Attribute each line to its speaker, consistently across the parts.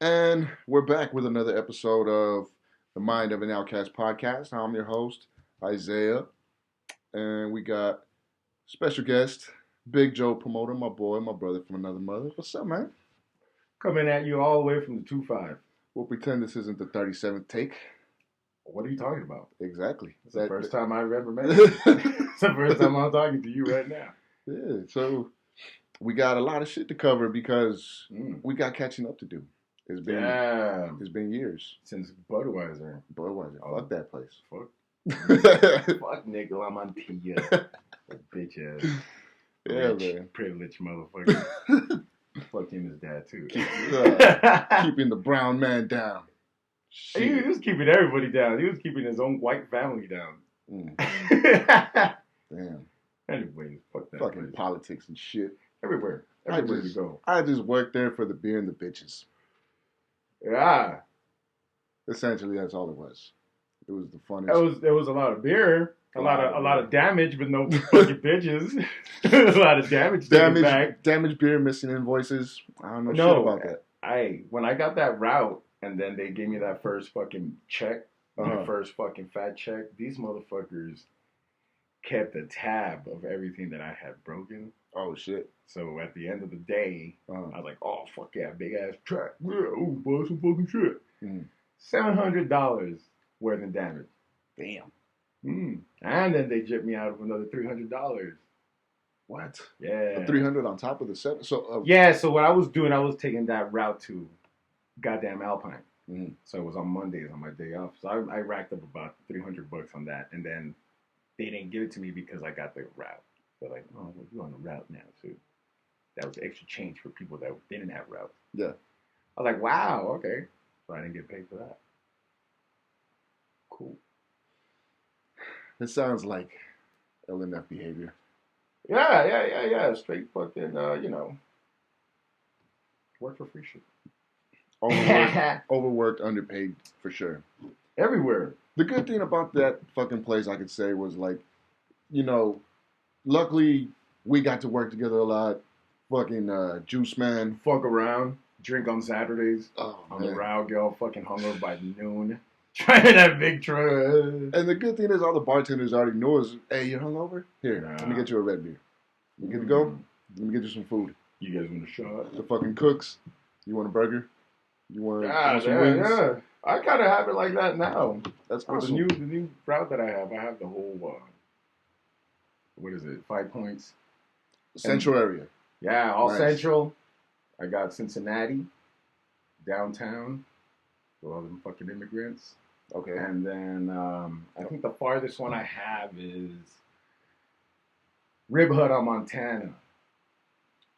Speaker 1: And we're back with another episode of the Mind of an Outcast podcast. I'm your host, Isaiah, and we got special guest, Big Joe Promoter, my boy, my brother from another mother. What's up, man?
Speaker 2: Coming at you all the way from the 2-5.
Speaker 1: We'll pretend this isn't the 37th take.
Speaker 2: What are you talking about?
Speaker 1: Exactly.
Speaker 2: It's the first time I've ever met you. It's the first time I'm talking to you right now.
Speaker 1: Yeah, so we got a lot of shit to cover because we got catching up to do. It's been years.
Speaker 2: Since Budweiser.
Speaker 1: Fuck that place.
Speaker 2: Fuck Nick Lamantia. Bitch ass.
Speaker 1: Yeah,
Speaker 2: rich,
Speaker 1: man.
Speaker 2: Privileged motherfucker. Fuck him and his dad too.
Speaker 1: Keeping the brown man down.
Speaker 2: He was keeping everybody down. He was keeping his own white family down.
Speaker 1: Damn.
Speaker 2: Anyways, fuck that.
Speaker 1: Fucking
Speaker 2: place.
Speaker 1: politics and shit.
Speaker 2: Everywhere you go.
Speaker 1: I just worked there for the beer and the bitches.
Speaker 2: Yeah.
Speaker 1: Essentially, that's all it was. It was the funnest.
Speaker 2: There was a lot of beer, a lot of damage, but no fucking bitches. A lot of damage.
Speaker 1: Damaged beer, missing invoices. I don't know shit about that.
Speaker 2: When I got that route, and then they gave me that first fucking check, the first fucking fat check. These motherfuckers kept a tab of everything that I had broken.
Speaker 1: Oh shit!
Speaker 2: So at the end of the day, I was like, "Oh fuck yeah, big ass check. Yeah, oh buy some fucking shit." $700 worth in damage.
Speaker 1: Damn.
Speaker 2: And then they jipped me out of another $300.
Speaker 1: What?
Speaker 2: Yeah.
Speaker 1: 300 on top of the set. So
Speaker 2: yeah. So what I was doing, I was taking that route to goddamn Alpine. So it was on Mondays on my day off. So I racked up about $300 on that, and then they didn't give it to me because I got the route. They're like, "Oh, well, you're on the route now, too." That was extra change for people that didn't have routes.
Speaker 1: Yeah.
Speaker 2: I was like, "Wow, okay." So I didn't get paid for that. Cool.
Speaker 1: It sounds like LMF behavior.
Speaker 2: Yeah. Straight fucking, work for free shit.
Speaker 1: Overworked, underpaid, for sure.
Speaker 2: Everywhere.
Speaker 1: The good thing about that fucking place, I could say, was like, luckily we got to work together a lot. Fucking Juice Man.
Speaker 2: Fuck around. Drink on Saturdays.
Speaker 1: On
Speaker 2: the route, get all fucking hungover by noon. Trying that big truck.
Speaker 1: And the good thing is all the bartenders already know is, hey, you're hungover? Here, let me get you a red beer. You good to go? Let me get you some food.
Speaker 2: You guys want a shot?
Speaker 1: The fucking cooks. You want a burger? You want some wings?
Speaker 2: Yeah. I kind of have it like that now.
Speaker 1: That's awesome.
Speaker 2: The new route that I have the whole, what is it, 5 points?
Speaker 1: Central area.
Speaker 2: Yeah, all nice. Central. I got Cincinnati, downtown, with all them fucking immigrants.
Speaker 1: Okay.
Speaker 2: And then I think the farthest one I have is Rib Hut on Montana.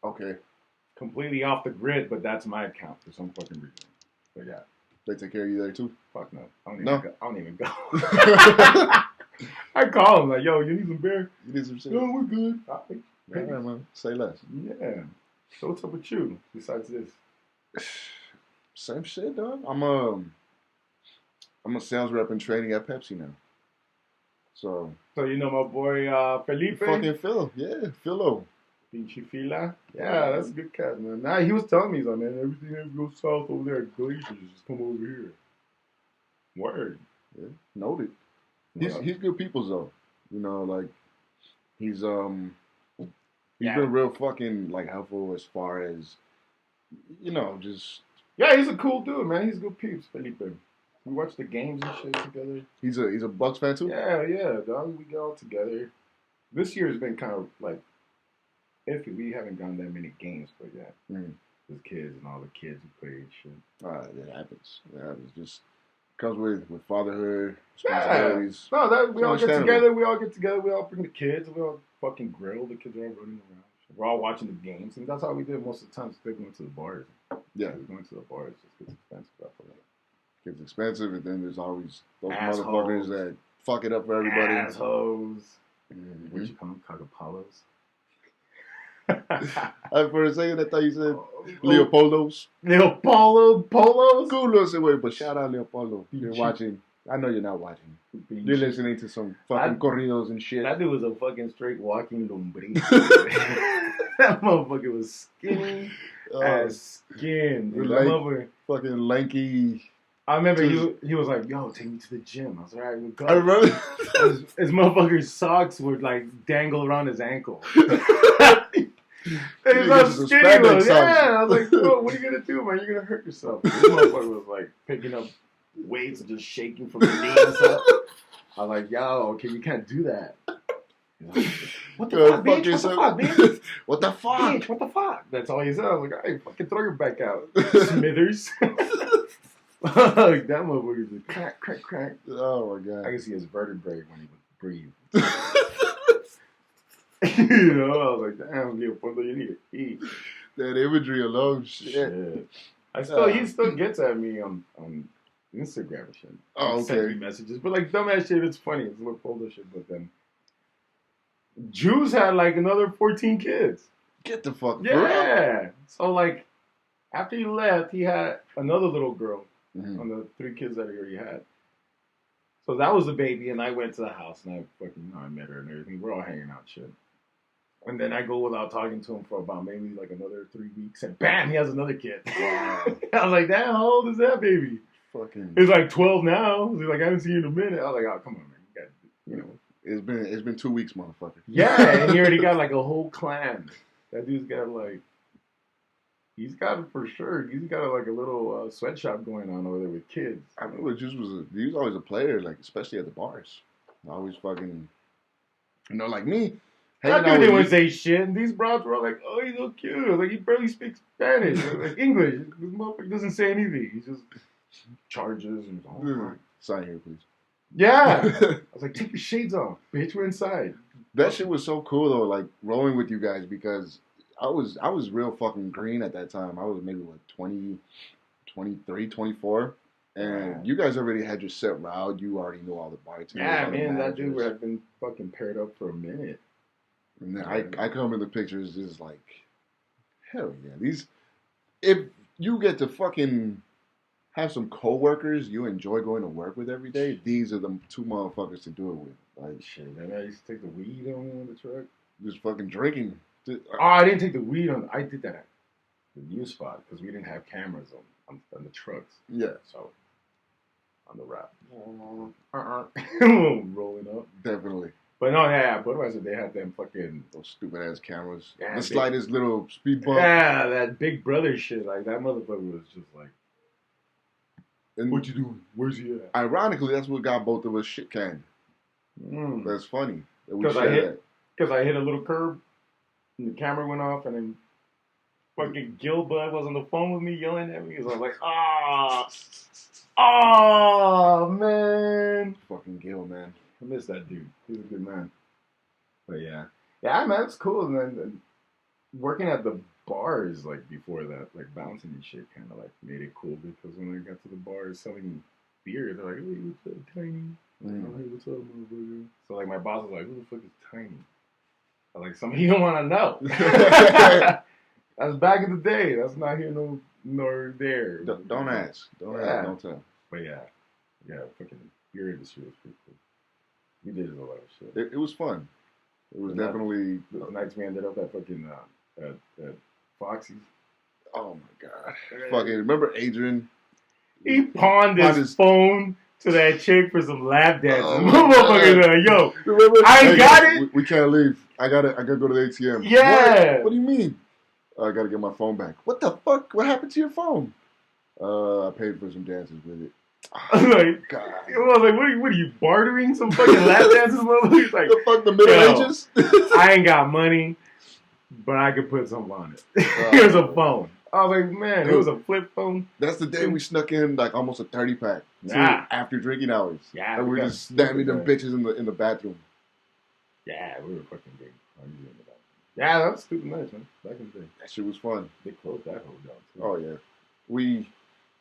Speaker 1: Okay.
Speaker 2: Completely off the grid, but that's my account for some fucking reason. But yeah.
Speaker 1: They take care of you there too?
Speaker 2: Fuck no. I don't even go. I call them like, yo, you need some beer?
Speaker 1: You need some shit?
Speaker 2: No, we're good.
Speaker 1: Yeah, man. Say less.
Speaker 2: Yeah. So what's up with you besides this?
Speaker 1: Same shit, dog. I'm a sales rep in training at Pepsi now. So
Speaker 2: you know my boy Felipe?
Speaker 1: Fucking Phil. Yeah, Philo.
Speaker 2: Pinche Fila. Yeah, that's a good cat, man. Nah, he was telling me, man, everything that goes south over there at Glaciers, just come over here. Word.
Speaker 1: Yeah, noted. He's good people though. He's been real fucking helpful as far as just.
Speaker 2: Yeah, he's a cool dude, man. He's good peeps, Felipe. We watch the games and shit together.
Speaker 1: He's a Bucks fan too?
Speaker 2: Yeah, dog. We get all together. This year has been kind of iffy. We haven't gone that many games, but yeah. There's kids and all the kids who play and shit.
Speaker 1: It happens. Just comes with fatherhood, responsibilities.
Speaker 2: Yeah. No, we all get together. We all bring the kids. We all fucking grill. The kids are all running around. We're all watching the games, and that's how we did most of the time. They went to the bars.
Speaker 1: Yeah,
Speaker 2: we went to the bars. It gets expensive after that.
Speaker 1: It's expensive, and then there's always those motherfuckers that fuck it up for everybody.
Speaker 2: Assholes. What you call them? Cagapalos?
Speaker 1: For a second, I thought you said Leopoldos.
Speaker 2: Leopoldo Polos?
Speaker 1: Cool, but shout out Leopoldo. You're watching. I know you're not watching. You're listening to some fucking corridos and shit.
Speaker 2: That dude was a fucking straight walking lombriz. That motherfucker was skinny as skin. Dude. That motherfucker.
Speaker 1: Fucking lanky.
Speaker 2: I remember he was like, yo, take me to the gym. I was like, all right, we'll go.
Speaker 1: I remember.
Speaker 2: His motherfucker's socks would like dangle around his ankle. He's so skinny. Yeah, I was like, bro, what are you gonna do, man? You're gonna hurt yourself. This motherfucker was like picking up weights and just shaking from the knees up. I was like, yo, okay, you can't do that. Like, what the fuck, bitch? What the fuck, bitch?
Speaker 1: What the fuck?
Speaker 2: Bitch, what the fuck? That's all he said. I was like, hey, fucking throw your back out, Smithers. Like, that motherfucker just crack, crack, crack.
Speaker 1: Oh my god.
Speaker 2: I can see his vertebrae when he would breathe. You know, I was like, damn, you need to eat.
Speaker 1: That imagery alone, shit.
Speaker 2: He still gets at me on Instagram and shit.
Speaker 1: Oh, okay.
Speaker 2: Sends me messages, but like dumbass shit, it's funny. It's a little older shit, but then Jews had like another 14 kids.
Speaker 1: Get the fuck.
Speaker 2: Yeah. So like after he left, he had another little girl on the 3 kids that he already had. So that was the baby, and I went to the house and I met her and everything. We're all hanging out and shit. And then I go without talking to him for about maybe like another 3 weeks, and bam, he has another kid. Wow. I was like, damn, how old is that baby?
Speaker 1: Fucking.
Speaker 2: He's like 12 now. He's like, I haven't seen you in a minute. I was like, oh, come on, man, you got, you know.
Speaker 1: It's been 2 weeks, motherfucker.
Speaker 2: Yeah, and he already got like a whole clan. That dude's got like, he's got it for sure. He's got like a little sweatshop going on over there with kids.
Speaker 1: I remember he was always a player, like especially at the bars. Always fucking, like me.
Speaker 2: That dude didn't say shit, and these broads were all like, oh, he's so cute. I was like, he barely speaks Spanish, like English. This motherfucker doesn't say anything. He just charges and
Speaker 1: sign here, please.
Speaker 2: Yeah. I was like, take your shades off, bitch. We're inside.
Speaker 1: That shit was so cool though, like rolling with you guys, because I was real fucking green at that time. I was maybe what 20, 23, 24. And you guys already had your set route. You already know all the bartenders.
Speaker 2: Yeah, man, that dude had been fucking paired up for a minute.
Speaker 1: And then I come in the pictures just like, hell yeah. If you get to fucking have some coworkers you enjoy going to work with every day, these are the 2 motherfuckers to do it with. Like,
Speaker 2: shit, man, I used to take the weed on the truck.
Speaker 1: Just fucking drinking.
Speaker 2: I didn't take the weed on. I did that at the U spot because we didn't have cameras on the trucks.
Speaker 1: Yeah.
Speaker 2: So on the route, rolling up.
Speaker 1: Definitely.
Speaker 2: But no, yeah, Budweiser, they had them fucking
Speaker 1: those stupid ass cameras.
Speaker 2: Yeah,
Speaker 1: the slightest little speed bump.
Speaker 2: Yeah, that Big Brother shit. Like that motherfucker was just like,
Speaker 1: and
Speaker 2: what you doing? Where's he at?
Speaker 1: Ironically, that's what got both of us shit canned. That's funny.
Speaker 2: Because I hit a little curb, and the camera went off, and then fucking Gil Bud was on the phone with me yelling at me. So I was like, man.
Speaker 1: Fucking Gil, man.
Speaker 2: I miss that dude. He's a good man. But yeah, man, it's cool. And then working at the bars like before that, like bouncing and shit, kind of like made it cool because when I got to the bars selling beer, they're like, "Hey, what's up, Tiny?" Hey, what's up, motherfucker? So like my boss was like, "Who the fuck is Tiny?" I was like, "Somebody you don't want to know." That's back in the day. That's not here nor there.
Speaker 1: Don't ask. Don't ask. Don't tell.
Speaker 2: But yeah, fucking beer industry was pretty cool. We did a lot of shit.
Speaker 1: It was fun. It was definitely
Speaker 2: the nights we ended up at fucking at Foxy's.
Speaker 1: Oh my god! Fucking remember Adrian?
Speaker 2: He pawned his phone to that chick for some lap dances. Yo,
Speaker 1: remember?
Speaker 2: I got it.
Speaker 1: We can't leave. I gotta go to the ATM.
Speaker 2: Yeah.
Speaker 1: What do you mean? I gotta get my phone back. What the fuck? What happened to your phone? I paid for some dances with it.
Speaker 2: I was like, God. I was like, what are you bartering some fucking lap dances? He's like,
Speaker 1: the fuck, the Middle Ages?
Speaker 2: I ain't got money, but I could put something on it. Here's a phone. I was like, man, it was a flip phone.
Speaker 1: That's the day we snuck in like almost a 30-pack after drinking hours.
Speaker 2: Yeah,
Speaker 1: and we were just stabbing them bitches in the bathroom.
Speaker 2: Yeah, we were fucking big. Yeah, that was stupid nice, man. Back in the day.
Speaker 1: That shit was fun.
Speaker 2: They closed that whole down too.
Speaker 1: Oh yeah. We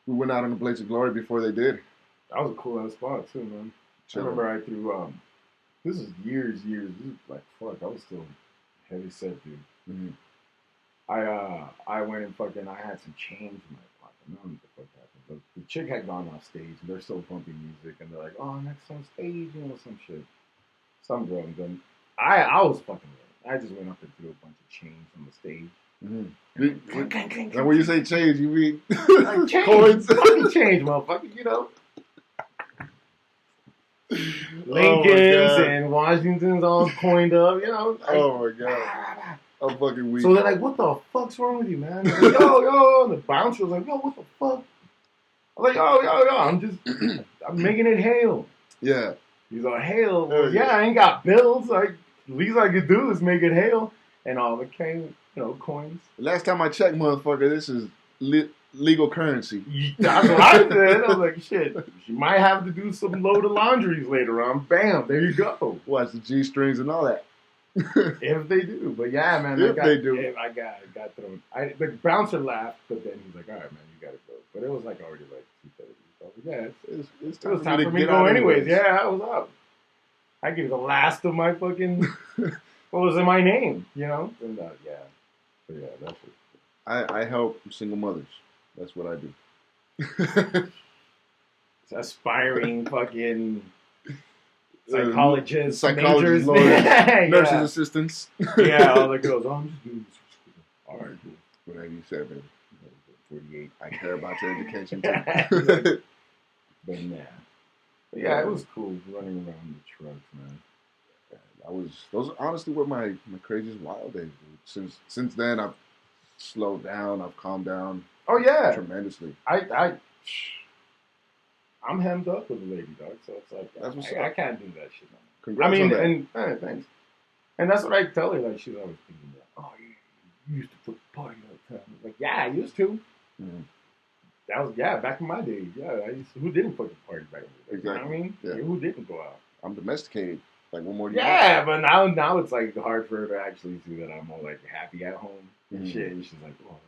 Speaker 1: went out on the Blaze of Glory before they did.
Speaker 2: That was a cool ass spot too, man. I remember I threw this is years. This is like fuck, I was still heavy set, dude.
Speaker 1: Mm-hmm.
Speaker 2: I went and fucking I had some change in my pocket. I don't know what the fuck happened. But the chick had gone off stage, and they're still bumping music, and they're like, "Oh, next on stage, some shit." Some girl, and then I was fucking lit. I just went up and threw a bunch of chains on the stage.
Speaker 1: Mm-hmm. Now, when you say change, you mean
Speaker 2: like change, coins? Fucking change, motherfucker. Lincolns and Washingtons all coined up,
Speaker 1: Oh my god. I'm fucking weak.
Speaker 2: So they're like, "What the fuck's wrong with you, man?" Like, yo. And the bouncer was like, "Yo, what the fuck?" I'm like, yo. I'm making it hail.
Speaker 1: Yeah.
Speaker 2: He's like, hail? Well, yeah, I ain't got bills. Like, least I could do is make it hail. And all it came, coins.
Speaker 1: Last time I checked, motherfucker, this is legal currency.
Speaker 2: That's what I said. I was like, shit, you might have to do some load of laundries later on. Bam, there you go.
Speaker 1: Watch the G-strings and all that.
Speaker 2: If they do. But yeah, man.
Speaker 1: They do.
Speaker 2: I got thrown. The bouncer laughed, but then he's like, all right, man, you got to go. But it was like already like 2:30. So yeah, it was time for me to go anyways. Yeah, I was up. I gave the last of my fucking, what was in my name, And yeah. But yeah, that's what.
Speaker 1: I help single mothers. That's what I do.
Speaker 2: Aspiring fucking psychologists,
Speaker 1: lawyers, nurses assistants.
Speaker 2: Yeah, all the girls. I'm just doing this. All right, cool.
Speaker 1: Whatever you said, baby. 48. I care about your education too.
Speaker 2: But yeah, it was cool running around the trucks, man.
Speaker 1: Those honestly were my craziest wild days, dude. Since then I've slowed down, I've calmed down.
Speaker 2: Oh yeah,
Speaker 1: tremendously.
Speaker 2: I'm hemmed up with a lady, dog. So it's like
Speaker 1: that's what's
Speaker 2: I can't do that shit.
Speaker 1: Congrats on that.
Speaker 2: Thanks. And that's what I tell her. Like she's always thinking, "Oh, you used to put the party all the time." I'm like, yeah, I used to. Mm-hmm. That was back in my days. Yeah, who didn't put the party back then?
Speaker 1: Exactly.
Speaker 2: You know what I mean?
Speaker 1: Yeah.
Speaker 2: Who didn't go out?
Speaker 1: I'm domesticated. Like one more.
Speaker 2: Yeah, but now it's like hard for her to actually see that I'm all like happy at home and shit. And she's like, "Oh,"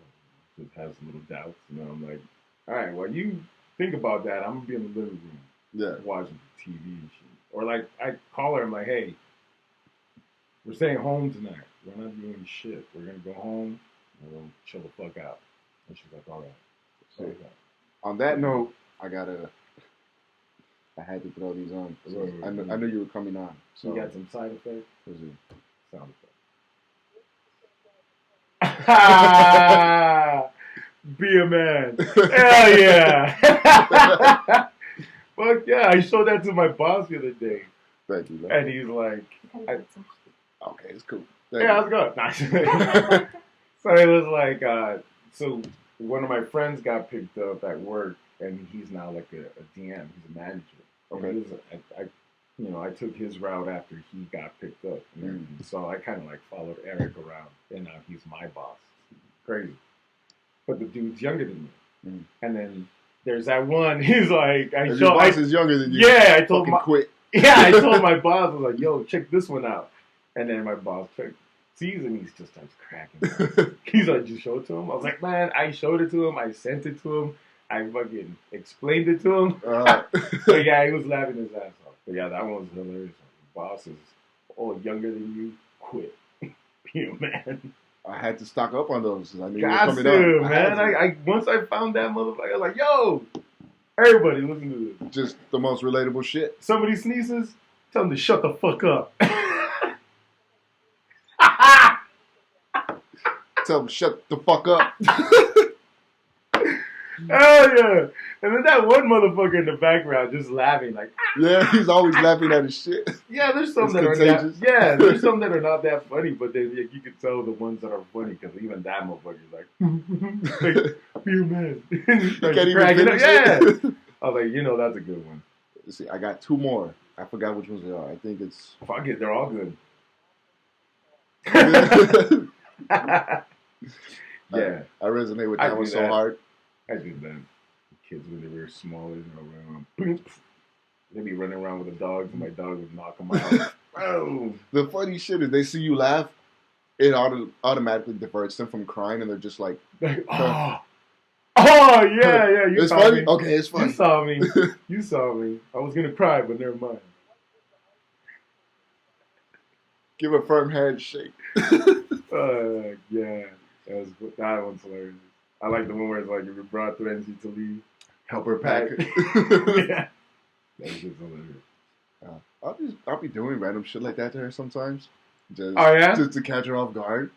Speaker 2: just has little doubts. I'm like, all right, well, you think about that. I'm gonna be in the living room, watching TV and shit. Or like I call her, I'm like, "Hey, we're staying home tonight. We're not doing shit. We're gonna go home and we'll chill the fuck out." And she's like, "All right." So
Speaker 1: on that note, I had to throw these on. So I knew you were coming on. So
Speaker 2: you got some side effects? Sound effects. Be a man. Hell yeah. Fuck yeah. I showed that to my boss the other day.
Speaker 1: Thank you, man.
Speaker 2: And he's like,
Speaker 1: okay, it's cool.
Speaker 2: Let's go. Nice. So it was like, so one of my friends got picked up at work, and he's now like a DM. He's a manager. Okay. I took his route after he got picked up. So I kind of like followed Eric around, and now he's my boss. Crazy. But the dude's younger than me. And then there's that one. He's like,
Speaker 1: your boss is younger than you.
Speaker 2: Yeah, I told
Speaker 1: quit.
Speaker 2: Yeah, I told my boss, I was like, "Yo, check this one out." And then my boss sees and he just starts cracking. He's like, "You show it to him?" I was like, "Man, I showed it to him. I sent it to him. I fucking explained it to him." But yeah, he was laughing his ass off. But yeah, that one was hilarious. Boss is younger than you. Quit. Be a man.
Speaker 1: I had to stock up on those because I knew
Speaker 2: you were coming up. Man. I once I found that motherfucker, I was like, "Yo, everybody listen to this."
Speaker 1: Just the most relatable shit.
Speaker 2: Somebody sneezes, tell them to shut the fuck up.
Speaker 1: Tell them shut the fuck up.
Speaker 2: Hell yeah. And then that one motherfucker in the background just laughing like,
Speaker 1: yeah, he's always laughing at his shit.
Speaker 2: Yeah, there's some that there's some that are not that funny, but then you can tell the ones that are funny because even that motherfucker's like, be a man.
Speaker 1: You can't even finish it.
Speaker 2: I was like, that's a good one.
Speaker 1: Let's see, I got two more. I forgot which ones they are. I think it's...
Speaker 2: Fuck it, they're all good. Yeah.
Speaker 1: I resonate with that one so hard.
Speaker 2: I did that. Kids when they were smaller, they'd be running around with the dogs, and my dog would knock them out. Boom.
Speaker 1: The funny shit is they see you laugh, it automatically diverts them from crying, and they're just like,
Speaker 2: oh yeah.
Speaker 1: It's funny. Me. Okay, it's funny.
Speaker 2: You saw me. I was gonna cry, but never mind.
Speaker 1: Give a firm handshake.
Speaker 2: Yeah, that one's hilarious. I like the one where it's like if your bra threatens you to leave. help her pack. Yeah. That's just hilarious.
Speaker 1: I'll be doing random shit like that to her sometimes.
Speaker 2: Just
Speaker 1: to catch her off guard.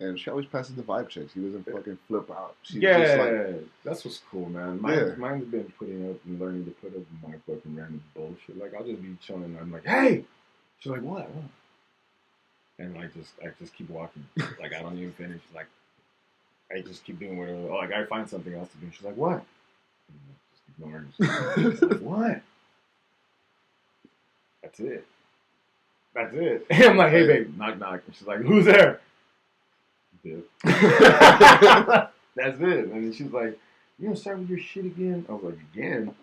Speaker 1: And she always passes the vibe checks. She doesn't fucking flip out. She's
Speaker 2: just like, that's what's cool, man. Mine's been putting up and learning to put up my fucking random bullshit. Like, I'll just be chilling and I'm like, hey! She's like, what? And I just keep walking. Like, I don't even finish. Like, I just keep doing whatever. Oh, like, I find something else to do. She's like, what? Just ignoring. She's like, what? That's it. And I'm like, hey, babe, knock, knock. And she's like, who's there? That's it. And then she's like, you gonna start with your shit again? I was like, again?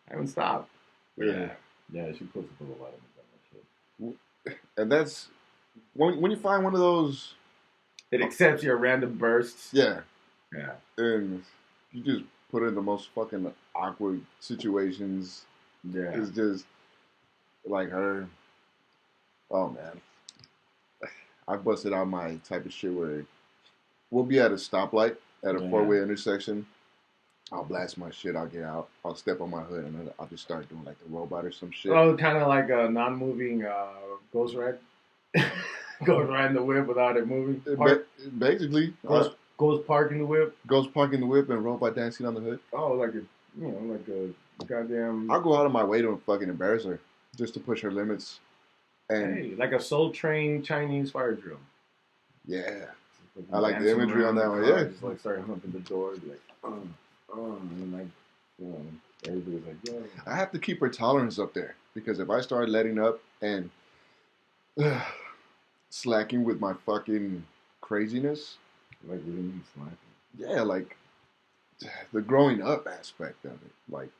Speaker 2: I haven't stopped. Yeah, she puts up a lot of that shit.
Speaker 1: And that's when you find one of those,
Speaker 2: it accepts your random bursts.
Speaker 1: Yeah. And you just put in the most fucking awkward situations.
Speaker 2: Yeah.
Speaker 1: It's just like her. Oh man, I busted out my type of shit where we'll be at a stoplight at a four-way intersection. I'll blast my shit. I'll get out. I'll step on my hood and I'll just start doing like the robot or some shit.
Speaker 2: Oh, kind of like a non-moving Ghost Ride. Goes riding the whip without it moving.
Speaker 1: Basically,
Speaker 2: goes parking the whip.
Speaker 1: Goes parking the whip and robot dancing on the hood.
Speaker 2: Oh, like a goddamn.
Speaker 1: I'll go out of my way to fucking embarrass her just to push her limits. And
Speaker 2: like a Soul Train Chinese fire drill.
Speaker 1: Yeah. I like the imagery on that one. Yeah.
Speaker 2: Just like start humping the door, like, and like, everybody's like, yeah.
Speaker 1: I have to keep her tolerance up there because if I start letting up and slacking with my fucking craziness,
Speaker 2: like what do you mean slacking?
Speaker 1: Yeah, like the growing up aspect of it. Like,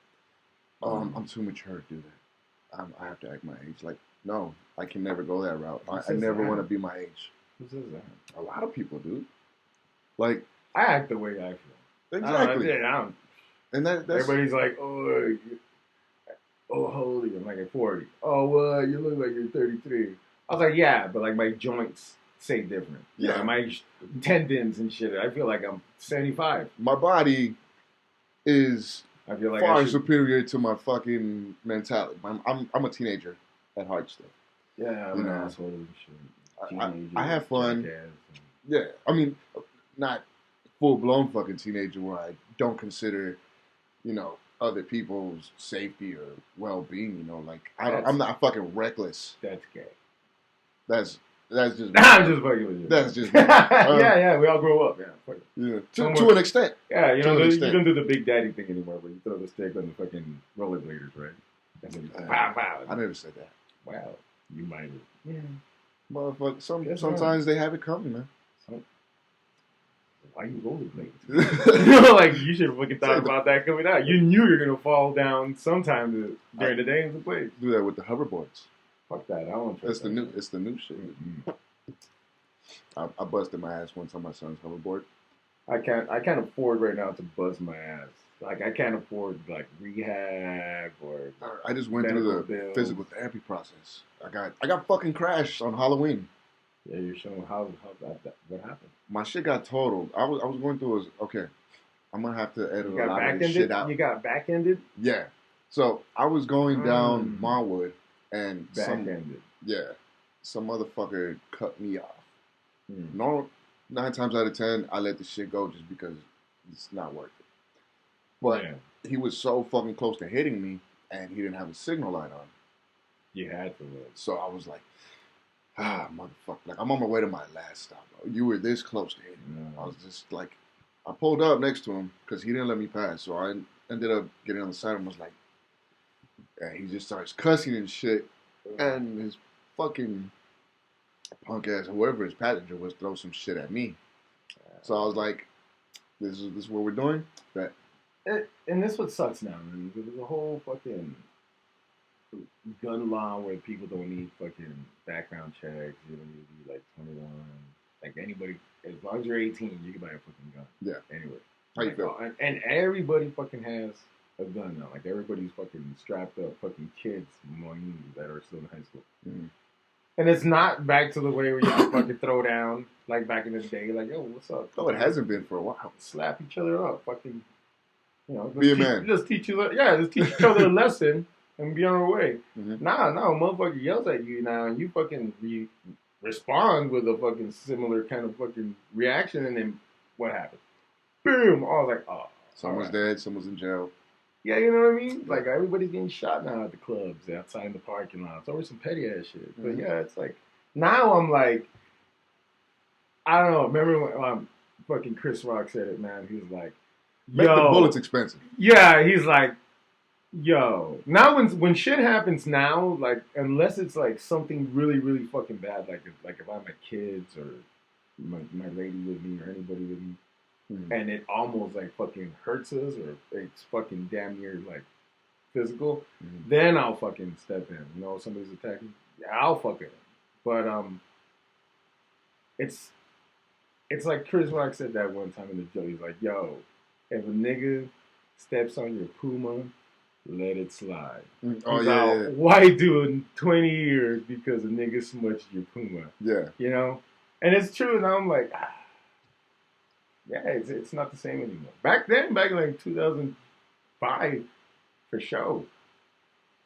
Speaker 1: I'm too mature to do that. I have to act my age. Like, no, I can never go that route. I never want to be my age.
Speaker 2: Who says that?
Speaker 1: A lot of people do. Like,
Speaker 2: I act the way I feel.
Speaker 1: Exactly.
Speaker 2: I don't.
Speaker 1: And that's
Speaker 2: everybody's like, oh, how old are you? I'm like, at 40. Oh, well, you look like you're 33. I was like, yeah, but like my joints say different.
Speaker 1: Yeah,
Speaker 2: my tendons and shit. I feel like I'm 75.
Speaker 1: My body is
Speaker 2: I feel like
Speaker 1: far superior to my fucking mentality. I'm a teenager at heart still.
Speaker 2: Yeah, I'm an asshole and shit.
Speaker 1: I have fun. Yeah, I mean, not full blown fucking teenager where I don't consider, other people's safety or well being. Like I'm not fucking reckless.
Speaker 2: That's gay.
Speaker 1: That's just.
Speaker 2: I'm just fucking with you.
Speaker 1: That's just.
Speaker 2: Yeah, we all grow up.
Speaker 1: Yeah, to an extent.
Speaker 2: Yeah, you don't do the big daddy thing anymore, where you throw the stick on the fucking rollerbladers, right? And then pow pow.
Speaker 1: I never said that.
Speaker 2: Wow, you might have. Yeah.
Speaker 1: Motherfucker, sometimes they have it coming, man.
Speaker 2: Why you rollerblading? Like, you should have fucking thought about that coming out. You knew you were going to fall down sometime during the day in the place.
Speaker 1: Do that with the hoverboards.
Speaker 2: Fuck that. I don't want to.
Speaker 1: It's the new shit. Mm-hmm. I busted my ass once on my son's hoverboard.
Speaker 2: I can't afford right now to bust my ass. Like, I can't afford like rehab or.
Speaker 1: I just went through the physical therapy process. I got fucking crashed on Halloween.
Speaker 2: Yeah, you're showing how that what happened.
Speaker 1: My shit got totaled. I was going through I'm gonna have to edit a lot of this shit out.
Speaker 2: You got back-ended?
Speaker 1: Yeah. So I was going down Marwood and
Speaker 2: back-ended.
Speaker 1: Some motherfucker cut me off. No, 9 times out of 10, I let the shit go just because it's not worth it. But he was so fucking close to hitting me, and he didn't have a signal light on.
Speaker 2: You had to look.
Speaker 1: So I was like, motherfucker. Like, I'm on my way to my last stop, bro. You were this close to hitting me. I was just like, I pulled up next to him because he didn't let me pass. So I ended up getting on the side of him. I was like, and he just starts cussing and shit. And his fucking punk ass, whoever his passenger was, throw some shit at me. So I was like, this is what we're doing? That.
Speaker 2: And this what sucks now, man. There's a whole fucking gun law where people don't need fucking background checks. You don't need to be like 21. Like anybody, as long as you're 18, you can buy a fucking gun.
Speaker 1: Yeah.
Speaker 2: Anyway.
Speaker 1: How you feel?
Speaker 2: And everybody fucking has a gun now. Like everybody's fucking strapped up, fucking kids among you that are still in high school.
Speaker 1: Mm-hmm.
Speaker 2: And it's not back to the way where you can fucking throw down like back in the day. Like, yo, what's up?
Speaker 1: No, it hasn't been for a while.
Speaker 2: Slap each other up. Fucking You know,
Speaker 1: Be a man.
Speaker 2: Let's teach each other a lesson and be on our way. Mm-hmm. Nah, motherfucker yells at you now, and you fucking respond with a fucking similar kind of fucking reaction, and then what happens? Boom! I was like, oh.
Speaker 1: Someone's dead, someone's in jail.
Speaker 2: Yeah, you know what I mean? Yeah. Like, everybody's getting shot now at the clubs, outside in the parking lot. It's always some petty ass shit. Mm-hmm. But yeah, it's like, now I'm like, I don't know. Remember when fucking Chris Rock said it, man? He was like,
Speaker 1: make the bullets expensive.
Speaker 2: Yeah, he's like, yo. Now when shit happens now, like, unless it's like something really, really fucking bad, like if I'm at kids or my lady with me or anybody with me, and it almost like fucking hurts us or it's fucking damn near like physical, then I'll fucking step in. You know, somebody's attacking, I'll fucking. But it's like Chris Rock said that one time in the show. He's like, yo, if a nigga steps on your Puma, let it slide.
Speaker 1: Oh, yeah.
Speaker 2: Why do it 20 years because a nigga smudged your Puma?
Speaker 1: Yeah.
Speaker 2: You know? And it's true, and I'm like, yeah, it's not the same anymore. Back then, back in like 2005, for sure.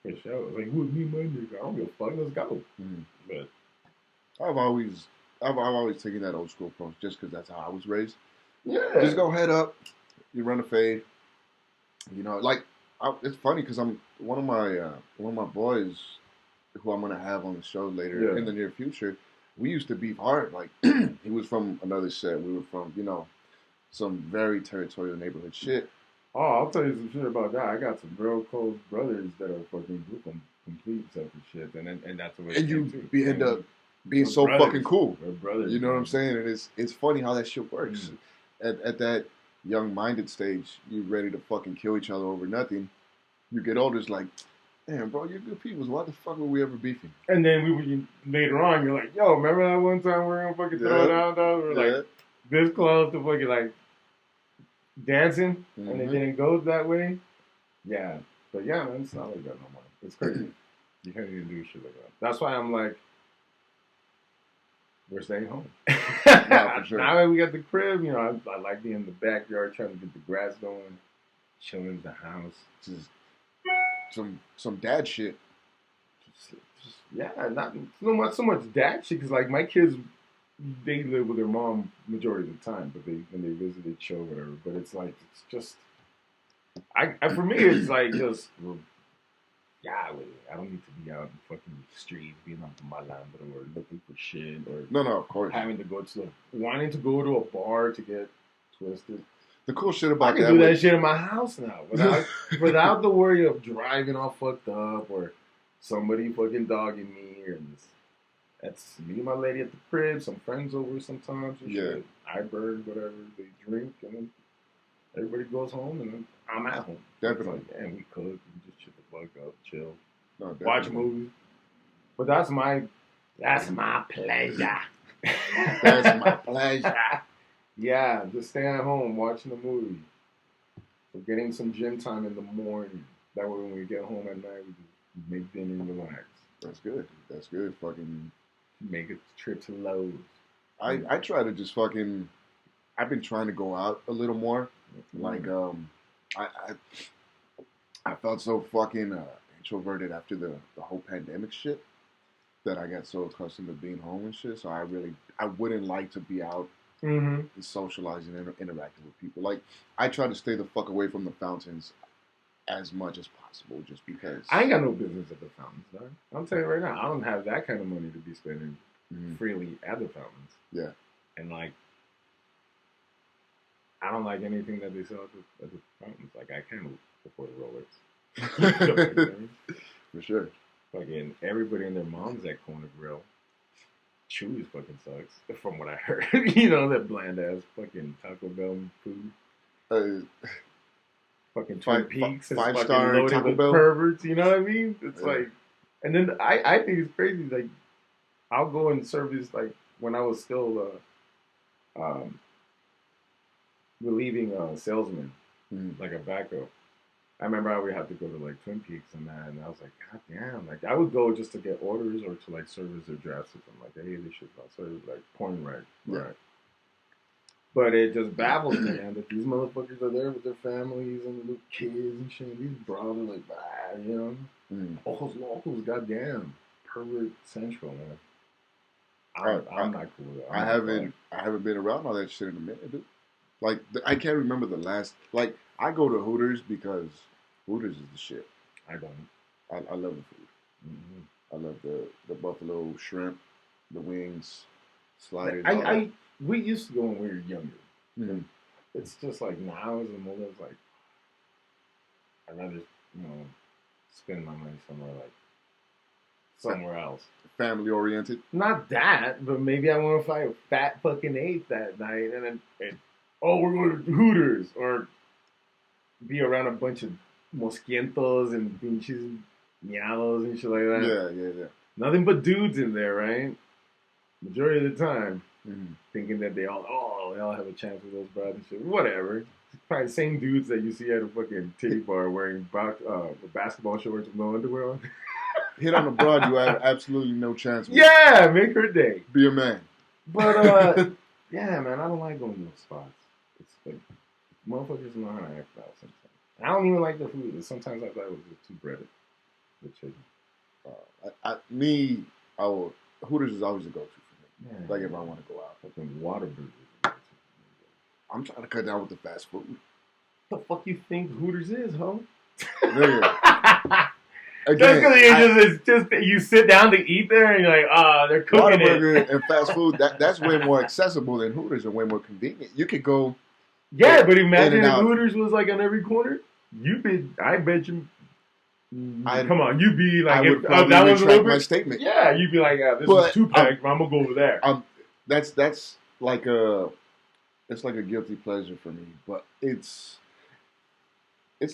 Speaker 2: It's like, who me, my nigga? I don't give a fuck, let's go. But
Speaker 1: I've always taken that old school approach just because that's how I was raised.
Speaker 2: Yeah.
Speaker 1: Just go head up, you run a fade. You know, like, it's funny because I'm one of my boys who I'm gonna have on the show later in the near future. We used to beef hard. Like, he was from another set. We were from, you know, some very territorial neighborhood shit.
Speaker 2: Oh, I'll tell you some shit about that. I got some real close brothers that are fucking complete separate shit, and that's the way.
Speaker 1: And you end up being so brothers, fucking cool.
Speaker 2: We're brothers.
Speaker 1: You know what I'm saying? And it's funny how that shit works. At that young-minded stage, you're ready to fucking kill each other over nothing. You get older, it's like, damn, bro, you're good people. Why the fuck were we ever beefing?
Speaker 2: And then later on, you're like, yo, remember that one time we were gonna fucking throw down, dog? We were like this close to fucking like dancing, and it didn't go that way. Yeah, but yeah, man, it's not like that no more. It's crazy. You can't even do shit like that. That's why I'm like, we're staying home.
Speaker 1: Yeah, for sure.
Speaker 2: Now that we got the crib, you know, I like being in the backyard trying to get the grass going, chilling in the house.
Speaker 1: Just some dad shit.
Speaker 2: Not so much dad shit, because like my kids, they live with their mom majority of the time, but when they visit, they chill, whatever. But it's like, it's just, for me, it's like just, I don't need to be out in fucking streets, being on the malandro or looking for shit or
Speaker 1: no, of course,
Speaker 2: having to go to wanting to go to a bar to get twisted.
Speaker 1: The cool shit about
Speaker 2: I can do that shit in my house now without the worry of driving all fucked up or somebody fucking dogging me. And that's me and my lady at the crib, some friends over sometimes. And shit. I burn whatever they drink, and then everybody goes home, and then I'm at home.
Speaker 1: Definitely.
Speaker 2: Like, and we cook, we just shit the fuck up, chill,
Speaker 1: watch
Speaker 2: movies. But that's my pleasure.
Speaker 1: That's my pleasure.
Speaker 2: Yeah, just staying at home, watching a movie. We're getting some gym time in the morning. That way when we get home at night, we just make dinner and relax.
Speaker 1: That's good. Fucking
Speaker 2: make a trip to Lowe's.
Speaker 1: I try to just fucking, I've been trying to go out a little more. Like, I felt so fucking introverted after the whole pandemic shit that I got so accustomed to being home and shit. So I wouldn't like to be out and socializing and interacting with people. Like, I try to stay the fuck away from the fountains as much as possible, just because.
Speaker 2: I ain't got no business at the fountains, dog. I'm telling you right now, I don't have that kind of money to be spending freely at the fountains.
Speaker 1: Yeah.
Speaker 2: And like, I don't like anything that they sell at the fountains. Like, I can't afford Rolex.
Speaker 1: For sure.
Speaker 2: Fucking everybody and their mom's at Corner Grill. Chewy's fucking sucks, from what I heard. You know, that bland ass fucking Taco Bell food. Fucking Twin Peaks is fucking loaded Taco with Bell perverts. You know what I mean? It's like, and then I think it's crazy. Like, I'll go and service, like, when I was still relieving a salesman, like a backup. I remember I would have to go to like Twin Peaks and that, and I was like, God damn! Like, I would go just to get orders or to like service their draft system. Like, hey, this shit's not served, like porn right. But it just baffles me, man, that these motherfuckers are there with their families and little kids and shit. These bros are like, you know? Ojos locos, goddamn. Pervert central, man. I'm not cool with that.
Speaker 1: I haven't been around all that shit in a minute, dude. Like, I can't remember the last. Like, I go to Hooters because Hooters is the shit.
Speaker 2: I don't.
Speaker 1: I love the food. I love the buffalo shrimp, the wings, sliders.
Speaker 2: We used to go when we were younger. It's just like now as an older, it's like I'd rather spend my money somewhere else.
Speaker 1: Family oriented.
Speaker 2: Not that, but maybe I want to fight a fat fucking ape that night, and we're going to Hooters, or be around a bunch of mosquientos and pinches miados and shit like that.
Speaker 1: Yeah.
Speaker 2: Nothing but dudes in there, right? Majority of the time, thinking that they all have a chance with those broads and shit. Whatever. It's probably the same dudes that you see at a fucking titty bar wearing basketball shorts with no underwear on.
Speaker 1: Hit on a broad, you have absolutely no chance with.
Speaker 2: Yeah, make her day.
Speaker 1: Be a man.
Speaker 2: But, yeah, man, I don't like going to those spots. It's like, motherfuckers know how to act out sometimes. I don't even like the food. Sometimes I thought it was just too breaded. The chicken.
Speaker 1: Hooters is always a go-to for me.
Speaker 2: Yeah,
Speaker 1: like if I want to go out.
Speaker 2: Fucking water burgers.
Speaker 1: I'm trying to cut down with the fast food.
Speaker 2: What the fuck you think Hooters is, ho?
Speaker 1: Again,
Speaker 2: it's just you sit down to eat there and you're like, they're cooking
Speaker 1: Whataburger and fast food, that's way more accessible than Hooters and way more convenient. You could go.
Speaker 2: Yeah, but imagine if Hooters was like on every corner. I bet you. Come on, you'd be like,
Speaker 1: I would probably retract my statement.
Speaker 2: Yeah, you'd be like, this is 2-pack. I'm gonna go over there.
Speaker 1: That's like it's like a guilty pleasure for me, but it's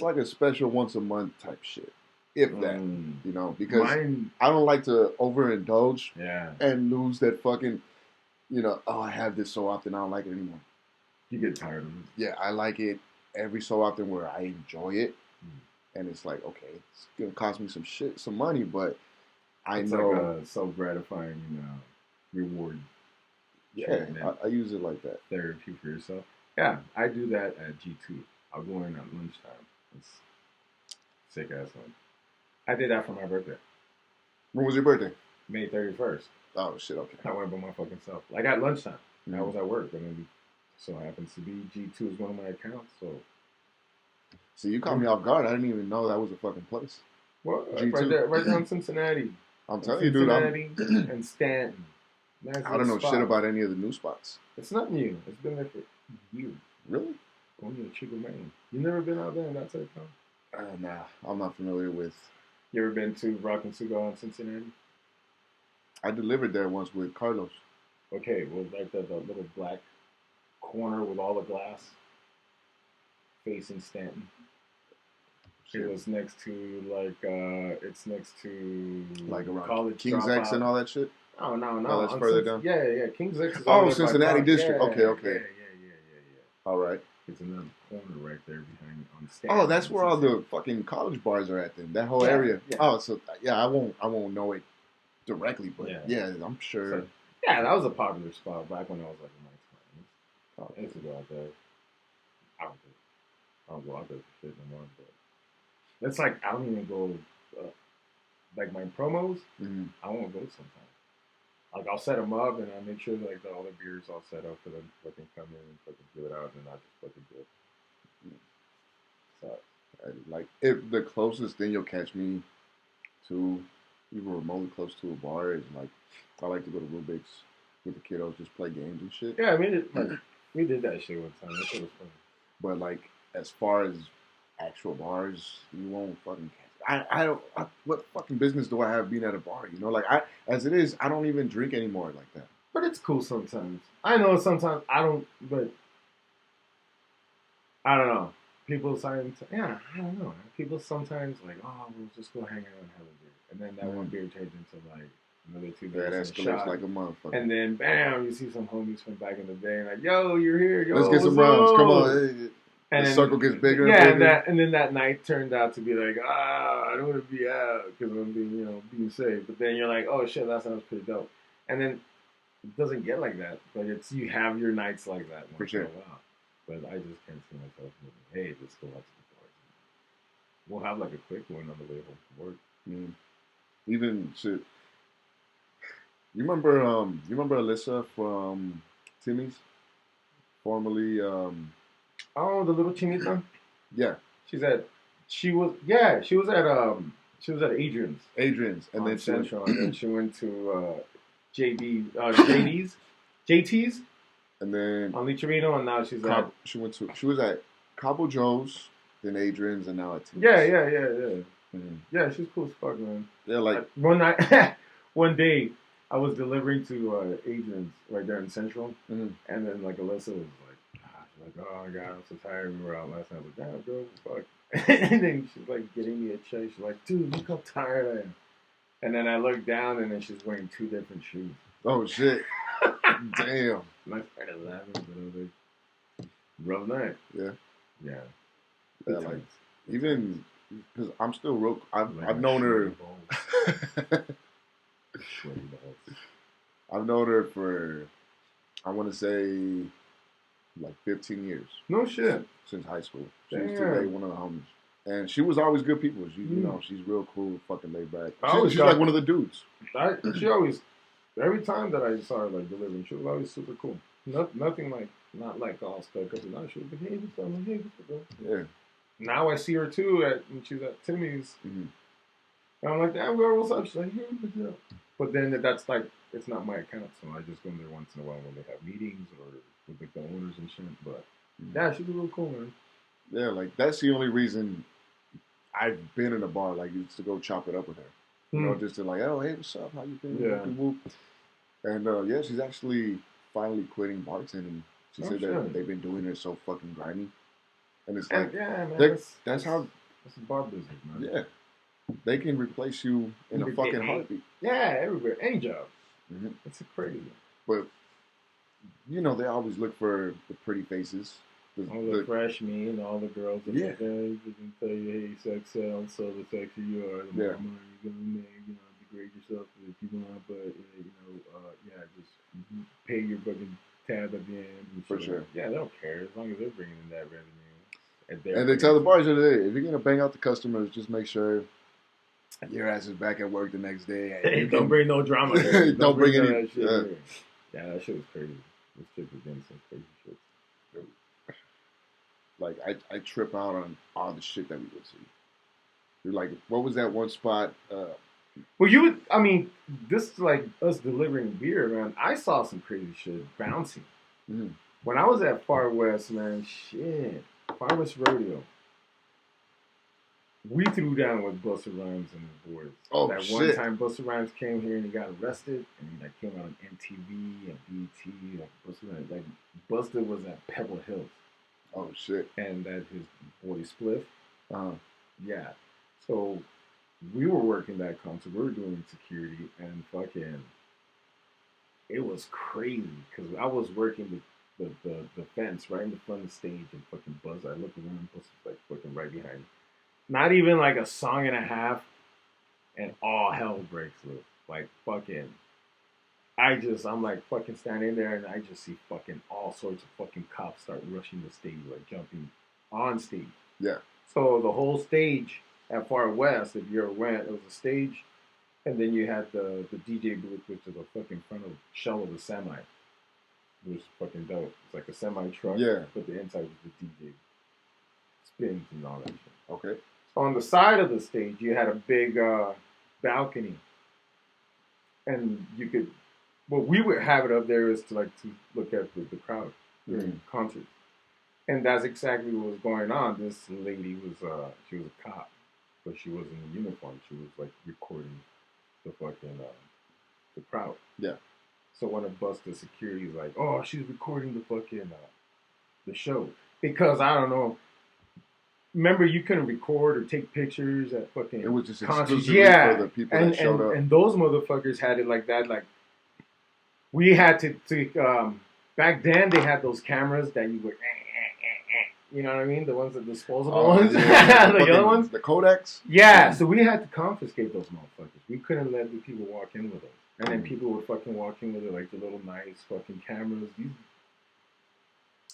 Speaker 1: like a special once a month type shit. If that, because I don't like to overindulge and lose that fucking, I have this so often, I don't like it anymore.
Speaker 2: You get tired of it.
Speaker 1: Yeah, I like it every so often where I enjoy it. And it's like, okay, it's going to cost me some money, but
Speaker 2: it's
Speaker 1: know.
Speaker 2: It's like a self-gratifying reward.
Speaker 1: Yeah, I use it like that.
Speaker 2: Therapy for yourself. Yeah, I do that at G2. I'll go in at lunchtime. It's sick-ass lunch. I did that for my birthday.
Speaker 1: When was your birthday?
Speaker 2: May 31st.
Speaker 1: Oh, shit, okay.
Speaker 2: I went by my fucking self. Like at lunchtime. I was at work, and then so happens to be G2 is one of my accounts, so.
Speaker 1: See, you caught me off guard. I didn't even know that was a fucking place.
Speaker 2: Well, G2. Right down Cincinnati.
Speaker 1: I'm telling you, dude.
Speaker 2: Cincinnati and Stanton.
Speaker 1: I don't know shit about any of the new spots.
Speaker 2: It's not new. It's been there for years.
Speaker 1: Really?
Speaker 2: Only a Chico Man. You never been out there in that side of town?
Speaker 1: Nah, I'm not familiar with.
Speaker 2: You ever been to Rock and Cigar in Cincinnati?
Speaker 1: I delivered there once with Carlos.
Speaker 2: Okay, well, like the little black corner with all the glass facing Stanton. It was next to it's next to
Speaker 1: around
Speaker 2: college
Speaker 1: King's X and all that shit.
Speaker 2: Oh no,
Speaker 1: oh, that's further down.
Speaker 2: Yeah. King's X.
Speaker 1: Is Cincinnati district.
Speaker 2: Yeah,
Speaker 1: okay.
Speaker 2: Yeah.
Speaker 1: All right.
Speaker 2: It's another corner right there behind on Stanton.
Speaker 1: Oh, that's where all the fucking college bars are at. Then that whole area. Yeah. Oh, so I won't know it directly, but yeah I'm sure.
Speaker 2: So, yeah, that was a popular spot back when I was like in my 20s. I used to go out there. I don't go out there for shit no more, but. It's like I don't even go, like my promos. I won't go sometimes. Like I'll set them up and I make sure like all the beers all set up for them to fucking come in and fucking give it out and not just fucking do it. So
Speaker 1: like if the closest thing you'll catch me to, even remotely close to a bar is like I like to go to Rubik's with the kiddos, just play games and shit.
Speaker 2: Yeah, I mean we did that shit one time. That shit was fun.
Speaker 1: But like as far as actual bars, you won't fucking catch. I don't. What fucking business do I have being at a bar? Like as it is, I don't even drink anymore like that.
Speaker 2: But it's cool sometimes. I know sometimes I don't, but I don't know. People sometimes, I don't know. People sometimes like, we'll just go hang out and have a beer, and then that one beer turns into like another 2 beers.
Speaker 1: Yeah, that escalates like a motherfucker.
Speaker 2: And then bam, you see some homies from back in the day, like, yo, you're here. Yo,
Speaker 1: let's get some rounds. Come on. And the circle gets bigger and bigger.
Speaker 2: And then that night turned out to be like, I don't want to be out because I'm being safe. But then you're like, oh shit, that sounds pretty dope. And then it doesn't get like that. But it's you have your nights like that
Speaker 1: For
Speaker 2: once
Speaker 1: sure.
Speaker 2: in a while. But I just can't see myself moving. Hey, let's go out to the bars. We'll have like a quick one on the way home from work.
Speaker 1: Mm. Even shit. You remember Alyssa from Timmy's? Formerly,
Speaker 2: Oh, the little chinita.
Speaker 1: yeah,
Speaker 2: She's at. She was at Adrian's
Speaker 1: Adrian's, and
Speaker 2: on
Speaker 1: then
Speaker 2: Central, and then she went to JT's
Speaker 1: and then
Speaker 2: on Licharino, and now she's at.
Speaker 1: she was at Cabo Joe's, then Adrian's, and now at Timmy's.
Speaker 2: Yeah.
Speaker 1: Mm-hmm.
Speaker 2: Yeah, she's cool as fuck, man.
Speaker 1: Yeah, like
Speaker 2: One night, one day, I was delivering to Adrian's right there in Central,
Speaker 1: mm-hmm.
Speaker 2: and then like Alyssa was like, oh my god, I'm so tired. We were out last night. I was like, damn, girl, fuck. And then she's like getting me a check. She's like, dude, look how tired I am. And then I looked down, and then she's wearing 2 different shoes.
Speaker 1: oh shit, damn.
Speaker 2: And I started laughing, but I was like, rough night.
Speaker 1: Yeah,
Speaker 2: Yeah.
Speaker 1: yeah, like even because I'm still real. I've
Speaker 2: Like
Speaker 1: I've known her.
Speaker 2: Sweaty balls.
Speaker 1: I've known her for I want to say like 15 years.
Speaker 2: No shit.
Speaker 1: Since high school. She
Speaker 2: Damn.
Speaker 1: used to date one of the homies. And she was always good people. She, you know, she's real cool, fucking laid back. She's like one of the dudes.
Speaker 2: She always, every time that I saw her like delivering, she was always super cool. Nothing like, not like all stuck up. No, she was like, hey, what's up? I'm like, hey, what's up, bro?
Speaker 1: Yeah.
Speaker 2: Now I see her too when she's at Timmy's.
Speaker 1: Mm-hmm.
Speaker 2: And I'm like, damn girl, what's up? She's like, hey, what's up? But then that's like, it's not my account, so I just go in there once in a while when they have meetings or with like, the owners and shit. But yeah, she's real cool, man.
Speaker 1: Yeah, like that's the only reason I've been in a bar, like used to go chop it up with her. You know, just to like, oh, hey, what's up? How you been?
Speaker 2: Yeah.
Speaker 1: And yeah, she's actually finally quitting bartending. She said that they've been doing it so fucking grimy. And it's like,
Speaker 2: yeah, man,
Speaker 1: that's how.
Speaker 2: That's a bar business, man.
Speaker 1: Yeah. They can replace you in a fucking heartbeat.
Speaker 2: Yeah, everywhere. Any job.
Speaker 1: Mm-hmm.
Speaker 2: It's crazy.
Speaker 1: But, you know, they always look for the pretty faces.
Speaker 2: All the fresh meat and all the girls.
Speaker 1: Yeah.
Speaker 2: Like, hey, they can tell you, hey, sex sells, so the sexier you are, the more money you're going to make. You know, degrade yourself if you want, but, just pay your fucking tab at the end.
Speaker 1: For sure.
Speaker 2: Yeah, they don't care as long as they're bringing in that revenue.
Speaker 1: And they tell the bartender, if you're going to bang out the customers, just make sure your ass is back at work the next day.
Speaker 2: Hey, don't bring no drama.
Speaker 1: Don't bring any.
Speaker 2: That shit yeah, that shit was crazy. This chick was doing some crazy shit.
Speaker 1: Like, I trip out on all the shit that we would see. You're like, what was that one spot?
Speaker 2: Well, this is like us delivering beer, man. I saw some crazy shit bouncing.
Speaker 1: Mm-hmm.
Speaker 2: When I was at Far West, man, shit. Far West Rodeo. We threw down with Busta Rhymes and his boys.
Speaker 1: Oh,
Speaker 2: that
Speaker 1: shit.
Speaker 2: one time Busta Rhymes came here and he got arrested, and he like came out on MTV and BET. Like Busta was at Pebble Hills.
Speaker 1: Oh shit!
Speaker 2: And that his boy Spliff.
Speaker 1: Uh-huh.
Speaker 2: Yeah. So we were working that concert. We were doing security, and fucking, it was crazy because I was working the fence right in the front of the stage, and fucking Buzz. I look around, Buzz was like fucking right behind me. Not even like a song and a half, and all hell breaks loose. Like fucking, I'm like fucking standing there, and I just see fucking all sorts of fucking cops start rushing the stage, like jumping on stage.
Speaker 1: Yeah.
Speaker 2: So the whole stage at Far West, if you ever went, it was a stage, and then you had the DJ booth, which is a fucking front of shell of a semi. It was fucking dope. It's like a semi truck, but the inside was the DJ spins and all that shit.
Speaker 1: Okay.
Speaker 2: So on the side of the stage, you had a big balcony, and you could. What we would have it up there is to look at the crowd during concerts, and that's exactly what was going on. This lady was she was a cop, but she wasn't in uniform. She was like recording the fucking the crowd.
Speaker 1: Yeah.
Speaker 2: So one of Busta's security was like, "Oh, she's recording the fucking the show," because I don't know. Remember, you couldn't record or take pictures at fucking.
Speaker 1: It was just
Speaker 2: concerts.
Speaker 1: exclusively for the people that showed up.
Speaker 2: And those motherfuckers had it like that. Like we had to back then they had those cameras that you would. You know what I mean? The ones, the disposable ones.
Speaker 1: Yeah.
Speaker 2: The other ones.
Speaker 1: The Kodaks?
Speaker 2: Yeah, so we had to confiscate those motherfuckers. We couldn't let the people walk in with us. And then people would fucking walk in with like the little nice fucking cameras.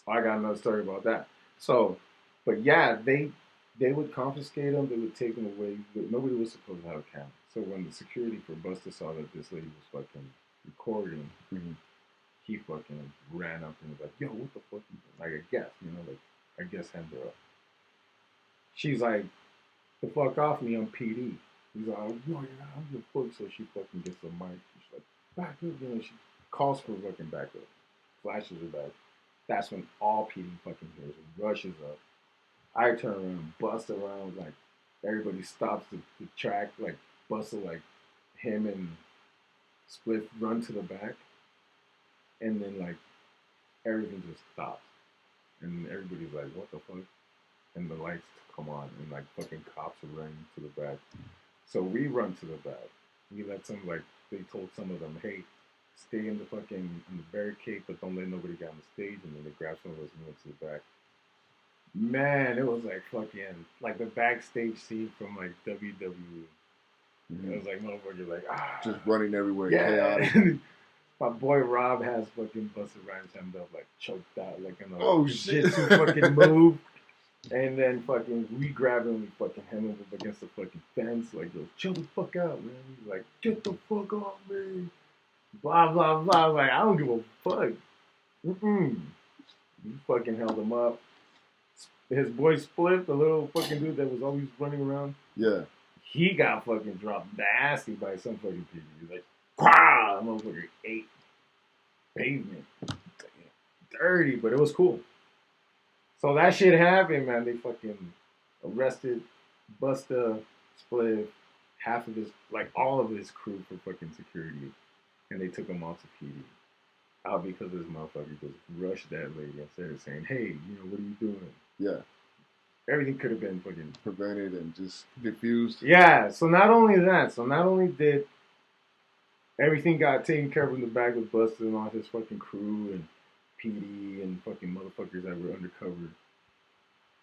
Speaker 2: I got another story about that. So, but yeah, they would confiscate them. They would take them away. But nobody was supposed to have a camera. So when the security for Busta saw that this lady was fucking recording, he fucking ran up and was like, "Yo, what the fuck?" Like, I guess, like, I guess hand her up. She's like, "The fuck off me, I'm PD." He's like, "No, you're not. I'm your fuck." So she fucking gets the mic. She's like, "Back up," she calls for fucking back up. Flashes her back. That's when all PD fucking hears and rushes up. I turn around, bust around, like, everybody stops the track, like, Busta, like, him and Split run to the back, and then, like, everything just stops. And everybody's like, what the fuck? And the lights come on, and, like, fucking cops are running to the back. So we run to the back. We let some, like, they told some of them, hey, stay in the barricade, but don't let nobody get on the stage. And then they grabbed some of us and went to the back. Man, it was like fucking, like the backstage scene from like WWE. It was like motherfuckers like,
Speaker 1: just running everywhere,
Speaker 2: chaotic. My boy Rob has fucking Busta Rhymes hemmed up, like choked out, like in a jiu-jitsu fucking move. And then fucking we grab him, we fucking hem him up against the fucking fence, like, yo, chill the fuck out, man. He's like, get the fuck off me. Blah blah blah. Like, I don't give a fuck. We fucking held him up. His boy Split, the little fucking dude that was always running around.
Speaker 1: Yeah.
Speaker 2: He got fucking dropped nasty by some fucking people. He's like, "Quah!" Motherfucker ate pavement. Dirty, but it was cool. So that shit happened, man. They fucking arrested Busta, Split, half of his, like all of his crew for fucking security. And they took him off to PD. All because this motherfucker just rushed that lady instead of saying, hey, what are you doing?
Speaker 1: Yeah.
Speaker 2: Everything could have been fucking
Speaker 1: prevented and just diffused.
Speaker 2: Yeah, so not only did everything got taken care of in the back with Busta and all his fucking crew and PD and fucking motherfuckers that were undercover.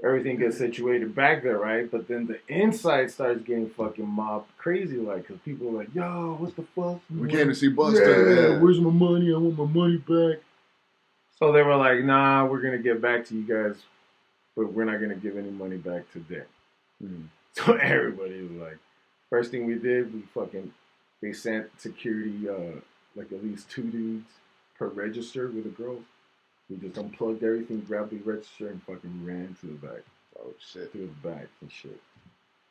Speaker 2: Everything gets situated back there, right? But then the inside starts getting fucking mobbed crazy, like, because people are like, yo, what the fuck?
Speaker 1: We came to see Busta.
Speaker 2: Yeah, where's my money? I want my money back. So they were like, nah, we're going to get back to you guys, but we're not going to give any money back today. So everybody was like, first thing we did, they sent security, like at least 2 dudes per register with the girls. We just unplugged everything, grabbed the register, and fucking ran to the back.
Speaker 1: Oh, shit.
Speaker 2: To the back and shit.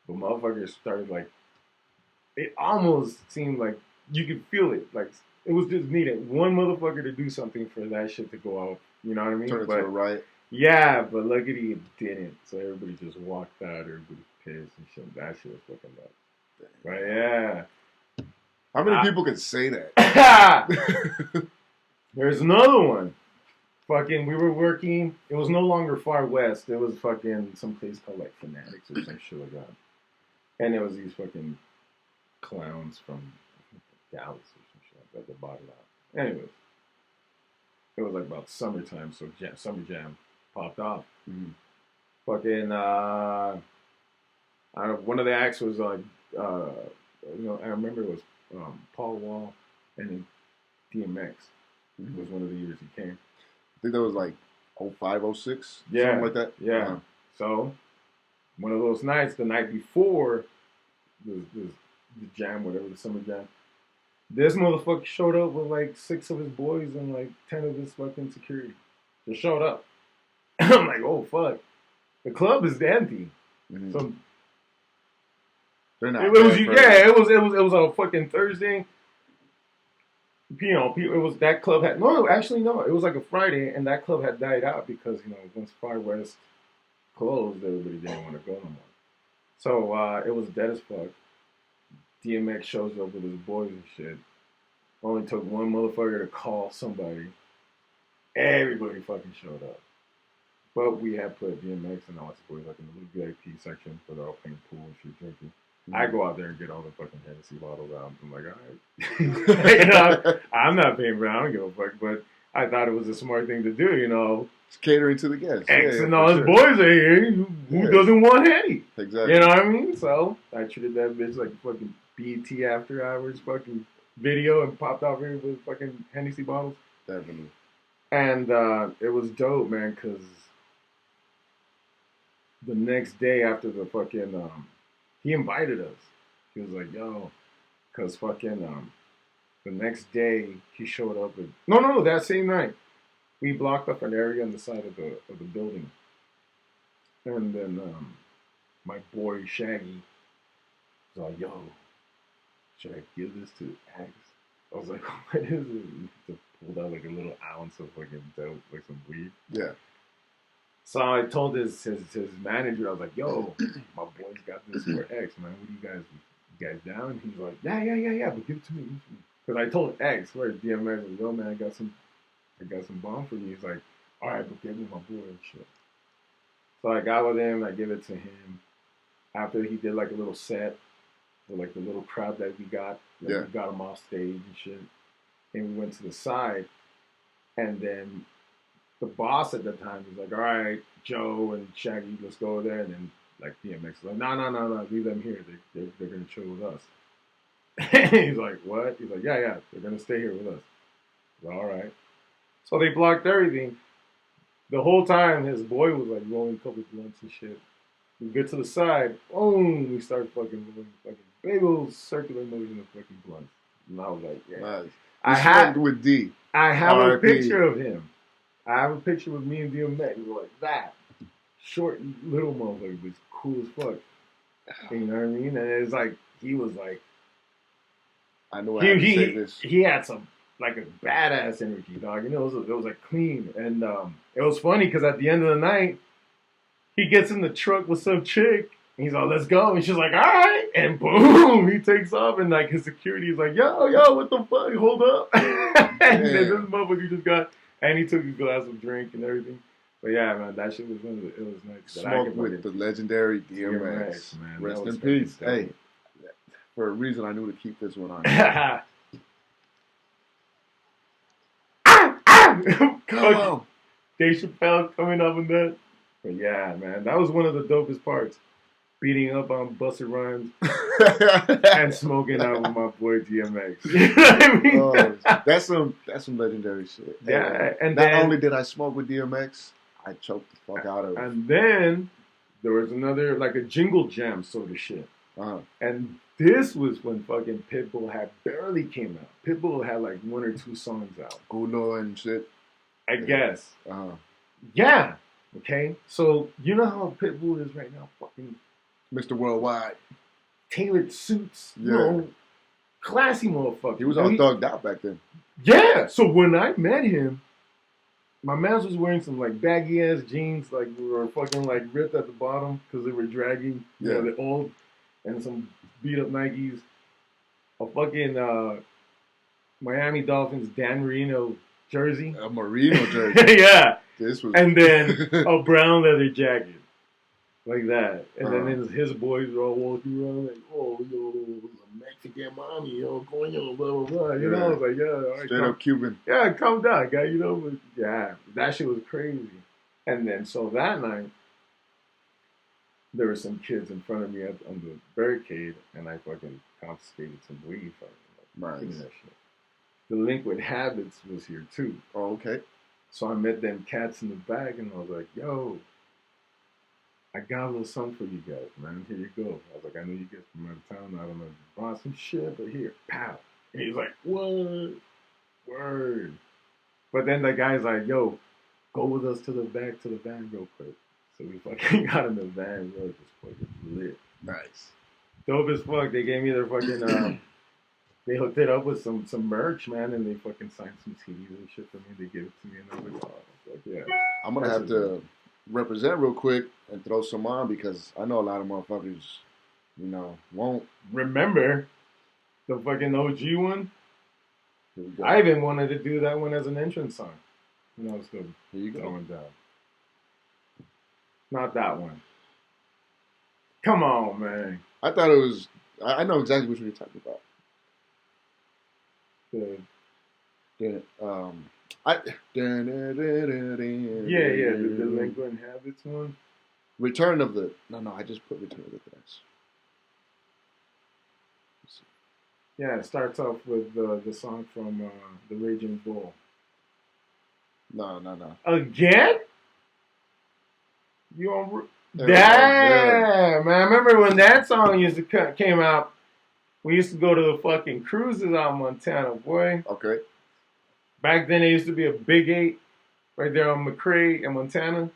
Speaker 2: But motherfuckers started, like, it almost seemed like you could feel it. Like, it was just needed one motherfucker to do something for that shit to go out. You know what I mean?
Speaker 1: Turn it to a riot.
Speaker 2: Yeah, but luckily it didn't. So everybody just walked out. Everybody pissed and shit. That shit was fucking nuts. Right? Yeah.
Speaker 1: How many people could say that?
Speaker 2: There's another one. Fucking, we were working. It was no longer Far West. It was fucking some place called like Fanatics or some shit like that. And it was these fucking clowns from Dallas or some shit like that that bought it out. Anyways, it was like about summertime, so Summer Jam popped off. Fucking, one of the acts was like, I remember it was Paul Wall and then DMX. Was one of the years he came.
Speaker 1: I think that was like 05, 06,
Speaker 2: yeah,
Speaker 1: something like that.
Speaker 2: Yeah. So, one of those nights, the night before the jam, whatever, the summer jam, this motherfucker showed up with like 6 of his boys and like 10 of his fucking security. Just showed up. I'm like, oh, fuck. The club is empty. So,
Speaker 1: they're not.
Speaker 2: It was a fucking Thursday. It was that club had no. It was like a Friday, and that club had died out because once Far West closed, everybody didn't want to go no more. So it was dead as fuck. DMX shows up with his boys and shit. Only took one motherfucker to call somebody. Everybody fucking showed up. But we had put DMX and all his boys like in the little VIP section where they're all playing pool and shit drinking. I go out there and get all the fucking Hennessy bottles out. I'm like, all right. I'm not paying for it. I don't give a fuck. But I thought it was a smart thing to do,
Speaker 1: It's catering to the guests.
Speaker 2: X and all his boys are here. Who doesn't want Henny?
Speaker 1: Exactly.
Speaker 2: You know what I mean? So I treated that bitch like fucking BT after hours fucking video and popped out here with fucking Hennessy bottles.
Speaker 1: Definitely.
Speaker 2: And it was dope, man, because the next day after the fucking, he invited us. He was like, yo, because fucking, the next day he showed up with, no, that same night. We blocked up an area on the side of the building. And then my boy Shaggy was like, yo, should I give this to Axe? I was like, what is it? He pulled out like a little ounce of fucking dope, like some weed.
Speaker 1: Yeah.
Speaker 2: So I told his manager, I was like, yo, my boy's got this for X, man. What do you guys down? And he's like, yeah, but give it to me. Because I told X, where DMX was, yo, man, I got some bomb for you. He's like, all right, but give me my boy and shit. So I got with him, I give it to him. After he did like a little set with like the little crowd that we got, we got him off stage and shit. And we went to the side, and then the boss at the time was like, all right, Joe and Shaggy, let's go there. And then like DMX was like, no, leave them here. They're gonna chill with us. He's like, what? He's like, yeah, they're gonna stay here with us. Like, all right. So they blocked everything. The whole time his boy was like rolling a couple blunts and shit. We get to the side, boom, we start fucking rolling fucking big old circular motion of fucking blunts. And I was like, yeah.
Speaker 1: Nice.
Speaker 2: I had
Speaker 1: with D.
Speaker 2: I have a
Speaker 1: R.I.P.
Speaker 2: picture of him. I have a picture with me and DMX. Like that. Short little motherfucker was cool as fuck. You know what I mean? And it's like he was like
Speaker 1: I know I have to say this.
Speaker 2: He had some like a badass energy, dog. You know, it was like clean. And it was funny because at the end of the night, he gets in the truck with some chick. And he's like, let's go. And she's like, all right. And boom, he takes off. And like his security is like, yo, what the fuck? Hold up. And then this motherfucker just got, and he took a glass of drink and everything. But yeah, man, that shit was it was nice.
Speaker 1: Smoked with the legendary DMX.
Speaker 2: Man.
Speaker 1: Rest in peace. Hey, for a reason, I knew to keep this one on. Come on.
Speaker 2: Dave Chappelle coming up in that. But yeah, man, that was one of the dopest parts. Beating up on Busta Rhymes and smoking out with my boy DMX. You know what I mean?
Speaker 1: Oh, that's some legendary shit.
Speaker 2: Yeah, and
Speaker 1: not only did I smoke with DMX, I choked the fuck out of it.
Speaker 2: And then there was another like a jingle jam sort of shit. And this was when fucking Pitbull had barely came out. Pitbull had like 1 or 2 songs out.
Speaker 1: Guno and shit.
Speaker 2: I guess. Yeah. Okay. So you know how Pitbull is right now, fucking
Speaker 1: Mr. Worldwide.
Speaker 2: Tailored suits, you know, classy motherfucker.
Speaker 1: He was all thugged out back then.
Speaker 2: Yeah. So when I met him, my man was wearing some like baggy ass jeans, like we were fucking like ripped at the bottom because they were dragging. You know, the old, and some beat up Nikes. A fucking Miami Dolphins Dan Marino jersey.
Speaker 1: A Marino jersey.
Speaker 2: Yeah.
Speaker 1: This was.
Speaker 2: And then a brown leather jacket. Like that. And then his boys were all walking around like, oh, yo, Mexican mommy, yo, coño, blah, blah, blah. You know, I was like, yeah, all right.
Speaker 1: Straight up Cuban.
Speaker 2: Yeah, calm down, guy, you know. But yeah, that shit was crazy. And then, so that night, there were some kids in front of me on the barricade, and I fucking confiscated some weed from them. Like,
Speaker 1: nice.
Speaker 2: That shit. Delinquent Habits was here, too.
Speaker 1: Oh, okay.
Speaker 2: So I met them cats in the back, and I was like, yo, I got a little something for you guys, man. Here you go. I was like, I know you guys from out of town. I don't know if you bought some shit, but here, pow. And he's like, what? Word. But then the guy's like, yo, go with us to the van real quick. So we fucking got in the van, bro. It was fucking lit.
Speaker 1: Nice.
Speaker 2: Dope as fuck. They gave me their fucking, they hooked it up with some merch, man, and they fucking signed some CDs and shit for me. They gave it to me, and I was like, oh, fuck yeah.
Speaker 1: I'm going to have to represent real quick and throw some on because I know a lot of motherfuckers, you know, won't
Speaker 2: remember the fucking OG one. I even wanted to do that one as an entrance song when I was still going down. Not that one. Come on, man.
Speaker 1: I thought it was. I know exactly what you're talking about. The
Speaker 2: Delinquent Habits one.
Speaker 1: Return of the. No, I just put Return of the Dance.
Speaker 2: Yeah, it starts off with the song from the Raging Bull.
Speaker 1: No, no, no.
Speaker 2: Again? You on?
Speaker 1: There we go. Yeah.
Speaker 2: Damn, man! I remember when that song came out. We used to go to the fucking cruises out in Montana, boy.
Speaker 1: Okay.
Speaker 2: Back then, there used to be a Big 8 right there on McCrae in Montana.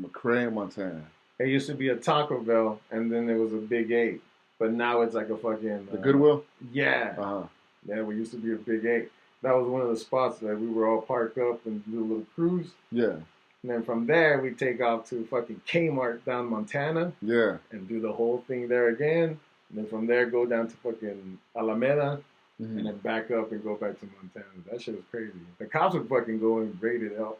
Speaker 1: McCrae, Montana.
Speaker 2: There used to be a Taco Bell, and then there was a Big 8. But now it's like a fucking...
Speaker 1: The Goodwill?
Speaker 2: Yeah.
Speaker 1: Uh-huh.
Speaker 2: Yeah, we used to be a Big 8. That was one of the spots that we were all parked up and do a little cruise.
Speaker 1: Yeah.
Speaker 2: And then from there, we take off to fucking Kmart down Montana.
Speaker 1: Yeah.
Speaker 2: And do the whole thing there again. And then from there, go down to fucking Alameda. Mm-hmm. And then back up and go back to Montana. That shit was crazy. The cops would fucking go and raid it out.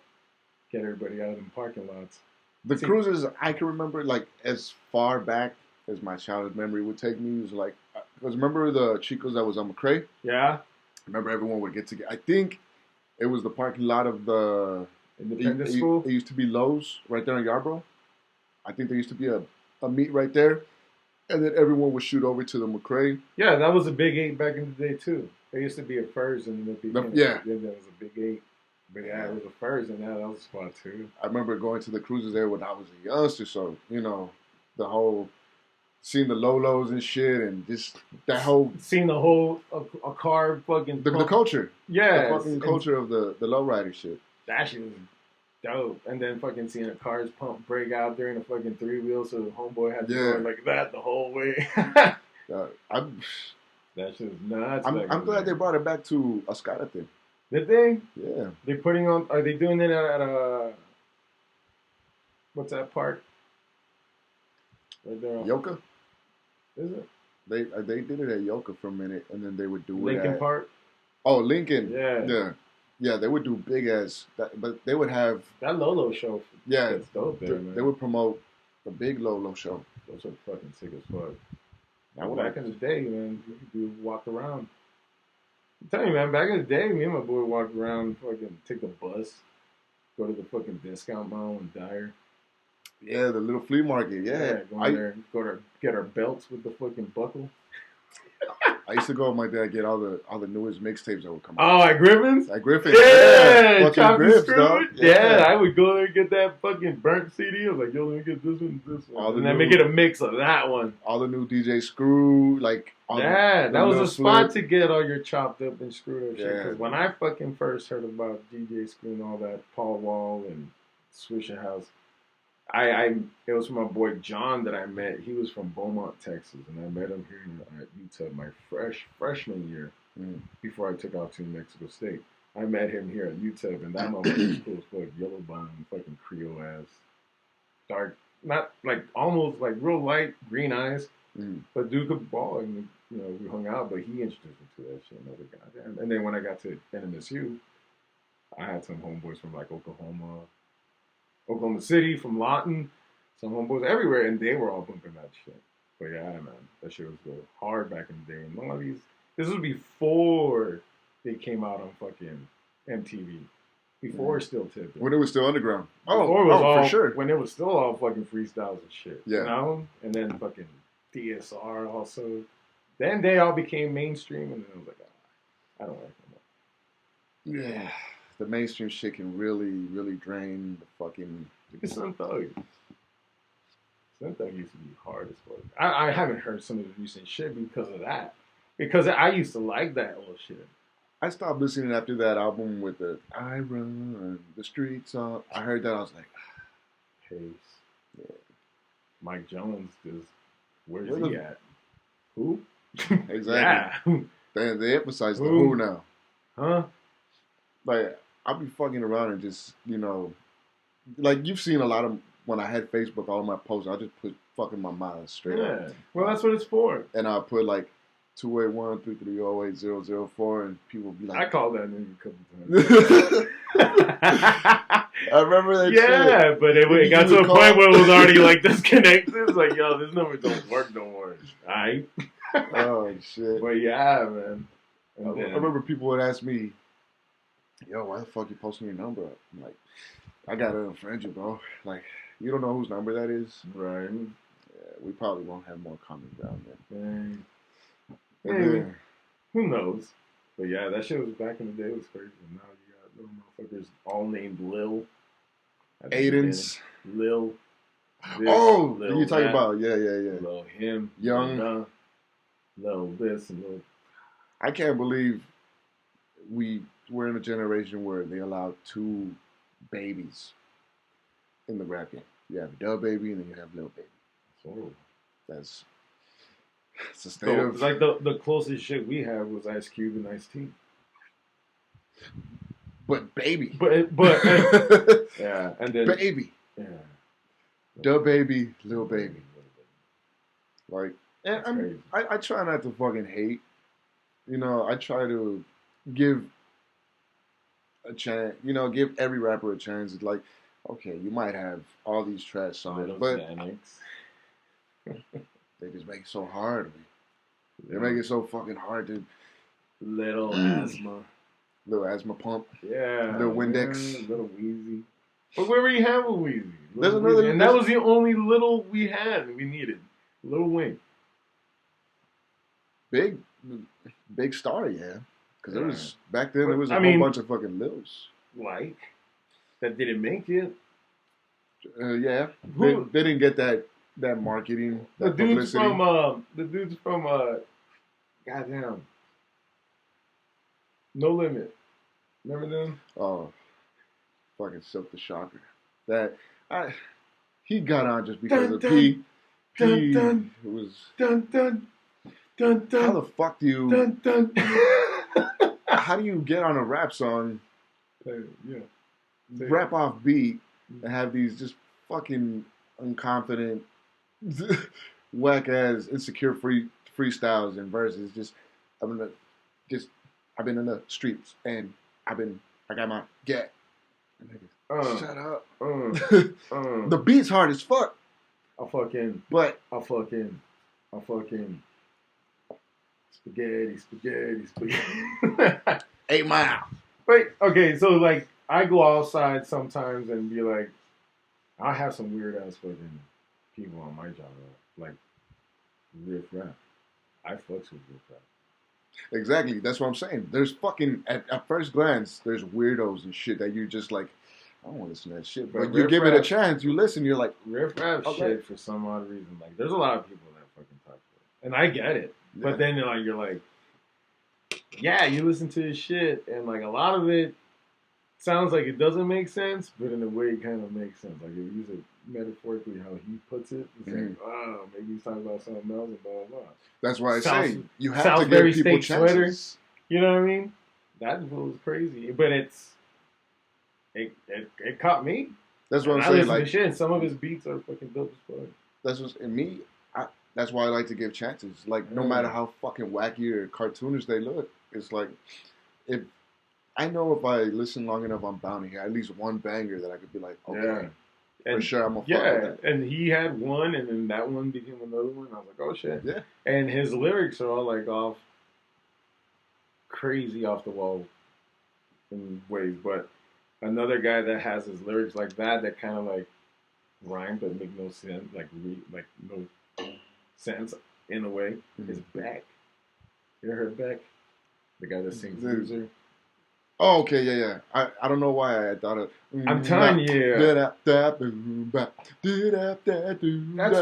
Speaker 2: Get everybody out of them parking lots.
Speaker 1: The cruises, I can remember, like, as far back as my childhood memory would take me, was like, because remember the Chicos that was on McCrae?
Speaker 2: Yeah.
Speaker 1: Remember everyone would get together. I think it was the parking lot of the
Speaker 2: Independent School.
Speaker 1: It used to be Lowe's right there in Yarborough. I think there used to be a meet right there. And then everyone would shoot over to the McCrae.
Speaker 2: Yeah, that was a Big 8 back in the day, too. There used to be a Furs in the beginning.
Speaker 1: Yeah.
Speaker 2: There was a Big 8. But yeah, it was a Furs in that. That was a spot, too.
Speaker 1: I remember going to the cruises there when I was a youngster. So, you know, the whole... Seeing the Lolos and shit, and just that whole...
Speaker 2: Seeing the whole, a car fucking...
Speaker 1: The culture.
Speaker 2: Yeah.
Speaker 1: The fucking culture of the lowrider shit.
Speaker 2: That shit was dope. And then fucking seeing a car's pump break out during a fucking 3-wheel, so the homeboy had to go like that the whole way.
Speaker 1: That
Speaker 2: shit was nuts.
Speaker 1: I'm glad they brought it back to Escada thing.
Speaker 2: Did they?
Speaker 1: Yeah.
Speaker 2: They're putting on... Are they doing it at a... What's that park? Right there.
Speaker 1: Yoka?
Speaker 2: Is it?
Speaker 1: They did it at Yoka for a minute, and then they would do
Speaker 2: Lincoln
Speaker 1: it at...
Speaker 2: Park?
Speaker 1: Oh, Lincoln.
Speaker 2: Yeah.
Speaker 1: Yeah. Yeah, they would do big ass... But they would have...
Speaker 2: That Lolo show.
Speaker 1: Yeah.
Speaker 2: That's dope there, man.
Speaker 1: They would promote the big Lolo show.
Speaker 2: Those are fucking sick as fuck. Now, back in the day, man, you could walk around. I'm telling you, man, back in the day, me and my boy walked around, fucking take the bus, go to the fucking discount mall in Dyer.
Speaker 1: Yeah, the little flea market. Yeah,
Speaker 2: go in there, go to get our belts with the fucking buckle.
Speaker 1: I used to go with my dad get all the newest mixtapes that would come
Speaker 2: out. Oh, at Griffin's?
Speaker 1: At Griffin's.
Speaker 2: Yeah,
Speaker 1: fucking Griff's, dog.
Speaker 2: Yeah, I would go there and get that fucking burnt CD. I was like, yo, let me get this one, this one. And then make it a mix of that one.
Speaker 1: All the new DJ Screw, like...
Speaker 2: that was a spot to get all your chopped up and screwed up shit. Because when I fucking first heard about DJ Screw and all that, Paul Wall and Swishahouse, it was my boy John that I met. He was from Beaumont, Texas, and I met him here at UTEP my freshman year before I took off to New Mexico State. I met him here at UTEP, and that motherfucker was cool as fuck, yellow bone, fucking Creole ass, dark, not like almost like real light green eyes, but dude could ball, and you know we hung out. But he introduced me to that shit, another goddamn. And then when I got to NMSU, I had some homeboys from like Oklahoma City, from Lawton, some homeboys everywhere, and they were all bumping that shit. But yeah, man, that shit was good. Hard back in the day. And all these, this was before they came out on fucking MTV. Before Still Tipping.
Speaker 1: When it was still underground.
Speaker 2: For
Speaker 1: sure.
Speaker 2: When it was still all fucking freestyles and shit.
Speaker 1: Yeah.
Speaker 2: You know? And then fucking DSR also. Then they all became mainstream, and then I was like, I don't like them.
Speaker 1: Yeah. The mainstream shit can really, really drain the fucking...
Speaker 2: Look at Slim Thug. Slim Thug used to be hard as fuck. I haven't heard some of the recent shit because of that. Because I used to like that old shit.
Speaker 1: I stopped listening after that album with the I Run the Streets song. I heard that, I was like...
Speaker 2: Pace. Yeah. Mike Jones is... Where's he at? Who?
Speaker 1: Exactly. Yeah. They emphasize the who now.
Speaker 2: Huh?
Speaker 1: Like, I'll be fucking around and just, you know, like you've seen a lot of, when I had Facebook, all of my posts, I just put fucking my mind straight up.
Speaker 2: Well, that's what it's for.
Speaker 1: And I'll put like 281-330-8004 and people be like...
Speaker 2: I called that nigga a couple times.
Speaker 1: I remember that shit.
Speaker 2: Yeah, but it got to a point where it was already like disconnected. It's like, yo, this number don't work no more. Alright?
Speaker 1: Oh, shit.
Speaker 2: But yeah, man.
Speaker 1: I remember people would ask me, yo, why the fuck you posting your number up? I'm like, I gotta unfriend you, bro. Like, you don't know whose number that is.
Speaker 2: Right.
Speaker 1: Yeah, we probably won't have more common ground then.
Speaker 2: Dang. Maybe. Who knows? But yeah, that shit was back in the day. It was crazy. And now you got little motherfuckers all named Lil.
Speaker 1: Aidens.
Speaker 2: Lil.
Speaker 1: Oh,
Speaker 2: Lil
Speaker 1: you talking
Speaker 2: that,
Speaker 1: about? Yeah.
Speaker 2: Lil him.
Speaker 1: Young.
Speaker 2: Lil this and Lil.
Speaker 1: I can't believe we're in a generation where they allow two babies in the rap game. You have Dub Baby and then you have Lil Baby.
Speaker 2: So
Speaker 1: that's a state of
Speaker 2: like the closest shit we had was Ice Cube and Ice T.
Speaker 1: But baby.
Speaker 2: But yeah, and then
Speaker 1: baby.
Speaker 2: Yeah.
Speaker 1: Dub Baby, Lil Baby. Like, and I try not to fucking hate. You know, I try to give a chance. You know, give every rapper a chance. It's like, okay, you might have all these trash songs, but they just make it so hard. They make it so fucking hard to
Speaker 2: Little
Speaker 1: asthma pump.
Speaker 2: Yeah.
Speaker 1: Little Windex.
Speaker 2: Yeah, little Wheezy. But where we have a Wheezy?
Speaker 1: There's another,
Speaker 2: and that was the only little we had we needed. Little Wing.
Speaker 1: Big star, yeah. Because it was back then. There was a whole bunch of fucking Lils.
Speaker 2: Like that didn't make it.
Speaker 1: Yeah. They didn't get that marketing. That
Speaker 2: the dudes
Speaker 1: publicity.
Speaker 2: from goddamn. No Limit. Remember them?
Speaker 1: Oh, fucking Silk the Shocker. He got on just because of P. It was
Speaker 2: dun dun dun dun.
Speaker 1: How the fuck do you?
Speaker 2: Dun dun.
Speaker 1: How do you get on a rap song? Rap off beat and have these just fucking unconfident, whack ass, insecure freestyles and verses. I've been in the streets and I got my get. Shut up. The beat's hard as fuck.
Speaker 2: I fucking spaghetti.
Speaker 1: 8 Mile.
Speaker 2: Wait, okay, so like I go outside sometimes and be like, I have some weird ass fucking people on my job, like riff rap. I fucks with riff rap.
Speaker 1: Exactly, that's what I'm saying. There's fucking at first glance, there's weirdos and shit that you just like. I don't want to listen to that shit, but you give it a chance. You listen. You're like
Speaker 2: riff rap shit for some odd reason. Like there's a lot of people that fucking talk to it, and I get it. Yeah. But then you're like, yeah, you listen to his shit, and like a lot of it sounds like it doesn't make sense, but in a way it kind of makes sense. Like if you use it metaphorically, how he puts it, it's like, oh, maybe he's talking about something else and blah blah blah.
Speaker 1: That's why I say you have to give people chances.
Speaker 2: Sweater, you know what I mean? That was crazy, but It caught me.
Speaker 1: That's what I'm saying. Like,
Speaker 2: shit, and some of his beats are fucking dope as fuck.
Speaker 1: That's what's in me. That's why I like to give chances. Like, no matter how fucking wacky or cartoonish they look, it's like if I listen long enough, I'm bound to hear at least one banger that I could be like, okay, for sure, I'm gonna fuck with that.
Speaker 2: And he had one, and then that one became another one. I was like, oh shit.
Speaker 1: Yeah.
Speaker 2: And his lyrics are all like crazy off the wall in ways, but. Another guy that has his lyrics like that kind of like rhyme but make no sense, like no sense in a way, is Beck. You ever heard Beck? The guy that sings Loser.
Speaker 1: Oh, okay, yeah. I don't know why I thought it.
Speaker 2: I'm telling you.
Speaker 1: That's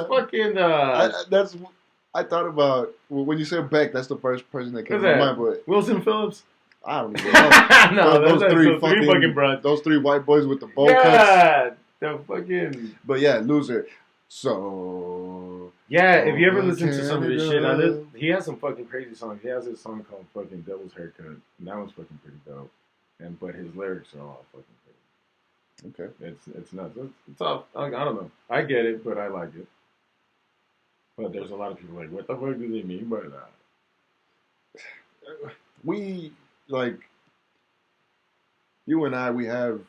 Speaker 2: fucking.
Speaker 1: I thought about when you said Beck. That's the first person that came to my mind. But
Speaker 2: Wilson Phillips.
Speaker 1: I don't even know.
Speaker 2: No, those three fucking brothers.
Speaker 1: Those three white boys with the bowl cuts.
Speaker 2: The fucking.
Speaker 1: But yeah, Loser. So.
Speaker 2: Yeah, if you ever listen to some of this shit, he has some fucking crazy songs. He has this song called fucking Devil's Haircut, and that one's fucking pretty dope. But his lyrics are all fucking crazy.
Speaker 1: Okay.
Speaker 2: It's nuts. It's all, I don't know. I get it, but I like it. But there's a lot of people like, what the fuck do they mean by that?
Speaker 1: Like, you and I, we have,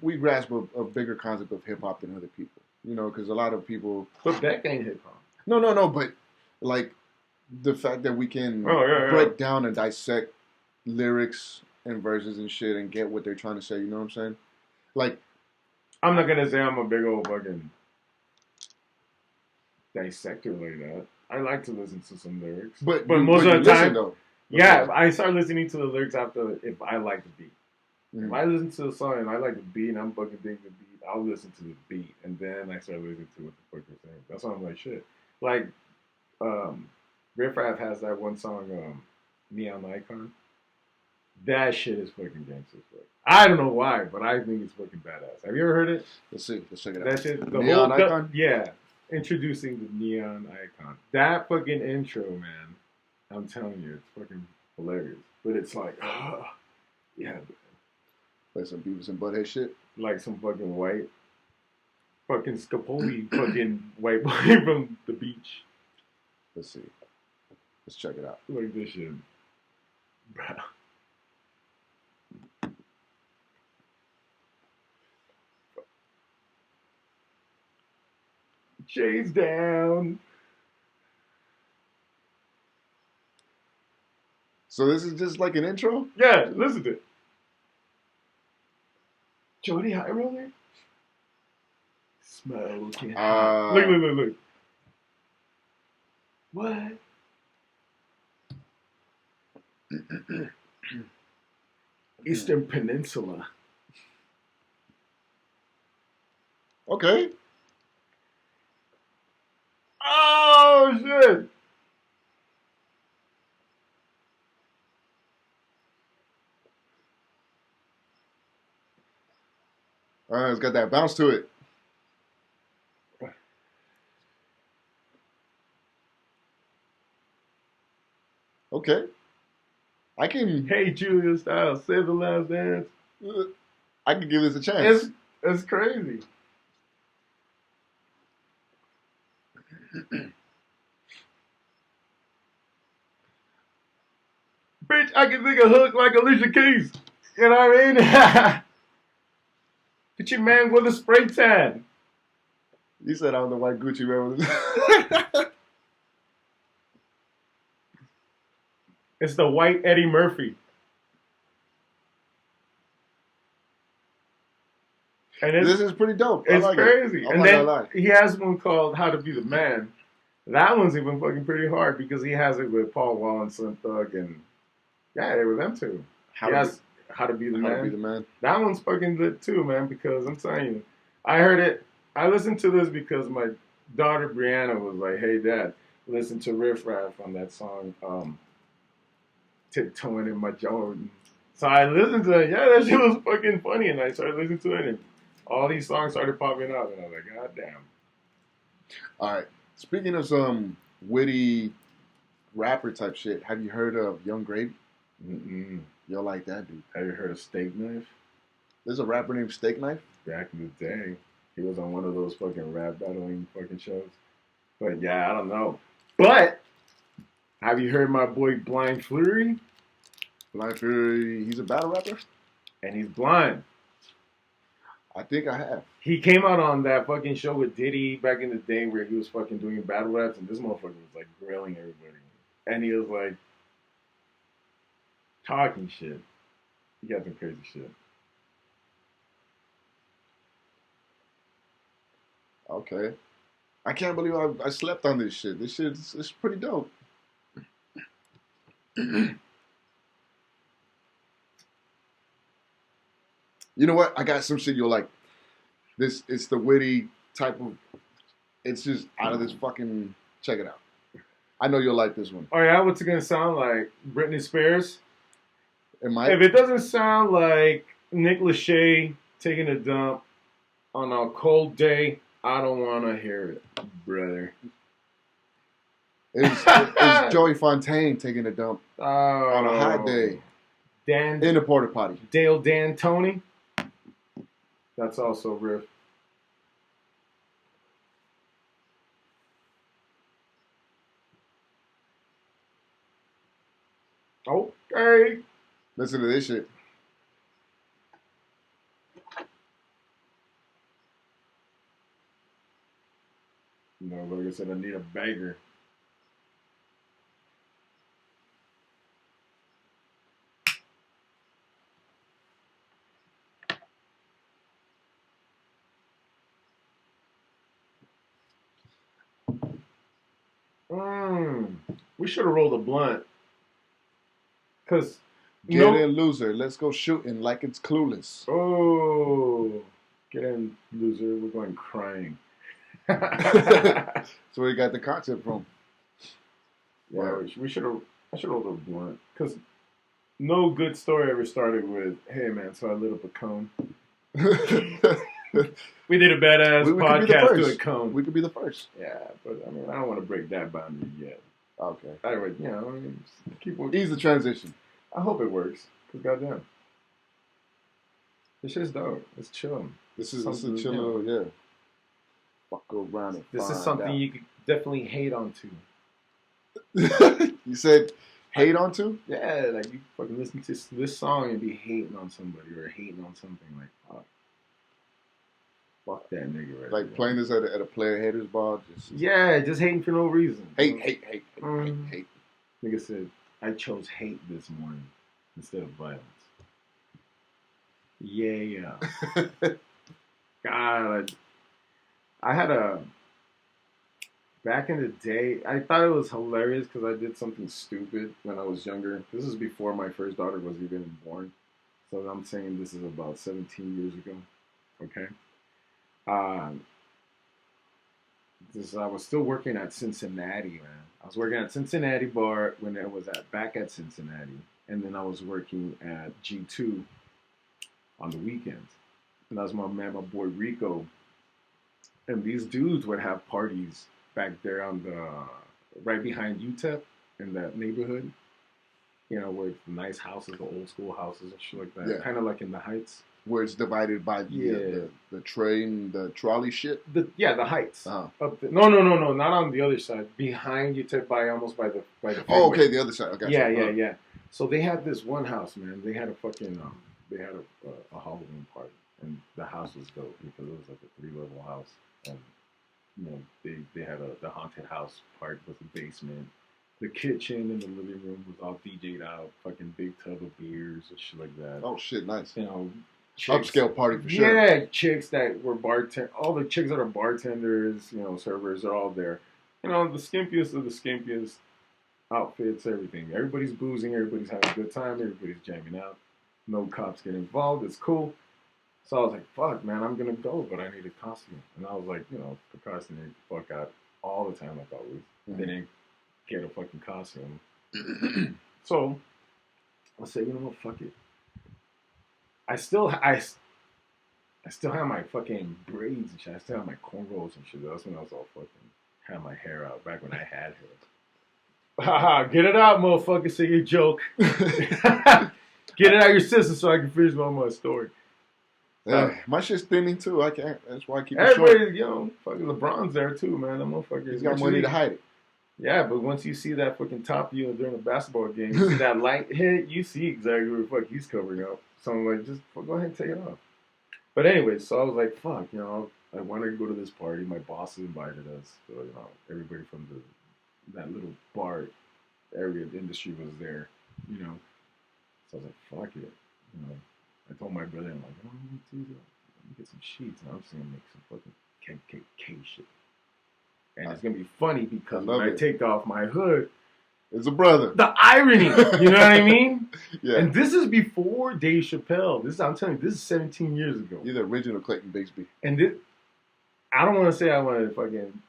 Speaker 1: we grasp a bigger concept of hip hop than other people. You know, because a lot of people.
Speaker 2: But that ain't hip hop.
Speaker 1: No, but like the fact that we can break down and dissect lyrics and verses and shit and get what they're trying to say. You know what I'm saying? Like,
Speaker 2: I'm not gonna say I'm a big old fucking dissect it like that. I like to listen to some lyrics,
Speaker 1: But
Speaker 2: most of the time,
Speaker 1: though.
Speaker 2: Yeah, I start listening to the lyrics after if I like the beat.
Speaker 1: Mm.
Speaker 2: If I listen to the song and I like the beat and I'm fucking digging the beat, I'll listen to the beat and then I start listening to what the fuck they're saying. That's why I'm like shit. Like, Riff Raff has that one song, Neon Icon. That shit is fucking gangster as fuck. I don't know why, but I think it's fucking badass. Have you ever heard it?
Speaker 1: Let's see. Let's check it out.
Speaker 2: That shit,
Speaker 1: Neon Icon?
Speaker 2: Yeah. Introducing the Neon Icon. That fucking intro, man. I'm telling you, it's fucking hilarious. But it's like, yeah.
Speaker 1: Like some Beavis and Butthead shit?
Speaker 2: Like some fucking white, fucking Scapoli fucking white boy from the beach.
Speaker 1: Let's see. Let's check it out.
Speaker 2: Like this shit. Bro. Chase down.
Speaker 1: So this is just like an intro?
Speaker 2: Yeah, listen to it. Jody High Roller? Smoking. Look. What? Eastern Peninsula.
Speaker 1: Okay.
Speaker 2: Oh, shit.
Speaker 1: It's got that bounce to it. Okay. I can.
Speaker 2: Hey, Julia Styles, Save the Last Dance.
Speaker 1: I can give this a chance.
Speaker 2: It's crazy. Bitch, I can think a hook like Alicia Keys. You know what I mean? Get your man with a spray tan.
Speaker 1: You said I'm the white Gucci man.
Speaker 2: It's the white Eddie Murphy. And
Speaker 1: this is pretty dope.
Speaker 2: It's crazy.
Speaker 1: And then
Speaker 2: he has one called How to Be the Man. That one's even fucking pretty hard because he has it with Paul Wall and Slim Thug and with them too. How to Be the Man. That one's fucking good too, man, because I'm telling you, I heard it. I listened to this because my daughter Brianna was like, hey, Dad, listen to Riff Raff on that song, Tiptoeing in My Jordan. So I listened to it. Yeah, that shit was fucking funny. And I started listening to it. And all these songs started popping up. And I was like, God damn.
Speaker 1: All right. Speaking of some witty rapper type shit, have you heard of Young Gravy?
Speaker 2: Mm-mm.
Speaker 1: You'll like that dude.
Speaker 2: Have you heard of Steak Knife?
Speaker 1: There's a rapper named Steak Knife?
Speaker 2: Back in the day. He was on one of those fucking rap battling fucking shows. But yeah, I don't know. But have you heard my boy Blind Fury?
Speaker 1: Blind Fury, he's a battle rapper?
Speaker 2: And he's blind.
Speaker 1: I think I have.
Speaker 2: He came out on that fucking show with Diddy back in the day where he was fucking doing battle raps and this motherfucker was like grilling everybody. And he was like talking shit. He got some crazy shit.
Speaker 1: Okay. I can't believe I slept on this shit. This shit is pretty dope. You know what? I got some shit you'll like. This it's the witty type of. It's just out of this fucking. Check it out. I know you'll like this one.
Speaker 2: Oh yeah, what's it gonna sound like? Britney Spears?
Speaker 1: It might.
Speaker 2: If it doesn't sound like Nick Lachey taking a dump on a cold day, I don't want to hear it, brother.
Speaker 1: It's Joey Fontaine taking a dump on a hot day.
Speaker 2: Dan
Speaker 1: in a porta potty.
Speaker 2: Dale D'Antoni. That's also Riff. Okay.
Speaker 1: Listen to this shit.
Speaker 2: No, like I said, I need a bagger. We should have rolled a blunt. Cause
Speaker 1: Get in, loser. Let's go shooting like it's Clueless.
Speaker 2: Oh, get in, loser. We're going crying.
Speaker 1: So where you got the concept from?
Speaker 2: Yeah, we should have. I should have rolled a blunt. Cause no good story ever started with, "Hey man, so I lit up a cone." We did a badass podcast to a cone.
Speaker 1: We could be the first.
Speaker 2: Yeah, but I mean, I don't want to break that boundary yet.
Speaker 1: Okay.
Speaker 2: I would, you know, keep on.
Speaker 1: Ease the transition.
Speaker 2: I hope it works. Cause goddamn, this shit's dope. It's chill.
Speaker 1: This is a chill, yeah. Fuck around and
Speaker 2: This is something you could definitely hate onto.
Speaker 1: You said hate onto?
Speaker 2: Yeah, like you fucking listen to this song and be hating on somebody or hating on something like, fuck that nigga right
Speaker 1: like
Speaker 2: there.
Speaker 1: playing this at a player haters bar.
Speaker 2: Just hating for no reason.
Speaker 1: Hate.
Speaker 2: Nigga said, I chose hate this morning instead of violence. Yeah. God, I had back in the day, I thought it was hilarious because I did something stupid when I was younger. This is before my first daughter was even born. So I'm saying this is about 17 years ago. Okay. I was still working at Cincinnati, man. I was working at Cincinnati bar when I was back at Cincinnati. And then I was working at G2 on the weekends. And that was my boy Rico. And these dudes would have parties back there on right behind UTEP in that neighborhood. You know, where it's nice houses, the old school houses and shit like that. Yeah. Kind of like in the Heights.
Speaker 1: Where it's divided by the train, the trolley shit?
Speaker 2: The Heights.
Speaker 1: Uh-huh.
Speaker 2: No, not on the other side. Behind UTEP, almost by the
Speaker 1: Oh, okay, the other side. Okay.
Speaker 2: Yeah. So they had this one house, man. They had a fucking, they had a Halloween party. And the house was dope because it was like a 3-level house. And, you know, they had the haunted house part with the basement. The kitchen and the living room was all DJ'd out. Fucking big tub of beers and shit like that.
Speaker 1: Oh, shit, nice.
Speaker 2: You know,
Speaker 1: chicks, upscale party for sure.
Speaker 2: Yeah, chicks that were all the chicks that are bartenders, you know, servers are all there. You know, the skimpiest of the skimpiest outfits, everything. Everybody's boozing, everybody's having a good time, everybody's jamming out. No cops get involved, it's cool. So I was like, fuck, man, I'm going to go, but I need a costume. And I was like, you know, procrastinating the fuck out all the time, like always. Mm-hmm. Didn't get a fucking costume. So I said, you know what, fuck it. I still have my fucking braids and shit. I still have my cornrows and shit. That's when I was all fucking had my hair out, back when I had hair. Haha, get it out, motherfucker, say your joke. Get it out your system so I can finish my story.
Speaker 1: Yeah, my shit's thinning too. I can't. That's why I keep it
Speaker 2: everybody,
Speaker 1: short.
Speaker 2: You know, fucking LeBron's there too, man. That motherfucker.
Speaker 1: He's got money to hide it.
Speaker 2: Yeah, but once you see that fucking top view during a basketball game, you see that light hit, you see exactly what the fuck he's covering up. So I'm like, just go ahead and take it off. But anyway, so I was like, fuck, you know, I wanted to go to this party. My boss invited us. So, you know, everybody from that little bar area, the industry was there, you know. So I was like, fuck it. You know, I told my brother, I'm like, let me get some sheets. And I'm just going to make some fucking KKK shit. And it's going to be funny because when I take off my hood,
Speaker 1: it's a brother.
Speaker 2: The irony, you know what I mean?
Speaker 1: Yeah.
Speaker 2: And this is before Dave Chappelle. I'm telling you, this is 17 years ago.
Speaker 1: You're the original Clayton Bigsby.
Speaker 2: And I don't want to say I want to fucking,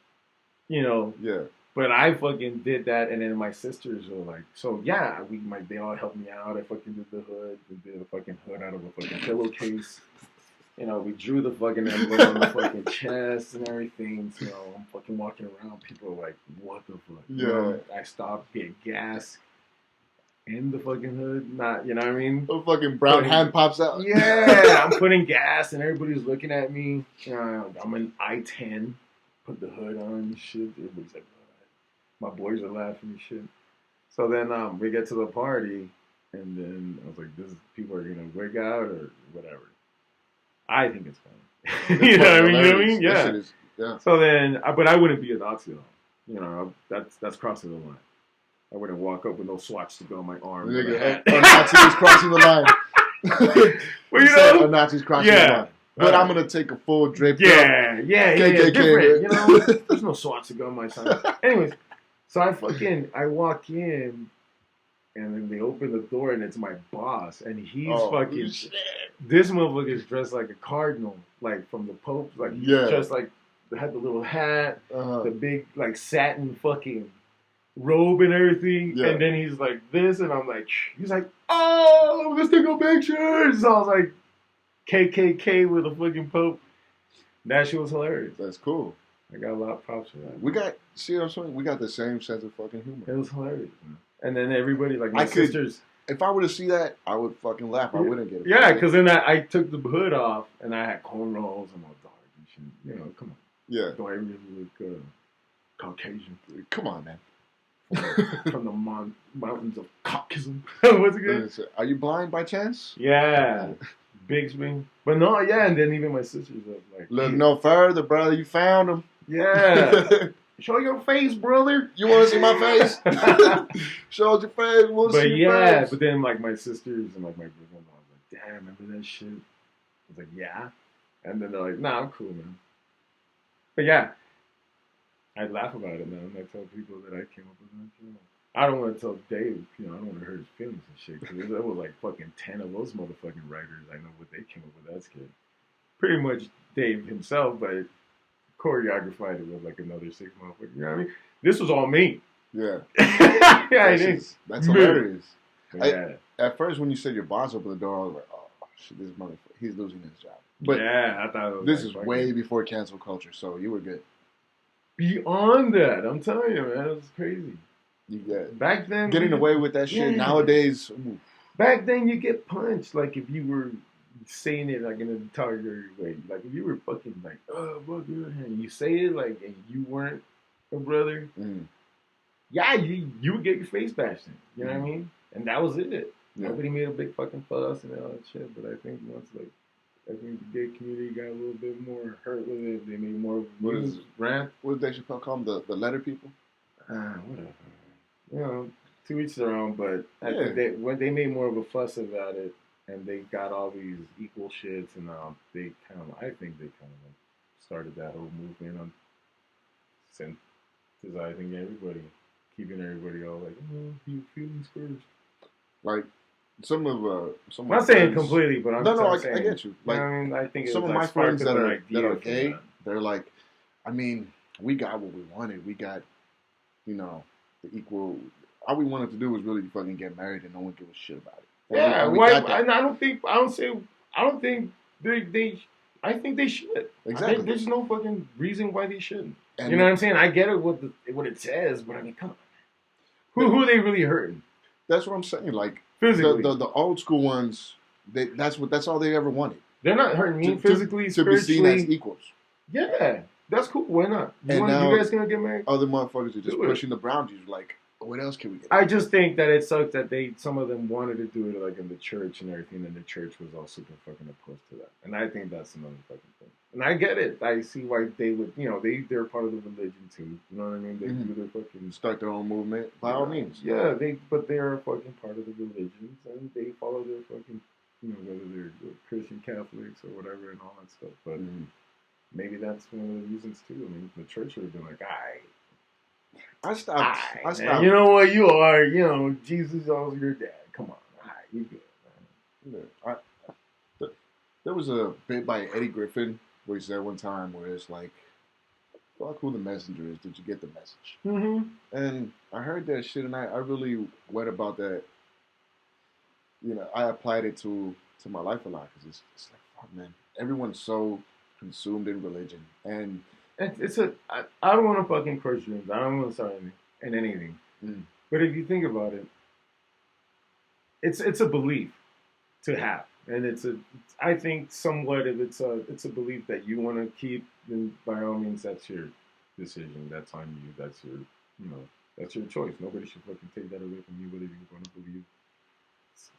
Speaker 2: you know.
Speaker 1: Yeah.
Speaker 2: But I fucking did that, and then my sisters were like, so yeah, they all helped me out. I fucking did the hood. We did a fucking hood out of a fucking pillowcase. You know, we drew the fucking emblem on the fucking chest and everything. So, you know, I'm fucking walking around. People are like, what the fuck?
Speaker 1: Yeah.
Speaker 2: You know, I stopped, get gas in the fucking hood. Not, you know what I mean?
Speaker 1: A fucking brown hand pops out.
Speaker 2: Yeah, I'm putting gas and everybody's looking at me. You know, I'm in I-10, put the hood on and shit. Everybody's like, my boys are laughing and shit. So then we get to the party, and then I was like, people are going to wig out or whatever. I think it's funny. You know what I mean? Yeah.
Speaker 1: Yeah.
Speaker 2: So then, but I wouldn't be a Nazi though. You know, that's crossing the line. I wouldn't walk up with no swastika on my arm.
Speaker 1: A Nazi is crossing the line.
Speaker 2: Well, you know,
Speaker 1: a Nazi's crossing the line. But I'm gonna take a full drape.
Speaker 2: Yeah, different. You know, there's no swastika on my side. Anyways, So I walk in, and then they open the door, and it's my boss, and he's
Speaker 1: shit.
Speaker 2: This motherfucker is dressed like a cardinal, like from the Pope. Like he's dressed like, had the little hat, the big like satin fucking robe and everything, and then he's like this, and I'm like, he's like, oh, let's take a picture. So I was like, KKK with a fucking Pope. That shit was hilarious.
Speaker 1: That's cool.
Speaker 2: I got a lot of props for that.
Speaker 1: We got, see what I'm saying? We got the same sense of fucking humor.
Speaker 2: It was hilarious. And then everybody, like my sisters.
Speaker 1: If I were to see that, I would fucking laugh. I wouldn't get it.
Speaker 2: Yeah, because then I took the hood off and I had cornrows and all dark and shit. You know, come on.
Speaker 1: Yeah.
Speaker 2: Do I really look Caucasian?
Speaker 1: Come on, man.
Speaker 2: From the mountains of Caucasus. What's it good?
Speaker 1: Are you blind by chance?
Speaker 2: Yeah. Bigsby. But no, yeah, and then even my sisters are like,
Speaker 1: look no further, brother. You found him.
Speaker 2: Yeah. Show your face, brother.
Speaker 1: You want to see my face? Show your face. Want to see your face?
Speaker 2: But then like my sisters and like my brother-in-law was like, damn, remember that shit? I was like, yeah. And then they're like, nah, I'm cool, man. But yeah, I laugh about it, man. I tell people that I came up with that. You know. I don't want to tell Dave, you know, I don't want to hurt his feelings and shit. Because there was like fucking 10 of those motherfucking writers. I know what they came up with that skit. Pretty much Dave himself, but choreographed it with like another 6 motherfuckers. You know what I mean? This was all me.
Speaker 1: Yeah.
Speaker 2: Yeah, it is.
Speaker 1: That's hilarious.
Speaker 2: Yeah.
Speaker 1: At first, when you said your boss opened the door, I was like, oh, shit, this motherfucker, he's losing his job. But
Speaker 2: yeah, I thought it was
Speaker 1: this is way before cancel culture, so you were good.
Speaker 2: Beyond that, I'm telling you, man, it was crazy. Back then,
Speaker 1: getting away with that shit. Nowadays,
Speaker 2: back then you get punched. Like if you were saying it like in a target way, like if you were fucking like, oh, fuck you, and you say it like, and you weren't a brother, yeah, you would get your face bashed in. You know what I mean? And that was it. Yeah. Nobody made a big fucking fuss and all that shit. But I think once I think the gay community got a little bit more hurt with it. They made more of a rant.
Speaker 1: What did they call them? The letter people?
Speaker 2: Whatever. You know, to each their own, but I think when they made more of a fuss about it, and they got all these equal shits, and they I think they kind of like started that whole movement on synthesizing everybody, keeping everybody all like, your feelings first.
Speaker 1: Like some of
Speaker 2: I'm not saying completely, but
Speaker 1: I get you. Like,
Speaker 2: I mean, I think
Speaker 1: some of my friends that are gay, they're like, I mean, we got what we wanted. We got, you know, the equal. All we wanted to do was really fucking get married, and no one give a shit about it.
Speaker 2: Yeah, I think they should.
Speaker 1: Exactly.
Speaker 2: There's no fucking reason why they shouldn't. And you know what I'm saying? I get it what it says, but I mean, come on. Who are they really hurting?
Speaker 1: That's what I'm saying. Like
Speaker 2: physically,
Speaker 1: the old school ones, that's all they ever wanted.
Speaker 2: They're not hurting me physically,
Speaker 1: to be seen as equals.
Speaker 2: Yeah, that's cool. Why not? You guys gonna get married?
Speaker 1: Other motherfuckers are just pushing the boundaries. Like, what else can we get?
Speaker 2: I just think that it sucks that some of them wanted to do it like in the church and everything, and the church was all super fucking opposed to that. And I think that's another fucking thing. And I get it. I see why they would, you know, they're part of the religion too. You know what I mean? They do their fucking
Speaker 1: start their own movement by all means.
Speaker 2: Yeah, but they're a fucking part of the religions, and they follow their fucking, you know, whether they're Christian Catholics or whatever and all that stuff. But maybe that's one of the reasons too. I mean, the church would have been like, I stopped. Man, you know what you are. You know, Jesus is your dad. Come on. You good, man.
Speaker 1: Yeah. There was a bit by Eddie Griffin where he said one time where it's like, fuck who the messenger is. Did you get the message?
Speaker 2: Mm-hmm.
Speaker 1: And I heard that shit, and I really went about that. You know, I applied it to my life a lot because it's like, fuck, man. Everyone's so consumed in religion. And
Speaker 2: I don't want to fucking crush dreams. I don't want to start anything. But if you think about it, it's a belief to have, and I think somewhat if it's a belief that you want to keep, then by all means that's your decision. That's on you. That's that's your choice. Nobody should fucking take that away from you. Whether you're going to believe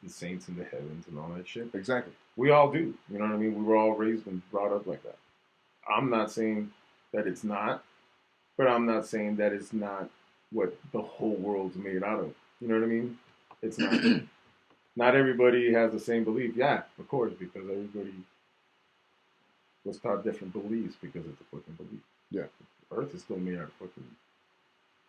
Speaker 2: the saints in the heavens and all that shit.
Speaker 1: Exactly.
Speaker 2: We all do. You know what I mean? We were all raised and brought up like that. I'm not saying that it's not, but I'm not saying that it's not what the whole world's made out of. You know what I mean? It's not. Not everybody has the same belief. Yeah, of course, because everybody was taught different beliefs because it's a fucking belief.
Speaker 1: Yeah.
Speaker 2: Earth is still made out of fucking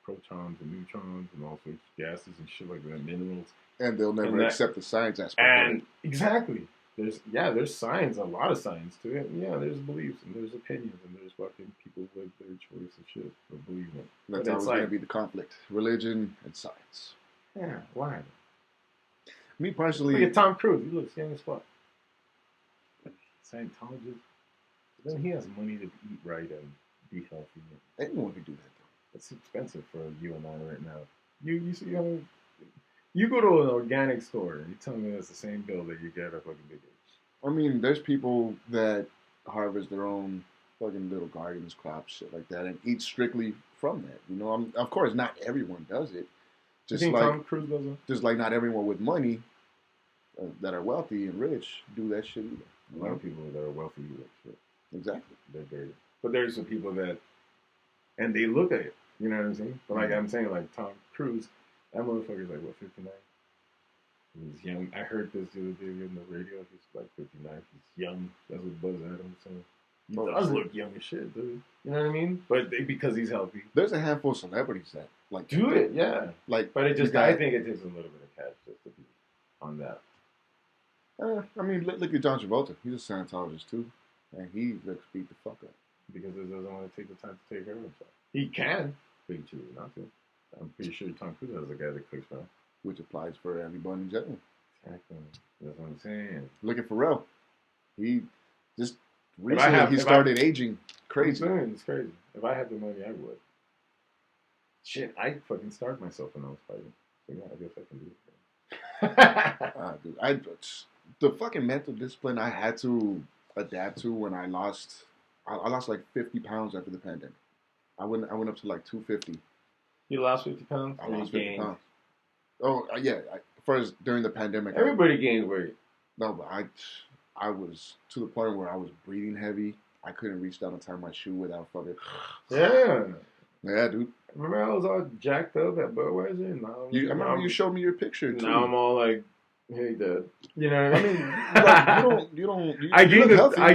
Speaker 2: protons and neutrons and all sorts of gases and shit like that, minerals.
Speaker 1: And they'll never accept the science aspect of it.
Speaker 2: Exactly. There's science, a lot of science to it. And yeah, there's beliefs and there's opinions and there's fucking people with their choice and shit or believe in.
Speaker 1: That's always going to be the conflict: religion and science.
Speaker 2: Yeah, why?
Speaker 1: Me personally,
Speaker 2: look at Tom Cruise. He looks young as fuck. Scientologist. Then he has money to eat right and be healthy.
Speaker 1: Anyone can do that though.
Speaker 2: It's expensive for you and I right now. You see, you go to an organic store and you tell me it's the same bill that you get at fucking Big H.
Speaker 1: I mean, there's people that harvest their own fucking little gardens, crops, shit like that, and eat strictly from that. You know, of course, not everyone does it.
Speaker 2: Just you think Tom Cruise does it?
Speaker 1: Just like not everyone with money that are wealthy and rich do that shit either.
Speaker 2: A lot of people that are wealthy do that shit.
Speaker 1: Exactly.
Speaker 2: They're dirty. But there's some people that, and they look at it. You know what I'm saying? But like I'm saying, like Tom Cruise, that motherfucker's like, what, 59? He's young. I heard this the other day on the radio. He's like 59. He's young. That's what Buzz Adams saying. He does look young as shit, dude. You know what I mean? But because he's healthy.
Speaker 1: There's a handful of celebrities that like
Speaker 2: do it, yeah.
Speaker 1: Like,
Speaker 2: but it just, I think it takes a little bit of cash just to be on that.
Speaker 1: I mean, look at John Travolta. He's a Scientologist too, and he looks beat the fuck up
Speaker 2: because he doesn't want to take the time to take care of himself. He can, but he chooses not to. I'm pretty sure Tom Cruise has a guy that cooks for him.
Speaker 1: Which applies for everyone in general.
Speaker 2: Exactly. That's what I'm saying.
Speaker 1: Look at Pharrell. He just recently he started aging crazy.
Speaker 2: It's crazy. If I had the money, I would. Shit, I fucking starved myself when I was fighting. So yeah, I guess I can do it.
Speaker 1: Dude, the fucking mental discipline I had to adapt to when I lost like 50 pounds after the pandemic. I went up to like 250.
Speaker 2: You lost 50 pounds?
Speaker 1: I lost 50 pounds. Oh, yeah. First, during the pandemic.
Speaker 2: Everybody gained weight.
Speaker 1: No, but I was to the point where I was breathing heavy. I couldn't reach down and tie my shoe without fucking...
Speaker 2: Yeah.
Speaker 1: Yeah, dude.
Speaker 2: Remember I was all jacked up at Budweiser?
Speaker 1: I remember you showed me your picture, too.
Speaker 2: Now I'm all like, hey, Dad. You know what I mean?
Speaker 1: I gained
Speaker 2: I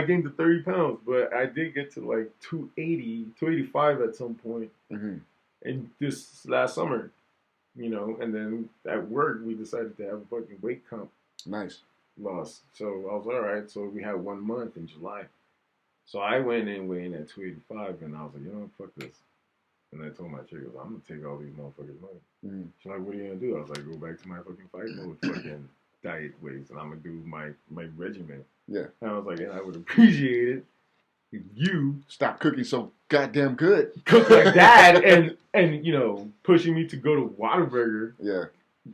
Speaker 2: gained the 30 pounds, but I did get to like 280, 285 at some point.
Speaker 1: Mm-hmm.
Speaker 2: And this last summer, you know, and then at work we decided to have a fucking weight comp.
Speaker 1: Nice.
Speaker 2: Loss. So I was all right. So we had 1 month in July. So I went in weighing at 285, and I was like, you know, fuck this. And I told my chick, I'm gonna take all these motherfuckers' money.
Speaker 1: Mm-hmm.
Speaker 2: She's like, what are you gonna do? I was like, go back to my fucking fight mode, fucking diet ways, and I'm gonna do my regimen.
Speaker 1: Yeah.
Speaker 2: And I was like, and I would appreciate it if you
Speaker 1: stop cooking so goddamn good,
Speaker 2: cook like that, and you know, pushing me to go to Whataburger.
Speaker 1: Yeah.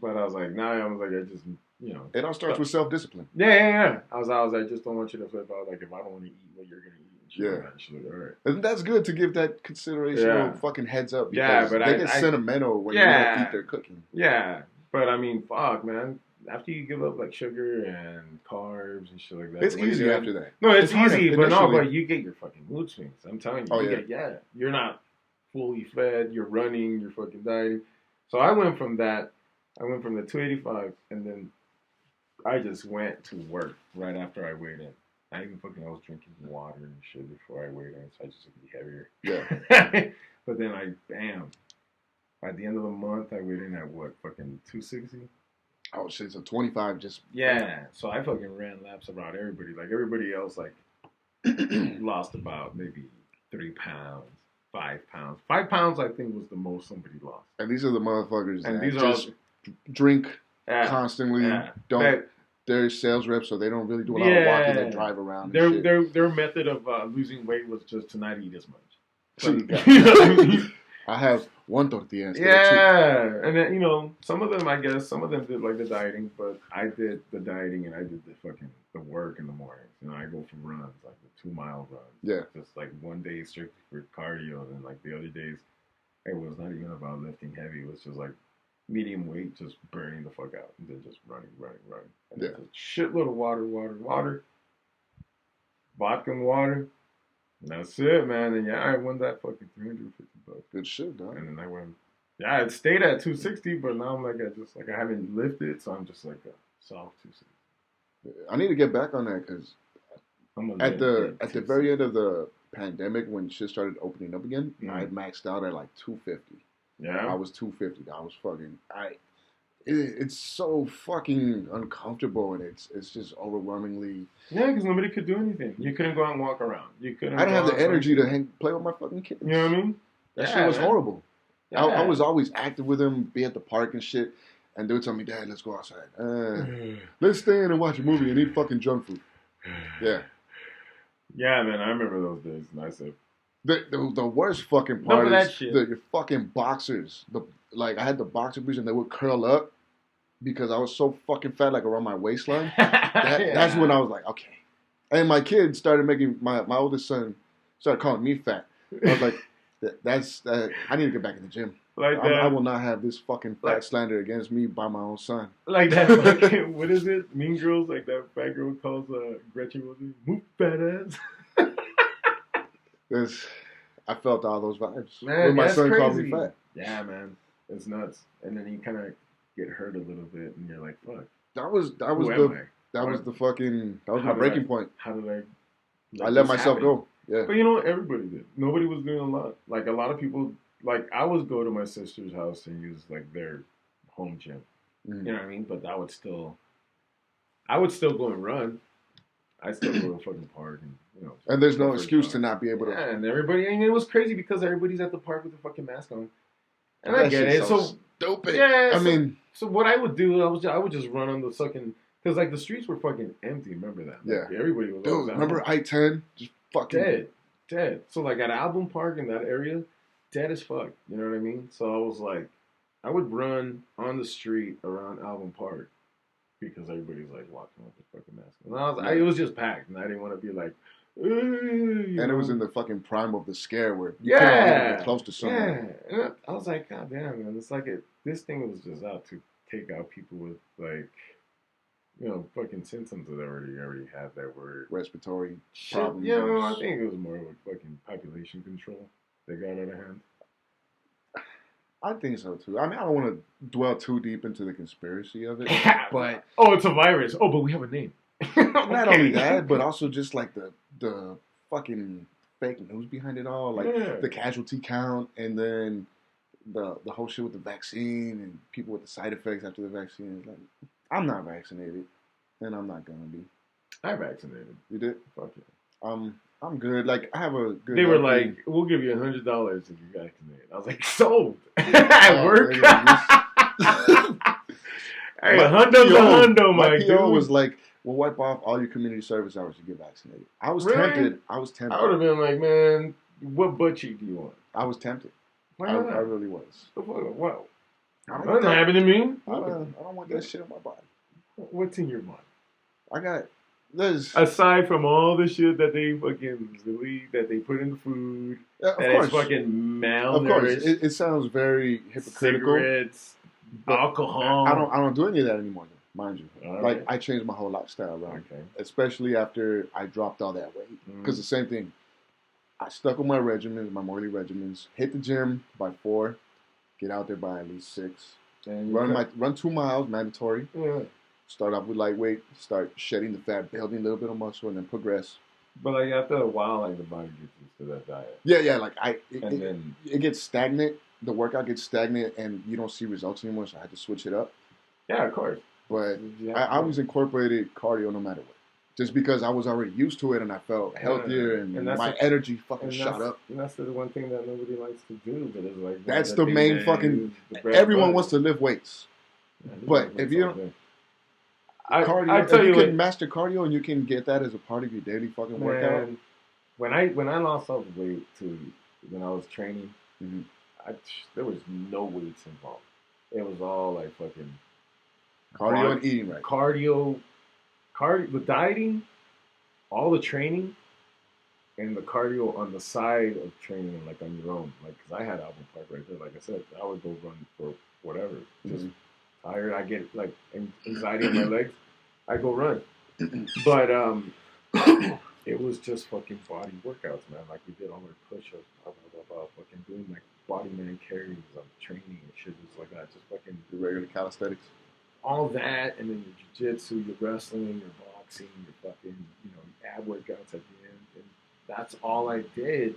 Speaker 2: But I was like, nah. I was like, I just, you know,
Speaker 1: it all starts with self-discipline.
Speaker 2: Yeah. I was I just don't want you to flip out. Like, if I don't want to eat what you're gonna eat.
Speaker 1: Yeah.
Speaker 2: Like, all right.
Speaker 1: And that's good to give that consideration or fucking heads up.
Speaker 2: Yeah, but
Speaker 1: they get sentimental when you don't eat their cooking.
Speaker 2: Yeah. But I mean, fuck, man. After you give up like sugar and carbs and shit like that,
Speaker 1: it's easy after that.
Speaker 2: No, it's easy, but you get your fucking mood swings. I'm telling you, you're not fully fed. You're running. You're fucking dieting. So I went from that. I went from the 285, and then I just went to work right after I weighed in. I was drinking water and shit before I weighed in, so I just could be heavier.
Speaker 1: Yeah.
Speaker 2: But then by the end of the month, I weighed in at what, fucking 260?
Speaker 1: Oh shit, so 25 just...
Speaker 2: Yeah, so I fucking ran laps about everybody. Like, everybody else, like, lost about maybe 3 pounds, 5 pounds. 5 pounds, I think, was the most somebody lost.
Speaker 1: And these are the motherfuckers
Speaker 2: and
Speaker 1: that
Speaker 2: these
Speaker 1: just drink constantly, they're sales reps, so they don't really do a lot of walking. They drive around.
Speaker 2: Their method of losing weight was just to not eat as much.
Speaker 1: So, I have one tortilla instead of two.
Speaker 2: And then, you know, some of them did like the dieting, but I did the dieting and I did the work in the mornings. You know, I go for runs, like the 2-mile runs.
Speaker 1: Yeah.
Speaker 2: Just like one day strictly for cardio, and then like the other days, it was not even about lifting heavy. It was just like medium weight, just burning the fuck out, and then just running. And then a shitload of water, vodka and water. And that's it, man. And I won that fucking $350.
Speaker 1: Good shit, dog.
Speaker 2: And then I went, it stayed at 260, but now I'm like, I haven't lifted, so I'm just like a soft 260.
Speaker 1: I need to get back on that because at the very end of the pandemic when shit started opening up again, I had maxed out at like 250.
Speaker 2: Yeah.
Speaker 1: I was 250. I was fucking. It's so fucking uncomfortable, and it's just overwhelmingly.
Speaker 2: Yeah, because nobody could do anything. You couldn't go out and walk around. You couldn't.
Speaker 1: I didn't have the energy to play with my fucking kids.
Speaker 2: You know what I mean?
Speaker 1: That shit was horrible.
Speaker 2: Yeah.
Speaker 1: I was always active with them, be at the park and shit, and they would tell me, "Dad, let's go outside. Let's stay in and watch a movie and eat fucking junk food." Yeah.
Speaker 2: Yeah, man, I remember those days. And I said,
Speaker 1: the worst fucking part is
Speaker 2: your
Speaker 1: fucking boxers. I had the boxer briefs and they would curl up because I was so fucking fat, like around my waistline. That's when I was like, okay. And my kids started making my oldest son started calling me fat. I was like, I need to get back in the gym. I will not have this fucking fat slander against me by my own son.
Speaker 2: Like that fucking, what is it? Mean Girls? Like that fat girl calls Gretchen, was it? Move fat ass.
Speaker 1: I felt all those vibes.
Speaker 2: Man,
Speaker 1: when my son
Speaker 2: crazy.
Speaker 1: called me fat.
Speaker 2: Yeah, man. It's nuts. And then you kind of get hurt a little bit and you're like, fuck.
Speaker 1: That was my breaking point.
Speaker 2: How did
Speaker 1: I let myself go. Yeah.
Speaker 2: But you know what? Everybody did. Nobody was doing a lot. Like, a lot of people, like, I would go to my sister's house and use, like, their home gym. Mm-hmm. You know what I mean? But I would still go and run. I'd still go to the fucking park and, you know.
Speaker 1: And there's no excuse to not be able to.
Speaker 2: Yeah, and everybody, and it was crazy because everybody's at the park with the fucking mask on. And I get it. So
Speaker 1: stupid.
Speaker 2: Yeah. So what I would do, I would just run on the fucking, because, like, the streets were fucking empty. Remember that? Like,
Speaker 1: yeah.
Speaker 2: Everybody was.
Speaker 1: Dude, remember I-10? Just fucking
Speaker 2: dead. So, like, at Album Park in that area, dead as fuck. You know what I mean? So I was like, I would run on the street around Album Park because everybody's like walking with the fucking mask. And I was, it was just packed, and I didn't want to be like. And
Speaker 1: it was in the fucking prime of the scare where you couldn't even get close to someone.
Speaker 2: Yeah, and I was like, God damn, man, it's like this thing was just out to take out people with, like, you know, fucking symptoms that already had that were
Speaker 1: respiratory problems.
Speaker 2: Yeah, no, I think it was more of a fucking population control that got out of hand.
Speaker 1: I think so too. I mean, I don't want to dwell too deep into the conspiracy of it, but
Speaker 2: it's a virus. Oh, but we have a name.
Speaker 1: Not only that, but also just like the fucking fake news behind it all, like the casualty count, and then the whole shit with the vaccine and people with the side effects after the vaccine. Like, I'm not vaccinated, and I'm not gonna be.
Speaker 2: I vaccinated.
Speaker 1: You did?
Speaker 2: Fuck yeah.
Speaker 1: I'm good. Like, I have a good.
Speaker 2: They were like, "We'll give you $100 if you vaccinated." I was like, "Sold." At work. Hey, hundo, my dude.
Speaker 1: PO was like, "We'll wipe off all your community service hours to get vaccinated." I was tempted. I would have
Speaker 2: been like, "Man, what butt cheek do you want?"
Speaker 1: I was tempted.
Speaker 2: Why not?
Speaker 1: I really was.
Speaker 2: What?
Speaker 1: That
Speaker 2: doesn't happen to me.
Speaker 1: I don't want that shit in my body.
Speaker 2: What's in your body?
Speaker 1: I got.
Speaker 2: Aside from all the shit that they fucking believe that they put in the food,
Speaker 1: of
Speaker 2: that
Speaker 1: course.
Speaker 2: It's fucking malnourished.
Speaker 1: Of course, it sounds very hypocritical.
Speaker 2: Cigarettes, alcohol.
Speaker 1: I don't do any of that anymore, mind you.
Speaker 2: All
Speaker 1: like
Speaker 2: right.
Speaker 1: I changed my whole lifestyle around, especially after I dropped all that weight. Because the same thing, I stuck with my regimens, my morning regimens. Hit the gym by 4, get out there by at least 6. Run 2 miles mandatory.
Speaker 2: Yeah.
Speaker 1: Start off with lightweight, start shedding the fat, building a little bit of muscle, and then progress.
Speaker 2: But like after a while, like the body gets used to that diet.
Speaker 1: Yeah. Like it gets stagnant. The workout gets stagnant, and you don't see results anymore. So I had to switch it up.
Speaker 2: Yeah, of course.
Speaker 1: But I always incorporated cardio no matter what, just because I was already used to it, and I felt healthier, and my energy fucking shot up.
Speaker 2: And that's the one thing that nobody likes to do. But it's like
Speaker 1: that's the main fucking. Everyone wants to lift weights, but if you don't. Cardio, I tell you, can master cardio and you can get that as a part of your daily fucking workout.
Speaker 2: When I lost all the weight when I was training, there was no weights involved. It was all like fucking
Speaker 1: cardio and eating right.
Speaker 2: Cardio, the dieting, all the training, and the cardio on the side of training, like on your own. Like, because I had Album Park right there. Like I said, I would go run for whatever. Just tired. I get like anxiety in my legs. I go run. But it was just fucking body workouts, man. Like we did all our push-ups, fucking doing like body man carries, training and shit just like that. Just fucking
Speaker 1: your regular calisthenics.
Speaker 2: All that, and then your jiu-jitsu, your wrestling, your boxing, your fucking, ab workouts at the end. And that's all I did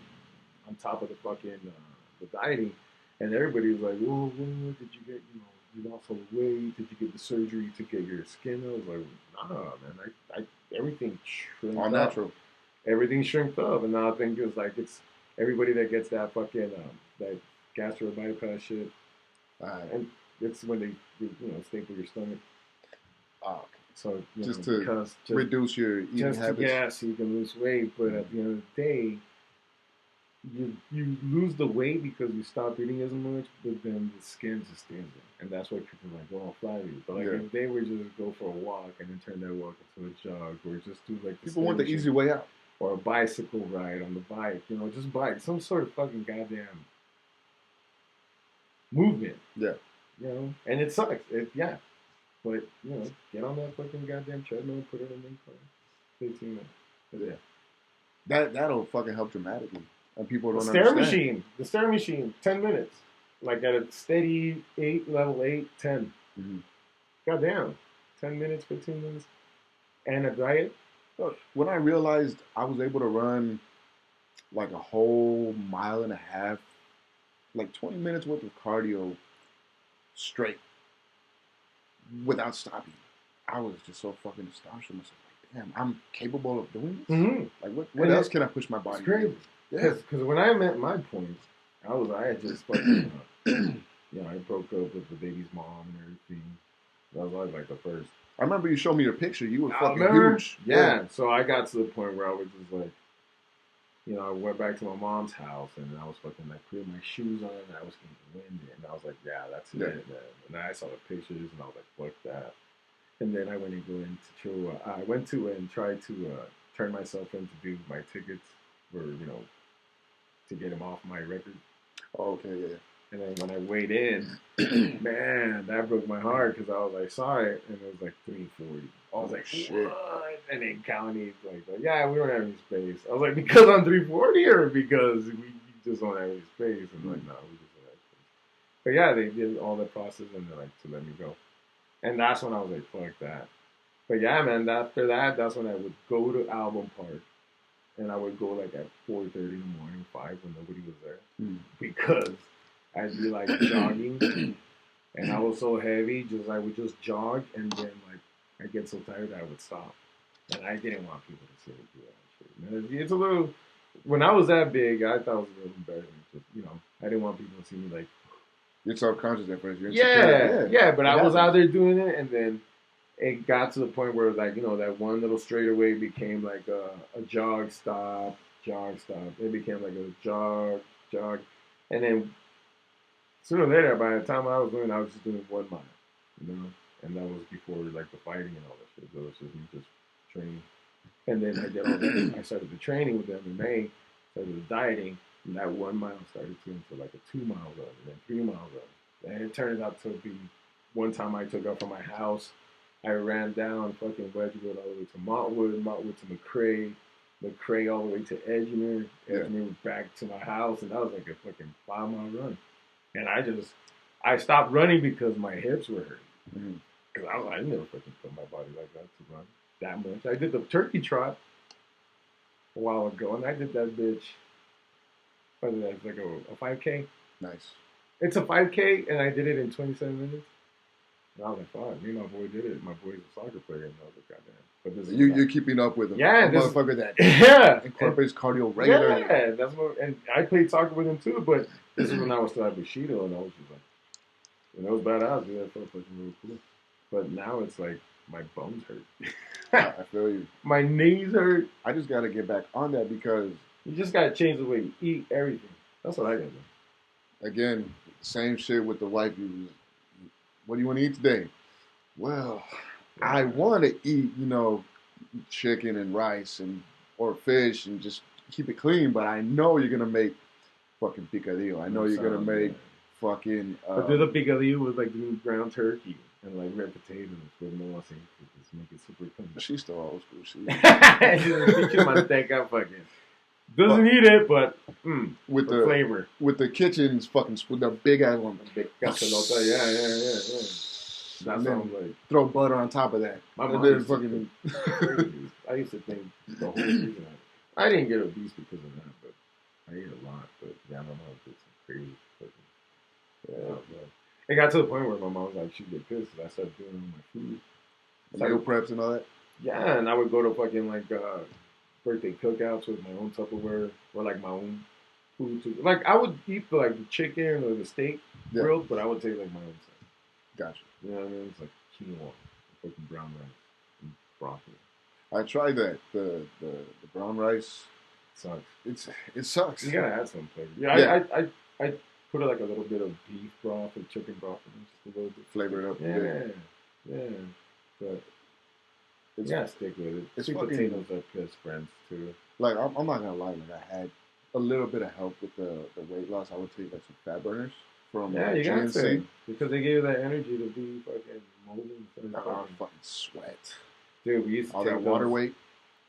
Speaker 2: on top of the fucking the dieting. And everybody was like, "Oh, well, did you get you lost all the weight? Did you get the surgery to get your skin?" I was like, "Nah, man. I everything shrinked
Speaker 1: All
Speaker 2: up.
Speaker 1: natural.
Speaker 2: Everything shrinked up, and now I think it's everybody that gets that fucking that gastro bypass shit, and it's when they staple your stomach.
Speaker 1: Okay.
Speaker 2: So
Speaker 1: just to reduce your eating habits.
Speaker 2: Yeah, so you can lose weight, but at the end of the day, you lose the weight because you stop eating as much, but then the skin just stays there, and that's why people are like, "Oh, flabby." But like if they would just go for a walk and then turn that walk into a jog, or just do like
Speaker 1: people want the easy way out,
Speaker 2: or a bicycle ride on the bike, just bike some sort of fucking goddamn movement.
Speaker 1: Yeah,
Speaker 2: and it sucks. But get on that fucking goddamn treadmill, put it in the car, 15 minutes.
Speaker 1: Yeah, that'll fucking help dramatically. And people don't
Speaker 2: understand. The stair machine, 10 minutes. Like at a steady level 8, 10. Mm-hmm. Goddamn. 10 minutes, 15 minutes. And a diet.
Speaker 1: Look, when I realized I was able to run like a whole mile and a half, like 20 minutes worth of cardio straight without stopping, I was just so fucking astonished with myself. Like, damn, I'm capable of doing this?
Speaker 2: Mm-hmm.
Speaker 1: Like, what else can I push my body?
Speaker 2: It's crazy. Because when I met my point, I had just fucking, I broke up with the baby's mom and everything. That was like the first.
Speaker 1: I remember you showed me your picture. You were fucking huge.
Speaker 2: Yeah. So I got to the point where I was just like, I went back to my mom's house and I was fucking like putting my shoes on and I was getting winded. And I was like, yeah, that's it, man. And then I saw the pictures and I was like, fuck that. And then I went and tried to turn myself in to do my tickets for, to get him off my record.
Speaker 1: Oh, okay, yeah.
Speaker 2: And then when I weighed in, man, that broke my heart because I saw it and it was like 340. I was like, shit. What? And then County like, yeah, we don't have any space. I was like, because I'm 340 or because we just don't have any space? And like, no, we just don't have space. But yeah, they did all the process and they're like, to let me go. And that's when I was like, fuck that. But yeah, man, after that, that's when I would go to Album Park. And I would go like at 4:30 in the morning, 5 when nobody was there. Because I'd be like jogging. And I was so heavy, I would just jog. And then like, I'd get so tired that I would stop. And I didn't want people to see me do that shit. It's a little, when I was that big, I thought it was a little embarrassing. Just, I didn't want people to see me like,
Speaker 1: you're self-conscious at first.
Speaker 2: Yeah, but I was out there doing it, and then it got to the point where, like, that one little straightaway became like a jog, stop. It became like a jog. And then sooner or later, by the time I was just doing 1 mile, and that was before, like, the fighting and all that shit. So it was just me just training. And then I did all that. I started the training with MMA, started the dieting. And that 1 mile started to into like a 2 mile run, and then 3 mile run. And it turned out to be one time I took off from my house. I ran down fucking Wedgwood all the way to Montwood to McCrae all the way to Edgemere back to my house, and that was like a fucking 5 mile run. And I stopped running because my hips were hurting. Because I never fucking put my body like that to run that much. I did the turkey trot a while ago, and I did that bitch. What is that? It's like a 5K.
Speaker 1: Nice.
Speaker 2: It's a 5K, and I did it in 27 minutes. And I was like, fuck, me and my boy did it. My boy's a soccer player, and I was like, goddamn. But this
Speaker 1: you're keeping up with him.
Speaker 2: Yeah.
Speaker 1: A motherfucker that incorporates cardio regularly.
Speaker 2: Yeah, that's what, and I played soccer with him too, but this is when I was still at Bushido, and I was just like, it was badass. Yeah, it felt fucking really cool. But now it's like, my bones hurt.
Speaker 1: I feel you.
Speaker 2: My knees hurt.
Speaker 1: I just got to get back on that because
Speaker 2: you just got to change the way you eat everything. That's what I got to do.
Speaker 1: Again, same shit with the wife. What do you want to eat today? Well, I want to eat, chicken and rice or fish and just keep it clean. But I know you're gonna make fucking picadillo. I know you're gonna make fucking.
Speaker 2: But do the picadillo with like ground turkey and like red potatoes with no aceite. Just make it super clean.
Speaker 1: She's still old school.
Speaker 2: Doesn't eat it, but
Speaker 1: with the
Speaker 2: flavor.
Speaker 1: With the kitchen's fucking the big ass one.
Speaker 2: Big cascarota, yeah. That sounds like
Speaker 1: throw butter on top of that.
Speaker 2: My mom used fucking. I used to think the whole reason. I didn't get obese because of that, but I ate a lot. But yeah, my mom did some crazy cooking. Yeah, but it got to the point where my mom was like, she'd get pissed because I started doing all my food.
Speaker 1: Meal preps and all that.
Speaker 2: Yeah, and I would go to fucking like birthday cookouts with my own Tupperware or like my own food too. Like I would eat like the chicken or the steak grilled, but I would take like my own stuff.
Speaker 1: Gotcha.
Speaker 2: You know what I mean? It's like quinoa, fucking brown rice, and broccoli.
Speaker 1: I tried that. The brown rice
Speaker 2: Sucks.
Speaker 1: It sucks.
Speaker 2: You gotta add some flavor. Yeah. I put like a little bit of beef broth or chicken broth in it, just a little bit.
Speaker 1: Flavor it up.
Speaker 2: Yeah. But you gotta stick with it. Sweet potatoes are piss friends too.
Speaker 1: Like I'm not gonna lie, like I had a little bit of help with the weight loss. I would take like some fat burners from
Speaker 2: you got to, because they gave you that energy to be fucking molding.
Speaker 1: Fucking sweat.
Speaker 2: Dude, we used to
Speaker 1: all
Speaker 2: take
Speaker 1: that water weight.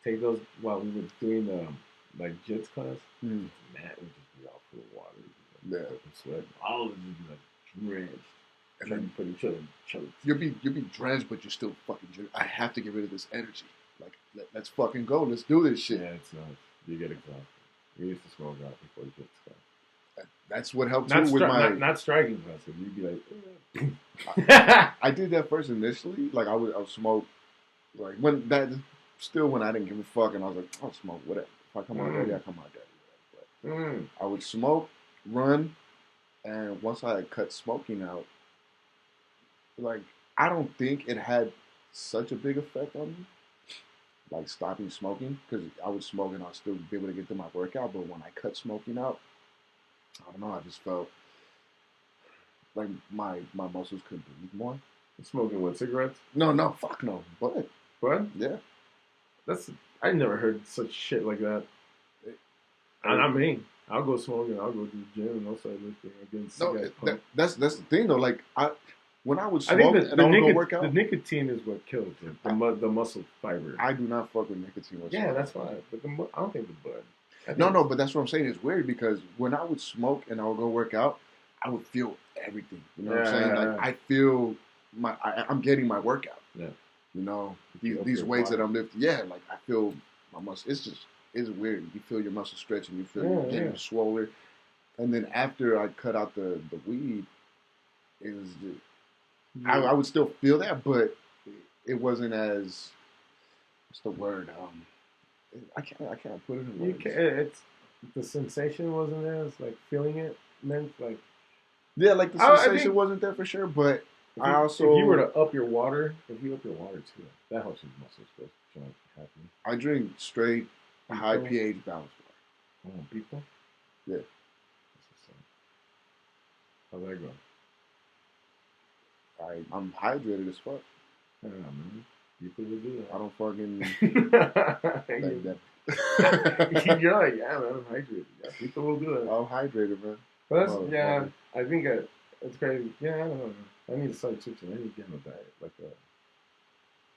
Speaker 2: Take those while we were doing like jits class. Man, it would just be all full of water. Like, sweat. All of it would be like drenched. And then put each other in chokes.
Speaker 1: You'll be drenched, but you're still fucking drenched. I have to get rid of this energy. Like, let's fucking go. Let's do this shit.
Speaker 2: Yeah, it's nuts. You get exhausted. We used to smoke out before the jits class.
Speaker 1: That's what helped too with my...
Speaker 2: Not striking class. You'd be like...
Speaker 1: I did that first initially. Like, I would smoke... Like, when I didn't give a fuck, and I was like, I'll smoke whatever. If I come out dirty, I come out dirty. But I would smoke, run, and once I had cut smoking out, like, I don't think it had such a big effect on me, like stopping smoking, because I would smoke and I'd still be able to get through my workout. But when I cut smoking out, I don't know, I just felt like my muscles could breathe more.
Speaker 2: Smoking what, cigarettes?
Speaker 1: No, fuck no. Bud? Yeah.
Speaker 2: I never heard such shit like that. I mean, I'll go smoking, I'll go to the gym, and I'll start lifting.
Speaker 1: That's the thing though. Like when I would smoke and I would go work out,
Speaker 2: the nicotine is what kills it. The muscle fiber.
Speaker 1: I do not fuck with nicotine whatsoever.
Speaker 2: Yeah, that's why. But I don't think the bud.
Speaker 1: No, but that's what I'm saying. It's weird because when I would smoke and I would go work out, I would feel everything. You know what I'm saying? Like I feel I'm getting my workout.
Speaker 2: Yeah.
Speaker 1: You know, these weights that I'm lifting. Yeah, like I feel my muscle. It's weird. You feel your muscle stretching. You feel you're getting swollen. And then after I cut out the weed, it was just, I would still feel that, but it wasn't as, what's the word? I can't put it in words.
Speaker 2: It's the sensation wasn't there. It's like feeling it meant like.
Speaker 1: Yeah, like the sensation wasn't there for sure, but
Speaker 2: if you were to up your water, too, that helps with muscles happen.
Speaker 1: I drink straight high pH balanced water.
Speaker 2: Oh, people?
Speaker 1: Yeah.
Speaker 2: How's that go?
Speaker 1: I'm hydrated as fuck.
Speaker 2: Yeah, man. People will do that.
Speaker 1: I don't fucking like
Speaker 2: that. You're like, yeah, man, I'm hydrated. Yeah, people will do that.
Speaker 1: I'm hydrated, man.
Speaker 2: But that's, I think it's crazy. Yeah, I don't know. I need to start switching. I need to get on a diet, like a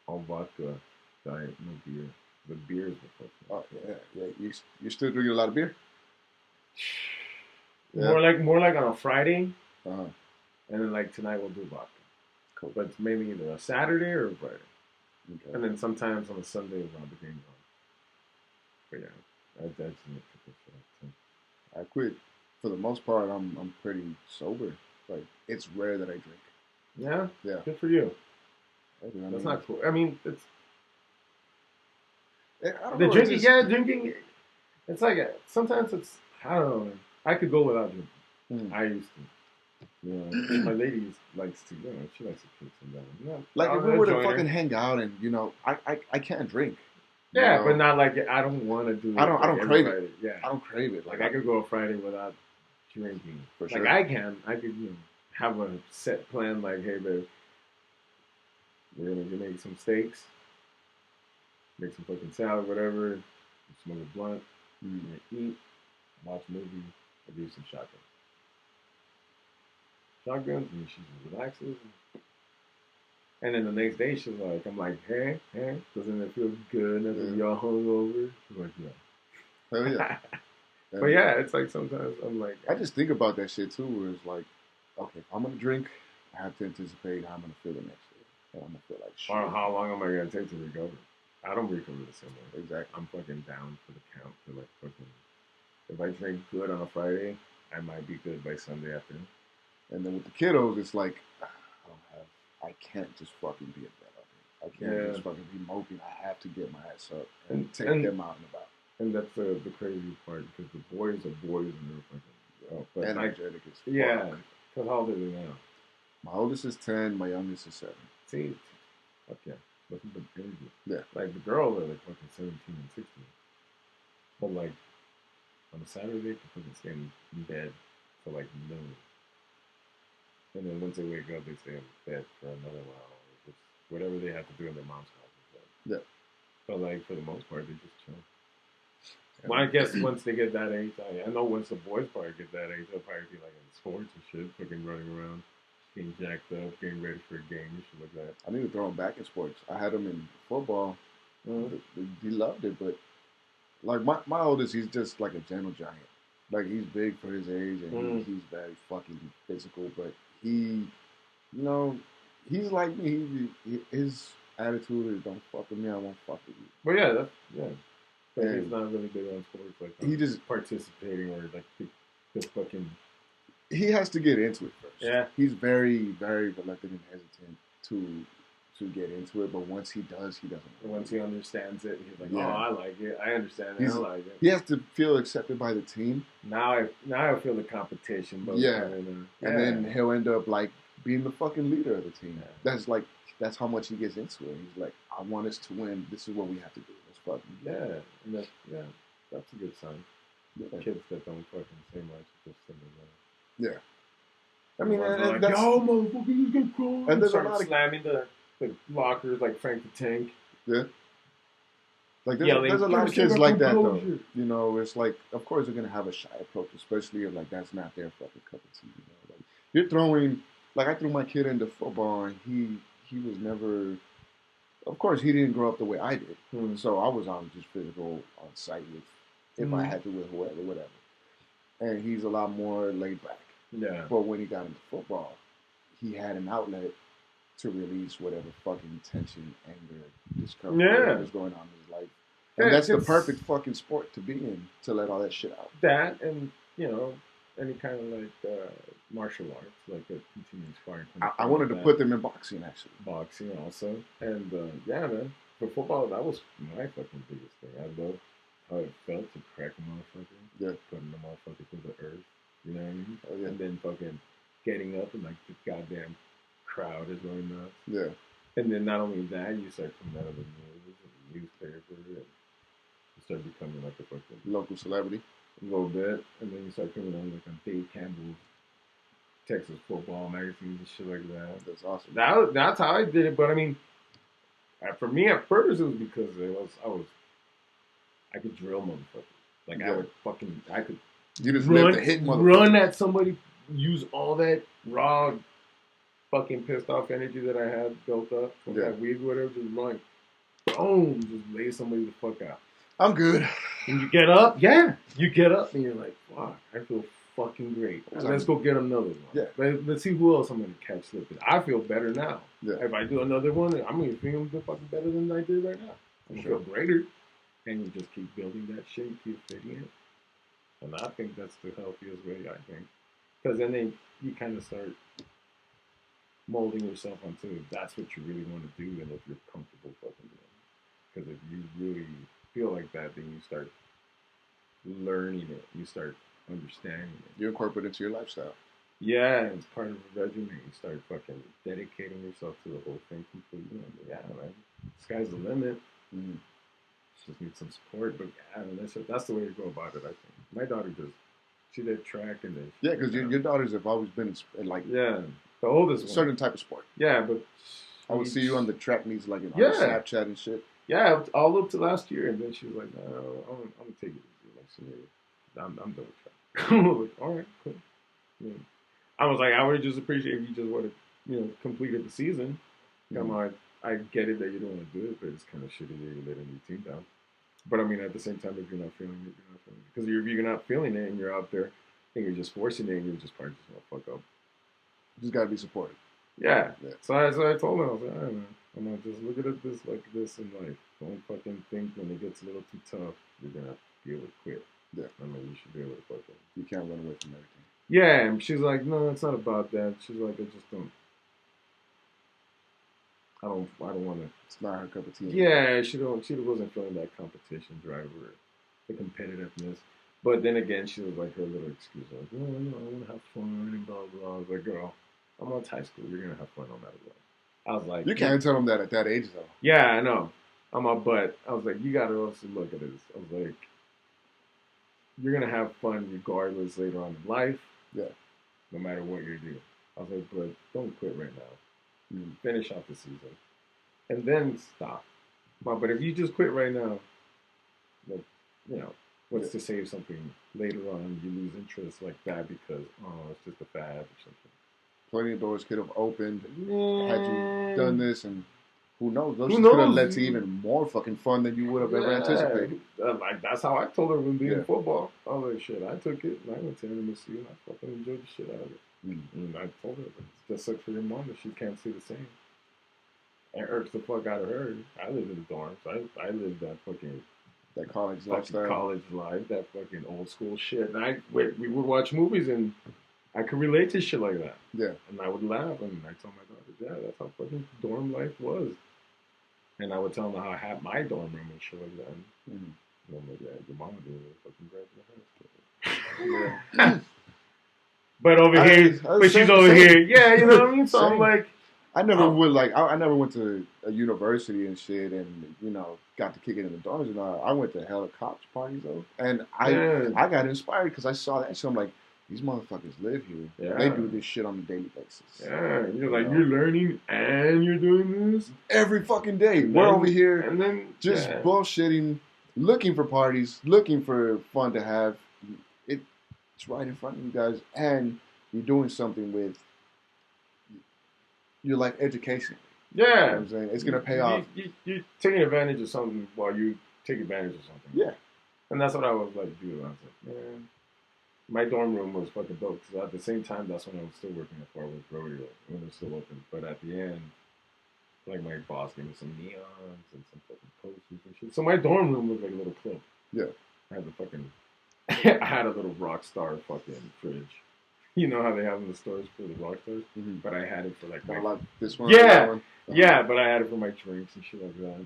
Speaker 2: all vodka diet, no beer. The beer is the fuck.
Speaker 1: Oh yeah. You're still drinking a lot of beer?
Speaker 2: Yeah. More like on a Friday. And then like tonight we'll do vodka.
Speaker 1: Cool.
Speaker 2: But it's mainly either a Saturday or a Friday.
Speaker 1: Okay.
Speaker 2: And then sometimes on a Sunday around the game on. But yeah, that's it.
Speaker 1: I quit. For the most part, I'm pretty sober. Like it's rare that I drink.
Speaker 2: Yeah.
Speaker 1: Yeah.
Speaker 2: Good for you.
Speaker 1: That's
Speaker 2: not cool. I mean, it's
Speaker 1: drinking.
Speaker 2: Yeah, drinking. It's like sometimes it's I don't know. I could go without drinking. I used to. You know, my lady likes to. You know, she likes to drink some.
Speaker 1: Like if we were to fucking hang out and I can't drink.
Speaker 2: Yeah, but not like I don't want to do it.
Speaker 1: I don't crave it.
Speaker 2: Yeah,
Speaker 1: I don't crave it.
Speaker 2: Like I could go a Friday without drinking.
Speaker 1: For sure.
Speaker 2: Like I could have a set plan. Like, hey, babe, we're gonna make some steaks, make some fucking salad, whatever. Smoke a blunt, eat, watch a movie, or do some shotguns, and she just relaxes. And then the next day, she's like, I'm like, hey, doesn't it feel good? Nothing y'all hungover? She's like, yeah.
Speaker 1: Hell yeah.
Speaker 2: But yeah, it's like sometimes I'm like,
Speaker 1: I just think about that shit too, where it's like, okay, if I'm gonna drink, I have to anticipate how I'm gonna feel the next day. And I'm gonna feel like shit.
Speaker 2: Or how long am I gonna take to recover? I don't recover the same way.
Speaker 1: Exactly.
Speaker 2: I'm fucking down for the count. For like fucking, if I drink good on a Friday, I might be good by Sunday afternoon.
Speaker 1: And then with the kiddos, it's like I can't just fucking be in bed all day. I can't just fucking be moping. I have to get my ass up and take them out and about.
Speaker 2: And that's the crazy part because the boys are boys and they're fucking
Speaker 1: energetic as fuck.
Speaker 2: Yeah. Because how old are they now?
Speaker 1: My oldest is 10. My youngest is 7.
Speaker 2: See, fuck yeah. Nothing but energy.
Speaker 1: Yeah.
Speaker 2: Like the girls are like fucking 17 and 16. But like on a Saturday, they fucking stay in bed for like noon. And then once they wake up, they stay in bed for another while. Or just whatever they have to do in their mom's house.
Speaker 1: Yeah.
Speaker 2: But like for the most part, they just chill. Well, I guess once they get that age, I know once the boys probably get that age, they'll probably be like in sports and shit, fucking running around, getting jacked up, getting ready for a game and shit like that.
Speaker 1: I need to throw him back in sports. I had him in football. He loved it, but like my oldest, he's just like a gentle giant. Like he's big for his age and he's very fucking physical, but he, you know, he's like me. His attitude is don't fuck with me, I won't fuck with you.
Speaker 2: Well, yeah. But he's not really big on sports like that.
Speaker 1: He just
Speaker 2: participating or like the fucking.
Speaker 1: He has to get into it first.
Speaker 2: Yeah.
Speaker 1: He's very, very reluctant and hesitant to get into it, but once he does, he doesn't.
Speaker 2: Once he understands it, he's like, "Oh, I like it. I understand it. I like it."
Speaker 1: He has to feel accepted by the team.
Speaker 2: Now I feel the competition. But
Speaker 1: and then he'll end up like being the fucking leader of the team. Yeah. That's how much he gets into it. He's like, "I want us to win. This is what we have to do."
Speaker 2: And that's a good sign. Yeah. Kids that don't fucking say much, just sing
Speaker 1: yeah. I mean,
Speaker 2: like, yo, motherfucker, he's gonna cry.
Speaker 1: And there's a lot of
Speaker 2: slamming the lockers like Frank the Tank.
Speaker 1: Yeah. Like there's a lot of kids like that though. You know, it's like of course they're gonna have a shy approach, especially if like that's not their fucking cup of tea. You know, like you're throwing like I threw my kid into football and he was never. Of course, he didn't grow up the way I did, so I was on just physical on site with if I had to with whoever, whatever. And he's a lot more laid back.
Speaker 2: Yeah.
Speaker 1: But when he got into football, he had an outlet to release whatever fucking tension, anger, discomfort was going on in his life. And that's the perfect fucking sport to be in, to let all that shit out.
Speaker 2: That and, any kind of like martial arts, like a continuing sparring.
Speaker 1: I wanted to put them in boxing, actually.
Speaker 2: Boxing also. And, man, for football, that was my fucking biggest thing. I love how it felt to crack a motherfucker.
Speaker 1: Yeah.
Speaker 2: Putting the motherfucker through the earth. You know what I mean?
Speaker 1: Oh, yeah.
Speaker 2: And then fucking getting up and like the goddamn crowd is going nuts.
Speaker 1: Yeah.
Speaker 2: And then not only that, you start coming out of the news and the newspaper and you start becoming like a fucking
Speaker 1: local celebrity.
Speaker 2: A little bit. And then you start coming on like on Dave Campbell's Texas football magazines and shit like that.
Speaker 1: That's awesome.
Speaker 2: That's how I did it. But I mean, for me at first it was because I could drill motherfuckers. Like I could
Speaker 1: you just run, to hit
Speaker 2: run at somebody, use all that raw fucking pissed off energy that I had built up from that weed, whatever, just run, boom, just lay somebody the fuck out.
Speaker 1: I'm good.
Speaker 2: And you get up, you get up and you're like, fuck, I feel fucking great. Let's go get another one.
Speaker 1: Yeah.
Speaker 2: Let's see who else I'm going to catch slipping. I feel better now.
Speaker 1: Yeah.
Speaker 2: If I do another one, I'm going to feel fucking better than I did right now. I'm going to feel greater. And you just keep building that shit and keep fitting it. And I think that's the healthiest way, I think. Because then you kind of start molding yourself onto if that's what you really want to do and if you're comfortable fucking doing it. Because if you really feel like that, then you start learning it. You start understanding it.
Speaker 1: You incorporate it into your lifestyle.
Speaker 2: Yeah, it's part of a regimen. You start fucking dedicating yourself to the whole thing completely. Yeah, man. Sky's the limit. Mm-hmm. Just need some support, but that's the way to go about it. I think my daughter she did track and then
Speaker 1: because your daughters have always been in like
Speaker 2: the oldest
Speaker 1: certain type of sport.
Speaker 2: Yeah, but
Speaker 1: I would see you on the track meets like on Snapchat and shit.
Speaker 2: Yeah, all up to last year, and then she was like, "No, I'm gonna take it easy next year. I'm done with track." I was like, "All right, cool." Yeah. I was like, "I would just appreciate if you just would have completed the season." Come on. I get it that you don't want to do it, but it's kind of shitty that you're letting your team down. But I mean, at the same time, if you're not feeling it, you're not feeling it. Because if you're not feeling it and you're out there and you're just forcing it and you're just probably just going to fuck up.
Speaker 1: You just got to be supported.
Speaker 2: Yeah. So I told him, I was like, all right, man, I'm going to just look at it like this in life. Don't fucking think when it gets a little too tough, you're gonna be able to quit.
Speaker 1: Yeah.
Speaker 2: I mean, you should be able to fucking.
Speaker 1: You can't run away from everything.
Speaker 2: Yeah, and she's like, no, it's not about that. She's like, I just don't. I don't want to.
Speaker 1: It's not her cup of tea.
Speaker 2: Yeah, she wasn't feeling that competition drive or the competitiveness. But then again, she was like her little excuse, like, oh, no, I want to have fun and blah blah. I was like, girl, I'm out high school. You're gonna have fun no matter what. I was like,
Speaker 1: you can't tell them that at that age though.
Speaker 2: Yeah, I know. I'm a butt. I was like, you gotta also look at this. I was like, you're gonna have fun regardless later on in life.
Speaker 1: Yeah.
Speaker 2: No matter what you're doing. I was like, but don't quit right now. Finish out the season. And then stop. But if you just quit right now, like, you know, what's to save something later on you lose interest like that because, it's just a fad or something.
Speaker 1: Plenty of doors could have opened had you done this, and who knows? Those
Speaker 2: Who
Speaker 1: could have
Speaker 2: knows?
Speaker 1: led to even more fucking fun than you would have ever anticipated.
Speaker 2: Like, that's how I told her when being football. I was like, shit, I took it, and I went to NMSU, and I fucking enjoyed the shit out of it. And I told her, it just sucks for your mom that she can't see the same. It irks the fuck out of her. I lived in the dorms. I lived that fucking...
Speaker 1: That college lifestyle.
Speaker 2: College life, that fucking old school shit. And we would watch movies, and I could relate to shit like that.
Speaker 1: Yeah.
Speaker 2: And I would laugh, and I told my daughters, yeah, that's how fucking dorm life was. And I would tell them how I had my dorm room and shit like that. And I'm like, yeah, your mama did it. Fucking grab the house. But over here, but she's over here. Yeah, you know what I mean? So I'm like,
Speaker 1: I never would like. I never went to a university and shit, and got to kick it in the dorms and all. I went to hella cops parties though, and I got inspired because I saw that shit. I'm like, these motherfuckers live here. Yeah. They do this shit on a daily basis.
Speaker 2: Yeah, you're like, you're learning and you're doing this
Speaker 1: every fucking day. We're over here and then just bullshitting, looking for parties, looking for fun to have. It's right in front of you guys, and you're doing something with your life education.
Speaker 2: Yeah.
Speaker 1: You know what I'm saying? It's going to pay off.
Speaker 2: You're taking advantage of something while you take advantage of something.
Speaker 1: Yeah.
Speaker 2: And that's what I was like, dude. I was like, man, my dorm room was fucking dope. Because at the same time, that's when I was still working at Far West Rodeo, when it was still open. But at the end, like, my boss gave me some neons and some fucking posters and shit. So my dorm room was like a little club.
Speaker 1: Yeah.
Speaker 2: I had the fucking... I had a little rock star fucking fridge. You know how they have in the stores for the rock stars? Mm-hmm. But I had it for like
Speaker 1: my... this one?
Speaker 2: Yeah!
Speaker 1: That one?
Speaker 2: Yeah, but I had it for my drinks and shit like that.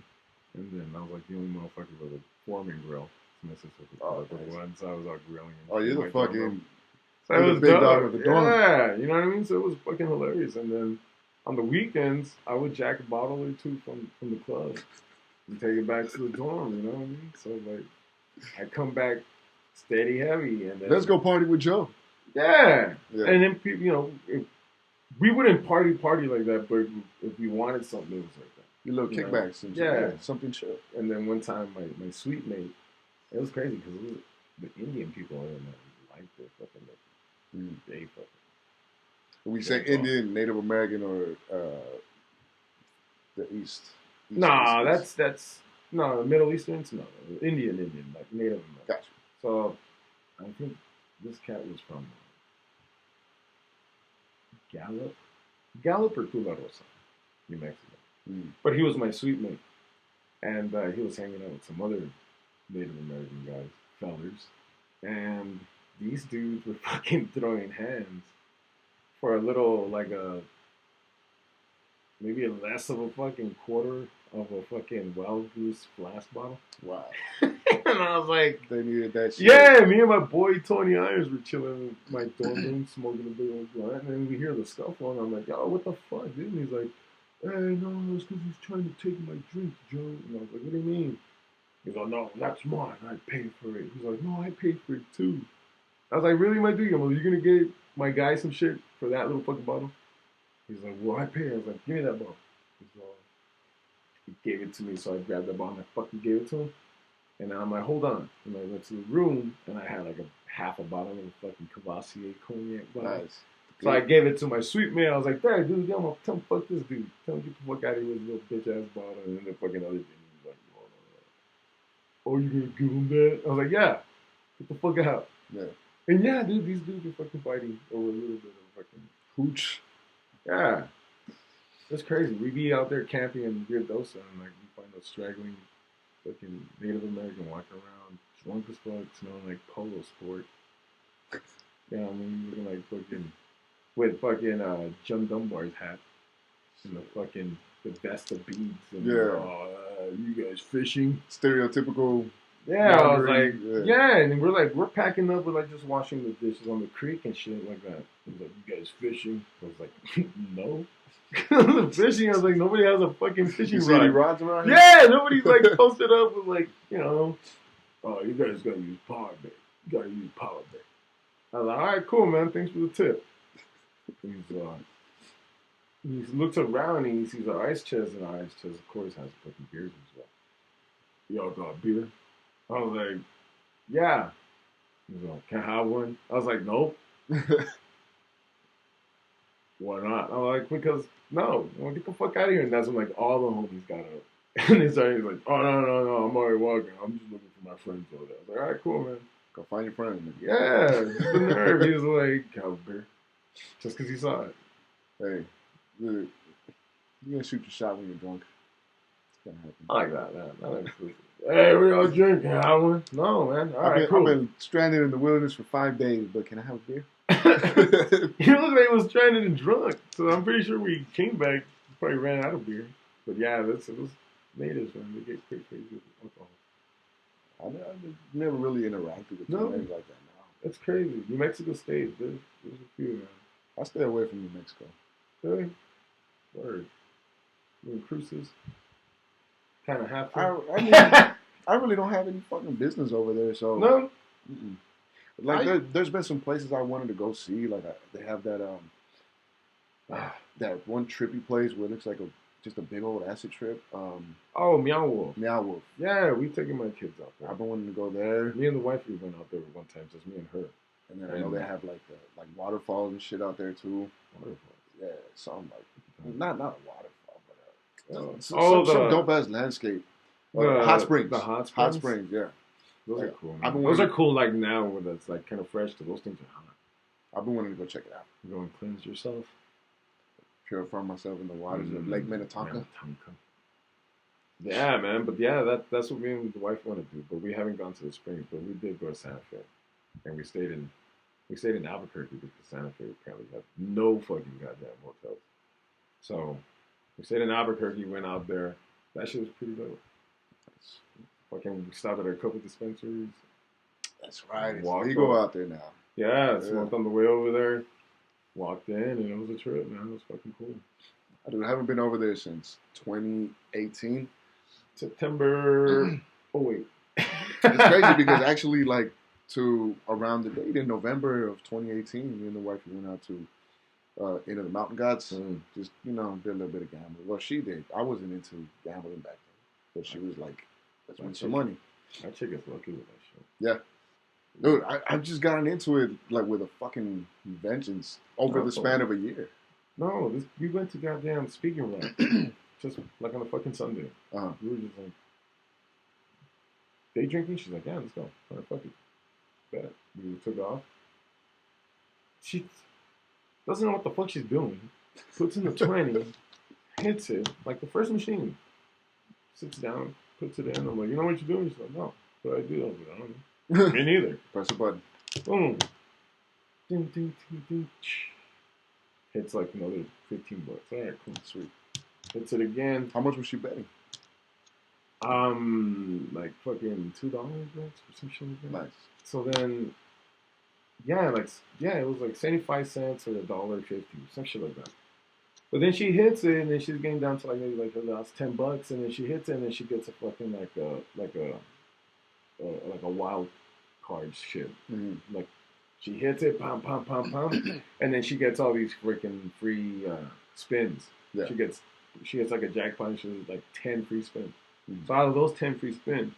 Speaker 2: And then I was like the only motherfucker with a foreman grill. So my sister was the one, so I was out grilling. And
Speaker 1: you're the fucking...
Speaker 2: So it was
Speaker 1: big dog of the dorm.
Speaker 2: Yeah, you know what I mean? So it was fucking hilarious. And then on the weekends, I would jack a bottle or two from the club and take it back to the dorm, you know what I mean? So like, I come back steady heavy, and then
Speaker 1: let's go party with Joe.
Speaker 2: Yeah. And then people, we wouldn't party like that, but if we wanted something, it was like that.
Speaker 1: Your little kickbacks and something chill.
Speaker 2: And then one time, my sweet mate, it was crazy because the Indian people in there liked it, fucking they fucking.
Speaker 1: When we say Indian, Native American, or the East.
Speaker 2: Nah, that's no Middle Easterns, no Indian, like Native American.
Speaker 1: Gotcha.
Speaker 2: So, I think this cat was from Gallup or Tularosa, New Mexico. But he was my sweet mate. And he was hanging out with some other Native American guys, fellers. And these dudes were fucking throwing hands for a little, like maybe less of a fucking quarter of a fucking Wild Goose flask bottle.
Speaker 1: Wow.
Speaker 2: And I was like...
Speaker 1: They needed that shit.
Speaker 2: Yeah, me and my boy Tony Irons were chilling in my dorm room, smoking a big old blunt, and then we hear the scuffle, and I'm like, yo, what the fuck, dude? And he's like, hey, no, it's because he's trying to take my drink, Joe. And I was like, what do you mean? He's like, no, that's mine. I paid for it. He's like, no, I paid for it too. I was like, really, my dude? Are you going to get my guy some shit for that little fucking bottle? He's like, well, I paid. I was like, give me that bottle. He gave it to me, so I grabbed that bottle and I fucking gave it to him. And then I'm like, hold on. And I went to the room, and I had like half a bottle of fucking Cavassier cognac bottle. Nice. So I gave it to my sweet man. I was like, Dad, dude, yo, I'm tell him fuck this dude. Tell him get the fuck out of here with his little bitch ass bottle. And then the fucking other dude was like, oh, you gonna give him that? I was like, yeah. Get the fuck out.
Speaker 1: Yeah.
Speaker 2: And yeah, dude, these dudes are fucking fighting over a little bit of fucking
Speaker 1: hooch.
Speaker 2: Yeah. It's crazy. We be out there camping in Virdosa, and like we find those straggling fucking Native American walking around drunk as fuck, smelling like Polo Sport. Yeah, I mean, looking like fucking with fucking Jim Dunbar's hat and the vest of beads. And you guys fishing?
Speaker 1: Stereotypical.
Speaker 2: Yeah, I was like, yeah, and we're packing up, we're like just washing the dishes on the creek and shit like that. He's like, you guys fishing? I was like, no. Fishing? I was like, nobody has a fucking fishing rod.
Speaker 1: Any rods around here?
Speaker 2: Yeah, nobody's like posted up with like, oh, you guys gotta use power bait. You gotta use power bait. I was like, all right, cool, man. Thanks for the tip. He looks around and he sees our ice chest, and our ice chest, of course, has fucking beers as well. Y'all got beer? I was like, yeah. He was like, can I have one? I was like, nope. Why not? I'm like, because, no. I'm like, get the fuck out of here. And that's when, like, all the homies got up. And they started like, oh, no, I'm already walking. I'm just looking for my friends over there. I was like, all right, cool, man.
Speaker 1: Go find your friend. Man.
Speaker 2: Yeah, the nerve. He was like, have a beer. Just because he saw it.
Speaker 1: Hey, you're gonna shoot your shot when you're drunk. It's gonna happen.
Speaker 2: I like that, man. I like food. Hey, we all drinking. Have one? No, man. All right, cool.
Speaker 1: I've been stranded in the wilderness for 5 days, but can I have a beer?
Speaker 2: You look like he was stranded and drunk. So I'm pretty sure we came back, probably ran out of beer. But yeah, it was natives, man. They get pretty crazy with alcohol.
Speaker 1: I've never really interacted with too many like that now.
Speaker 2: That's crazy. New Mexico State, there's a few, man.
Speaker 1: I stay away from New Mexico.
Speaker 2: Really? Word. Doing cruises. Kind of have to.
Speaker 1: I mean, I really don't have any fucking business over there, so.
Speaker 2: No?
Speaker 1: Mm-mm. Like, there's been some places I wanted to go see. Like, they have that, that one trippy place where it looks like just a big old acid trip.
Speaker 2: Oh, Meow Wolf.
Speaker 1: Meow Wolf.
Speaker 2: Yeah, we taking my kids out there.
Speaker 1: I've been wanting to go there.
Speaker 2: Me and the wife, we went out there one time, just me and her.
Speaker 1: And then I know they have like waterfalls and shit out there too.
Speaker 2: Waterfalls?
Speaker 1: Yeah, something like not a waterfall, but some dope ass landscape. Hot springs.
Speaker 2: The hot springs.
Speaker 1: Hot springs, yeah.
Speaker 2: Those are cool. Those are cool. Like now, when it's like kind of fresh, because those things are hot.
Speaker 1: I've been wanting to go check it out.
Speaker 2: You go and cleanse yourself.
Speaker 1: Purify myself in the waters of Lake Minnetonka.
Speaker 2: Yeah, man. But yeah, that's what me and the wife want to do. But we haven't gone to the springs. But we did go to Santa Fe, and we stayed in Albuquerque because Santa Fe apparently had no fucking goddamn hotels. So we stayed in Albuquerque. Went out there. That shit was pretty dope. Fucking stopped at a couple dispensaries.
Speaker 1: That's right. You go out there now.
Speaker 2: Yeah, smoked on the way over there. Walked in, and it was a trip, man. It was fucking cool.
Speaker 1: I haven't been over there since 2018.
Speaker 2: September. Oh, wait.
Speaker 1: It's crazy because actually, like, to around the date in November of 2018, me and the wife went out to into the Mountain Gods. Just, did a little bit of gambling. Well, she did. I wasn't into gambling back then. But she was like, let's win some money.
Speaker 2: That chick is lucky with that shit.
Speaker 1: Yeah. Dude, I've just gotten into it like with a fucking vengeance over the span of a year.
Speaker 2: No, we went to goddamn speaking round just like on a fucking Sunday. We were just like, day drinking. She's like, yeah, let's go. All right, fuck it. Bet. We took off. She doesn't know what the fuck she's doing. Puts in the 20, hits it like the first machine. Sits down, puts it in. I'm like, you know what you're doing? She's like, no. What I do? I was like, I don't know. Me neither.
Speaker 1: Press a button.
Speaker 2: Boom. Ding, ding, ding, ding. Hits like another $15. All right, cool.
Speaker 1: Sweet.
Speaker 2: Hits it again.
Speaker 1: How much was she betting?
Speaker 2: Like fucking $2 or some shit like that.
Speaker 1: Nice.
Speaker 2: So then, it was like 75 cents or $1.50, some shit like that. But then she hits it, and then she's getting down to like maybe like her last $10, and then she hits it, and then she gets a fucking like a wild card shit. Mm-hmm. Like she hits it, pom pom pom pom, and then she gets all these freaking free spins. Yeah. She gets like a jackpot, and she gets like 10 free spins. Mm-hmm. So out of those 10 free spins,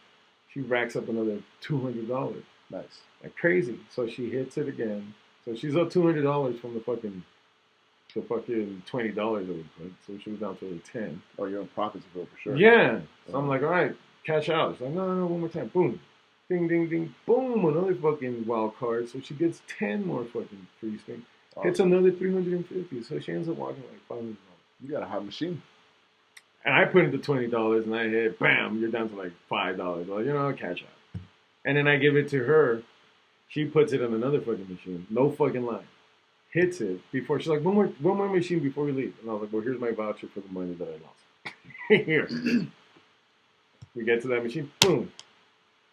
Speaker 2: she racks up another $200.
Speaker 1: Nice,
Speaker 2: like crazy. So she hits it again. So she's up $200 from the fucking $20 that we put. So she was down to like 10.
Speaker 1: Oh, you're on profits for sure.
Speaker 2: Yeah. So I'm like, all right, cash out. She's like, no, one more time. Boom. Ding, ding, ding. Boom. Another fucking wild card. So she gets 10 more fucking free spins. Hits another $350. So she ends up walking like $500.
Speaker 1: You got a hot machine.
Speaker 2: And I put in the $20 and I hit, bam, you're down to like $5. Well, catch up. And then I give it to her. She puts it in another fucking machine. No fucking line. Hits it before she's like, one more machine before we leave. And I was like, well, here's my voucher for the money that I lost. Here. We get to that machine. Boom.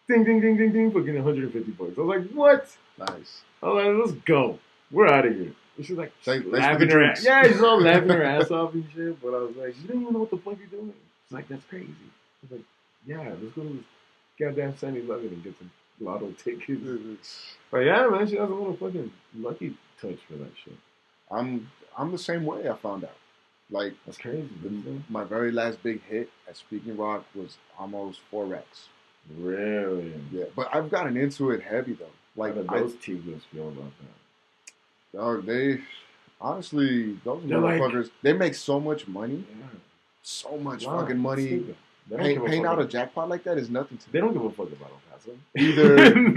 Speaker 2: Ding, ding, ding, ding, ding. Fucking $150. I was like, what?
Speaker 1: Nice.
Speaker 2: I was like, let's go. We're out of here. And she's like,
Speaker 1: Thanks
Speaker 2: laughing her ass. Yeah, she's all laughing her ass off and shit. But I was like, you don't even know what the fuck you're doing. She's like, that's crazy. I was like, yeah, let's go to this goddamn 7-Eleven and get some lotto tickets. But yeah, man, she has a little fucking lucky touch for that shit.
Speaker 1: I'm the same way. I found out. Like
Speaker 2: that's crazy.
Speaker 1: My very last big hit at Speaking Rock was almost 4x.
Speaker 2: Really?
Speaker 1: Yeah, but I've gotten into it heavy though. Like
Speaker 2: those T-Lips feel about that.
Speaker 1: Dog, they honestly those motherfuckers like, they make so much money. Yeah. So much fucking money. Paying out a jackpot like that is nothing to them.
Speaker 2: They don't give a fuck about El Paso.
Speaker 1: Either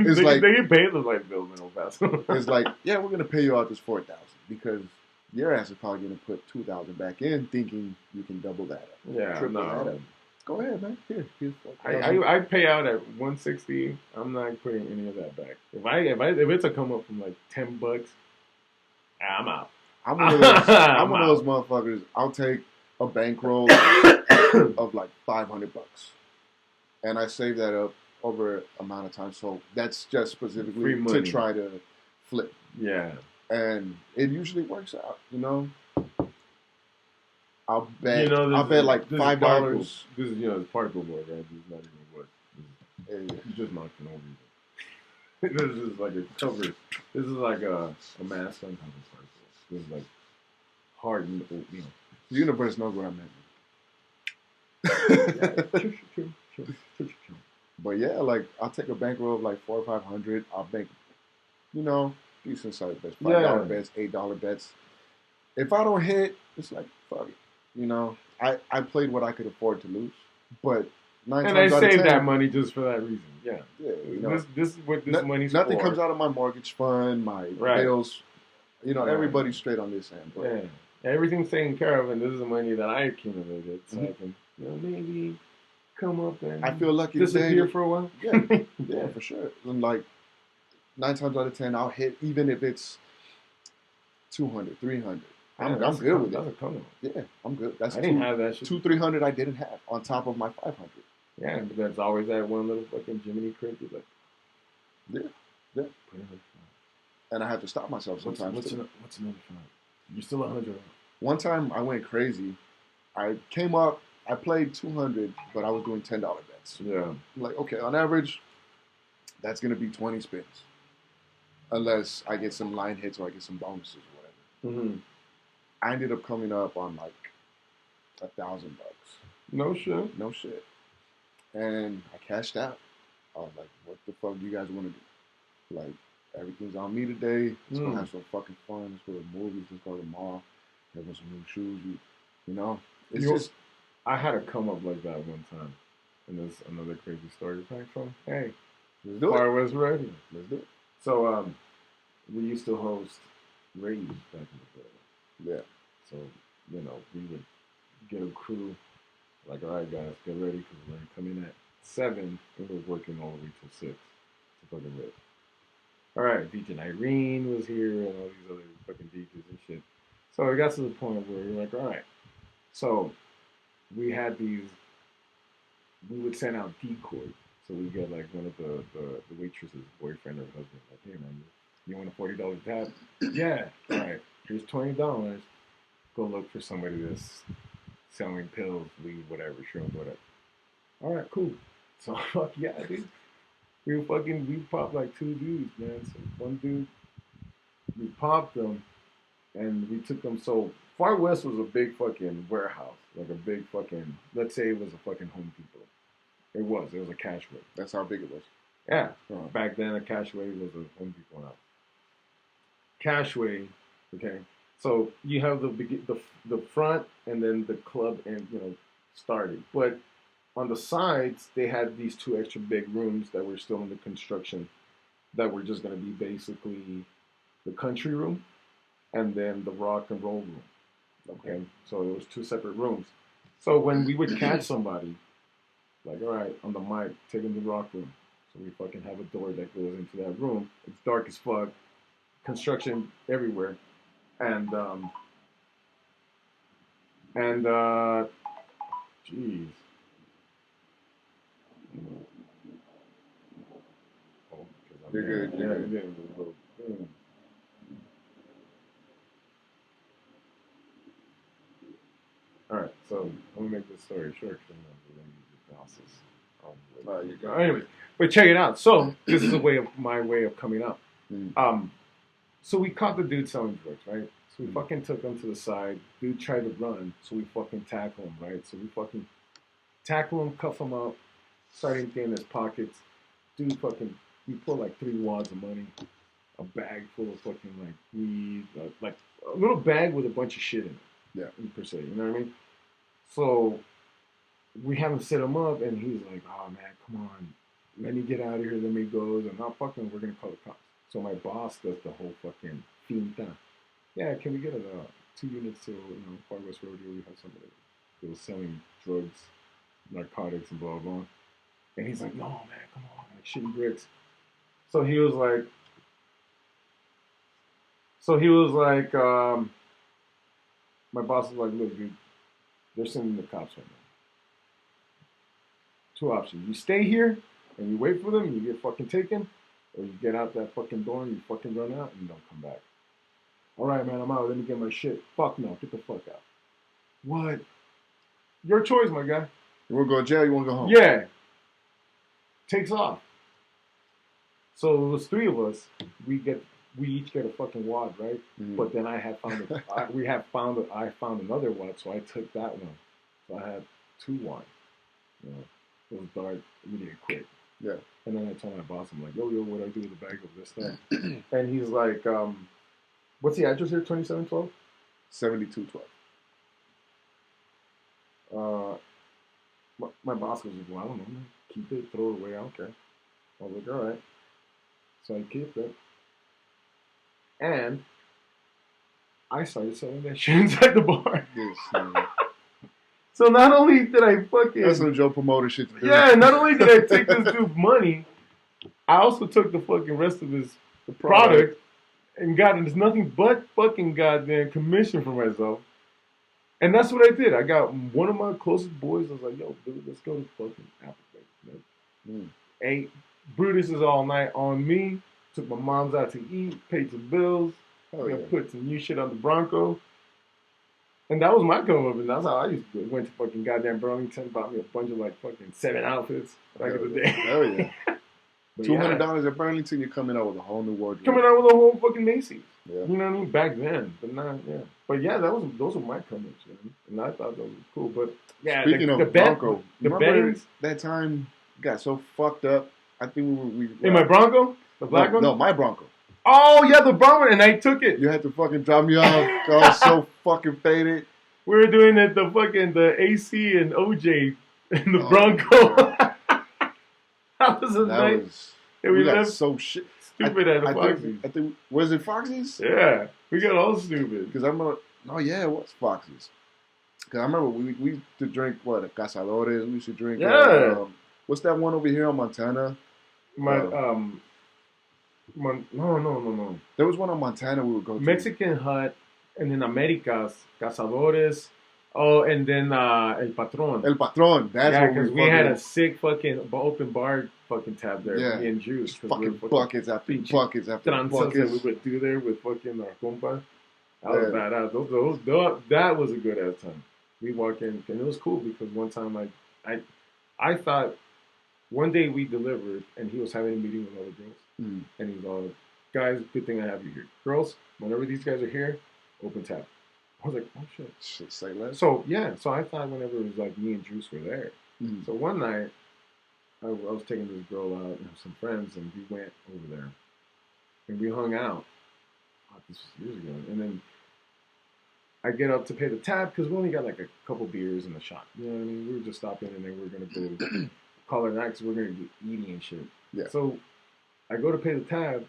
Speaker 1: it's like
Speaker 2: they get paid the like bills in El Paso.
Speaker 1: It's like, yeah, we're gonna pay you out this $4,000 because your ass is probably gonna put $2,000 back in, thinking you can double that up.
Speaker 2: Yeah,
Speaker 1: triple that up. Go ahead, man. Here's
Speaker 2: I pay out at $160. I'm not putting any of that back. If it's a come up from like $10, I'm out.
Speaker 1: I'm one of those motherfuckers. I'll take a bankroll of like $500, and I save that up over amount of time. So that's just specifically to try to flip.
Speaker 2: Yeah,
Speaker 1: and it usually works out. I'll bet. I'll bet like $5.
Speaker 2: This is it's particle board, right? This is not even wood. You just knocked it over. This is like a cover. This is like a mask on top of particle. This is like hardened.
Speaker 1: The universe knows what I meant. But yeah, like I'll take a bankroll of like $400 or $500. I'll bank, decent sized bets, $5 bets, $8 bets. If I don't hit, it's like fuck it. I played what I could afford to lose, but 9 times out of 10,
Speaker 2: I saved that money just for that reason. Yeah, this is what this money's for.
Speaker 1: Nothing comes out of my mortgage fund, my bills. Everybody's straight on this end.
Speaker 2: Yeah. Everything's taken care of, and this is the money that I accumulated, so I can, maybe come up and
Speaker 1: I feel lucky
Speaker 2: disappear for a while.
Speaker 1: Yeah, for sure. And like 9 times out of 10, I'll hit, even if it's 200, 300. I'm good with it.
Speaker 2: That's a come up.
Speaker 1: Yeah, I'm good. That's
Speaker 2: I didn't have that shit.
Speaker 1: 200-300 I didn't have on top of my 500.
Speaker 2: Yeah, but there's always that one little fucking Jiminy Cricket.
Speaker 1: Yeah. And I have to stop myself sometimes.
Speaker 2: What's another fight? You're still 100.
Speaker 1: One time I went crazy. I came up. I played 200, but I was doing $10 bets.
Speaker 2: Yeah.
Speaker 1: I'm like, okay, on average, that's gonna be 20 spins, unless I get some line hits or I get some bonuses or whatever.
Speaker 2: Mm-hmm.
Speaker 1: I ended up coming up on like $1,000.
Speaker 2: No shit.
Speaker 1: And I cashed out. I was like, what the fuck do you guys want to do? Like, everything's on me today. Let's go have some fucking fun. Let's go to the movies. Let's go to the mall. Let's go some new shoes. It's just.
Speaker 2: I had a come up like that one time. And there's another crazy story back from. Hey,
Speaker 1: let's do
Speaker 2: Far West Radio.
Speaker 1: Let's do it.
Speaker 2: So, we used to host raves back in the day.
Speaker 1: Yeah.
Speaker 2: So, we would get a crew. Like, all right, guys, get ready because we're going to come in at 7 and we're working all the way till 6 to fucking rip. All right, DJ Irene was here and all these other fucking DJs and shit. So it got to the point where we're like, all right. So we had we would send out decoys. So we get like one of the waitress's boyfriend or husband, like, hey man, you want a $40 tab? Yeah. All right, here's $20. Go look for somebody that's selling pills, weed, whatever, shrooms, whatever. All right, cool. So fuck yeah, dude. We popped like 2 dudes, man. So one dude, we popped them, and we took them. So Far West was a big fucking warehouse, like a big fucking. Let's say it was a fucking Home Depot. It was a Cashway.
Speaker 1: That's how big it was.
Speaker 2: Yeah, back then a Cashway was a Home Depot now. Cashway, okay. So you have the front, and then the club, and started, but. On the sides, they had these 2 extra big rooms that were still in the construction that were just going to be basically the country room and then the rock and roll room. Okay, so it was 2 separate rooms. So when we would catch somebody, like, all right, on the mic, take them to the rock room. So we fucking have a door that goes into that room. It's dark as fuck, construction everywhere, and and jeez. Oh,
Speaker 1: You're good. You're good.
Speaker 2: All right, so let me make this story short because I'm going to use
Speaker 1: You're good.
Speaker 2: Anyways, but check it out. So this is my way of coming up. So we caught the dude selling drugs, right? So we fucking took him to the side. Dude tried to run, so we fucking tackle him, right? So we fucking tackle him, cuff him up, start emptying in his pockets. Dude fucking, we pulled like 3 wads of money, a bag full of fucking like weed, like a little bag with a bunch of shit in it.
Speaker 1: Yeah.
Speaker 2: Per se, you know what I mean? So we have him set him up, and he's like, "Oh man, come on, let me get out of here." Let me go, and not fucking. We're gonna call the cops. So my boss does the whole fucking finta. Yeah, can we get 2 units to Far West Rodeo? We have somebody that was selling drugs, narcotics, and blah blah. And he's like, "No man, come on, like shitty bricks." So he was like, my boss was like, "Look, dude, they're sending the cops right now. 2 options. You stay here and you wait for them and you get fucking taken, or you get out that fucking door and you fucking run out and you don't come back." "All right, man, I'm out. Let me get my shit." "Fuck no. Get the fuck out." "What?" "Your choice, my guy."
Speaker 1: You want to go to jail? You want to go home?
Speaker 2: Yeah. Takes off. So it was 3 of us. We each get a fucking wad, right? But then I found another wad, so I took that one. So I had 2 wads. It was dark. We didn't quit.
Speaker 1: Yeah.
Speaker 2: And then I told my boss, I'm like, yo, what do I do with the bag of this stuff? And he's like, what's the address here? 2712?
Speaker 1: 7212.
Speaker 2: My boss was like, well, I don't know, man. Keep it, throw it away, I don't care. I was like, all right. So I kept it. And I started selling that shit inside the bar.
Speaker 1: Yes,
Speaker 2: So not only did I fucking...
Speaker 1: That's some Joe promoter shit to do.
Speaker 2: Yeah, not only did I take this dude's money, I also took the fucking rest of his product and got nothing but fucking goddamn commission for myself. And that's what I did. I got one of my closest boys. I was like, yo, dude, let's go to fucking Applebee's. Hey, Brutus is all night on me. Took my mom's out to eat, paid some bills. Put some new shit on the Bronco. And that was my come up, and that's how I used to do it. Went to fucking goddamn Burlington, bought me a bunch of like fucking 7 outfits back in the day.
Speaker 1: Hell yeah. $200 at Burlington, you're coming out with a whole new wardrobe.
Speaker 2: Coming out with a whole fucking Macy's.
Speaker 1: Yeah.
Speaker 2: You know what I mean? Back then. But now, yeah. But yeah, those were my come-ups, man. And I thought that was cool. But yeah,
Speaker 1: speaking of Bronco,
Speaker 2: the bettings.
Speaker 1: That time got so fucked up. I think we
Speaker 2: in my Bronco? The black one?
Speaker 1: No, my Bronco.
Speaker 2: Oh, yeah, the brown one, and I took it.
Speaker 1: You had to fucking drop me off. I was so fucking faded.
Speaker 2: We were doing it, the AC and OJ in the Bronco. That was a night.
Speaker 1: We got so shit.
Speaker 2: Stupid at the Foxy's.
Speaker 1: I think, was it Foxy's?
Speaker 2: Yeah, we got all stupid.
Speaker 1: Because I remember, it was Foxy's. Because I remember we used to drink, Cazadores. We used to drink, what's that one over here on Montana?
Speaker 2: No.
Speaker 1: There was one on Montana we would go to.
Speaker 2: Mexican Hut, and then Americas, Cazadores. Oh, and then El Patron.
Speaker 1: El Patron. That's what
Speaker 2: because we had a sick fucking open bar fucking tab there. Yeah. Me and Juice.
Speaker 1: Fucking buckets after buckets after buckets.
Speaker 2: That we would do there with fucking our compa. That was badass. That was a good ass time. We walk in, and it was cool because one time I thought one day we delivered, and he was having a meeting with other girls. And he's all, guys, good thing I have you here. Girls, whenever these guys are here, open tab. I was like, oh shit.
Speaker 1: Say less.
Speaker 2: So yeah, so I thought whenever it was like me and Juice were there. So one night, I was taking this girl out and some friends, and we went over there, and we hung out. This was years ago, and then I get up to pay the tab because we only got like a couple beers in the shop. You know what I mean? We were just stopping, and then we were gonna go call it night because we're gonna get eating and shit.
Speaker 1: Yeah.
Speaker 2: So I go to pay the tab,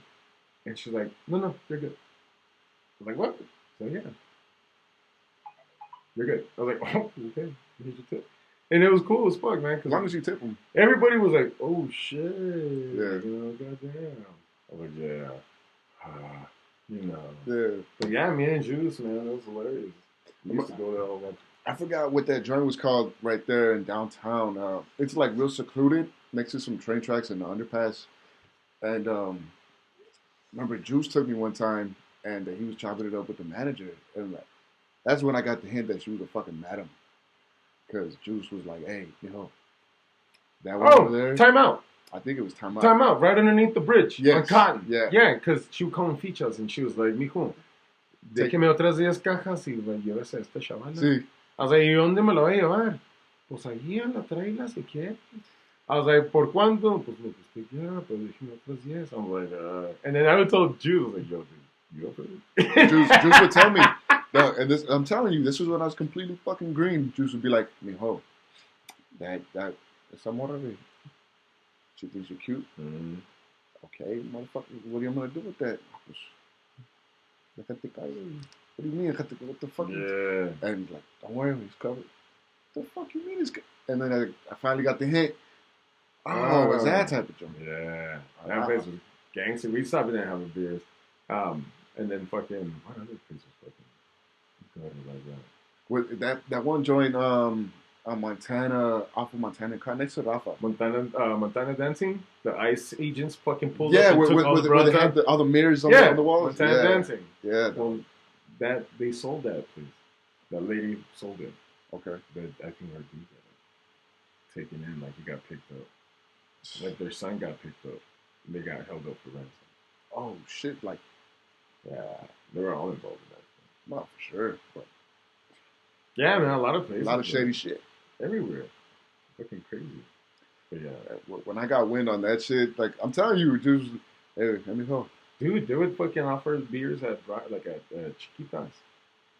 Speaker 2: and she's like, "No, you're good." I was like, "What?" So yeah. you're good. I was like, oh, okay, here's your tip. And it was cool as fuck, man.
Speaker 1: As long as you tip them.
Speaker 2: Everybody was like, oh, shit.
Speaker 1: Yeah.
Speaker 2: You know, goddamn. I was like, yeah. You know.
Speaker 1: Yeah.
Speaker 2: But yeah, me and Juice, man, that was hilarious. We used to go there all the time.
Speaker 1: I forgot what that joint was called right there in downtown. It's like real secluded next to some train tracks in the underpass. And remember, Juice took me one time and he was chopping it up with the manager. And like, that's when I got the hint that she was a fucking madam. Because Juice was like, hey, you know, that one over there.
Speaker 2: Time out.
Speaker 1: I think it was Time Out.
Speaker 2: Time Out, right underneath the bridge on Cotton.
Speaker 1: Yeah.
Speaker 2: Yeah, because she would come and feature us and she was like, mijo, déjeme otras 10 cajas y me lleves a esta chavala.
Speaker 1: Sí.
Speaker 2: I was like, ¿y dónde me lo voy a llevar? Pues allí a la traila si quieres. I was like, ¿por cuánto? Pues lo que usted quiera, pero déjeme otras 10. I'm like, and then I would tell Juice, I was like, yo, dude, you up for it?
Speaker 1: Juice would tell me. No, and this, I'm telling you, this was when I was completely fucking green. Juice would be like, mijo, esa morra, she thinks you're cute. Mm-hmm. Okay, motherfucker, what am I going to do with that? What do you mean? What the fuck?
Speaker 2: Yeah.
Speaker 1: And like, don't worry, he's covered. What the fuck you mean he's covered? And then I finally got the hint. Oh, it's that type of joint.
Speaker 2: Yeah. That place was gangster. We stopped in there having beers. And then fucking, what other place was fucking good like that?
Speaker 1: With that one joint, Montana, off of Montana, next to Rafa.
Speaker 2: Montana Dancing? The ICE agents fucking pulled
Speaker 1: up. Yeah,
Speaker 2: where
Speaker 1: they had all the mirrors on the walls.
Speaker 2: Montana Dancing.
Speaker 1: Yeah.
Speaker 2: Well, they sold that place. That lady sold it.
Speaker 1: Okay.
Speaker 2: But I think her dude got taken in, like he got picked up. Like their son got picked up. And they got held up for ransom.
Speaker 1: Oh, shit. Like,
Speaker 2: yeah. They were all involved in that.
Speaker 1: Not for sure. But
Speaker 2: yeah, man, a lot of places.
Speaker 1: A lot of shady shit.
Speaker 2: Everywhere. Fucking crazy. But yeah.
Speaker 1: When I got wind on that shit, like, I'm telling you, just, hey, let me go.
Speaker 2: Dude, they would fucking offer beers at Chiquitas.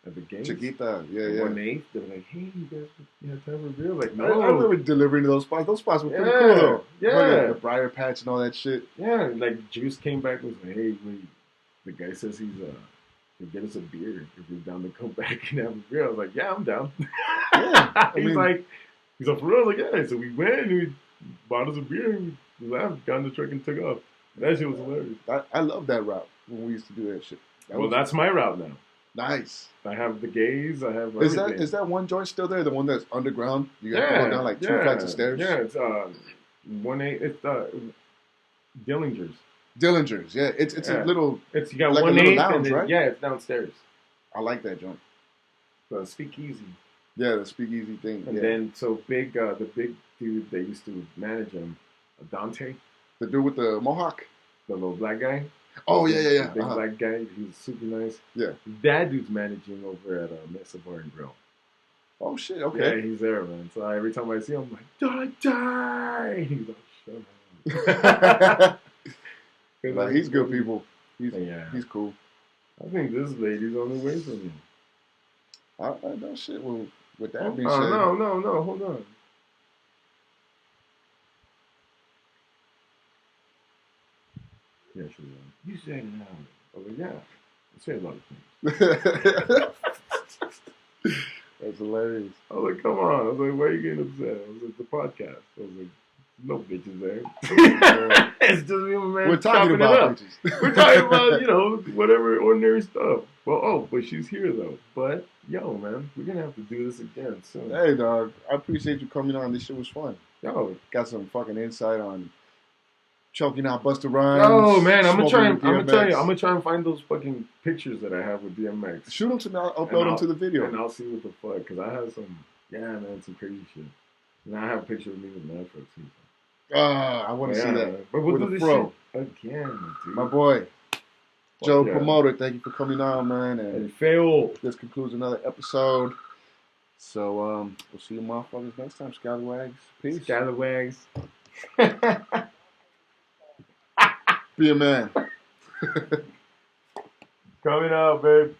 Speaker 2: At the games.
Speaker 1: Chiquita, yeah.
Speaker 2: When they were like, hey, you guys have time for beer? Like, no.
Speaker 1: I remember delivering to those spots. Those spots were pretty cool, though.
Speaker 2: Yeah.
Speaker 1: The Briar Patch and all that shit.
Speaker 2: Yeah, like, Juice came back and was like, hey, wait, the guy says he'll get us a beer if you're down to come back and have a beer. I was like, yeah, I'm down. Yeah. He's like, for real? I was like, yeah. So we went and we bought us a beer and we left, got in the truck and took off. That shit was hilarious.
Speaker 1: I love that route when we used to do that shit.
Speaker 2: That's my route now.
Speaker 1: Nice.
Speaker 2: I have the gays. I have everything.
Speaker 1: Is that one joint still there? The one that's underground? You got to go down like 2 flights of stairs?
Speaker 2: Yeah, it's 1-8. It's Dillinger's.
Speaker 1: Dillinger's, yeah. It's a little.
Speaker 2: It's you got
Speaker 1: like
Speaker 2: 1-8
Speaker 1: lounge,
Speaker 2: and then,
Speaker 1: right?
Speaker 2: Yeah, it's downstairs.
Speaker 1: I like that joint.
Speaker 2: The speakeasy.
Speaker 1: Yeah, the speakeasy thing.
Speaker 2: And then the big dude that used to manage him, Dante.
Speaker 1: The dude with the mohawk.
Speaker 2: The little black guy.
Speaker 1: Oh, yeah.
Speaker 2: The big black guy. He was super nice.
Speaker 1: Yeah.
Speaker 2: That dude's managing over at Mesa Bar and Grill.
Speaker 1: Oh, shit. Okay.
Speaker 2: Yeah, he's there, man. So every time I see him, I'm like, Dante! He's like, shut up.
Speaker 1: Like, he's good people. He's cool.
Speaker 2: I think this lady's on the way from me.
Speaker 1: No shit. Well, with that being
Speaker 2: said.
Speaker 1: No,
Speaker 2: hold on. Yeah, she was on. You said it now. I was like, yeah. I say a lot of things.
Speaker 1: That's hilarious.
Speaker 2: I was like, come on. I was like, why are you getting upset? I was like, the podcast. I was like, no bitches there. It's just me and my man.
Speaker 1: We're talking about bitches.
Speaker 2: We're talking about, whatever ordinary stuff. Well, but she's here though. But, yo, man, we're going to have to do this again soon.
Speaker 1: Hey, dog. I appreciate you coming on. This shit was fun.
Speaker 2: Yo.
Speaker 1: Got some fucking insight on choking out Busta Rhymes.
Speaker 2: Oh, man. I'm going to tell you. I'm going to try and find those fucking pictures that I have with DMX.
Speaker 1: Shoot them to me. I'll upload them to the video.
Speaker 2: And I'll see what the fuck. Because I have some, some crazy shit. And I have a picture of me with Netflix too.
Speaker 1: I want to see that.
Speaker 2: But we'll do this
Speaker 1: shit
Speaker 2: again, dude.
Speaker 1: My boy, Joe Promoter, thank you for coming on, man. And
Speaker 2: fail.
Speaker 1: This concludes another episode. So, we'll see you motherfuckers next time, Scallywags. Peace.
Speaker 2: Scallywags.
Speaker 1: Be a man.
Speaker 2: Coming out, babe.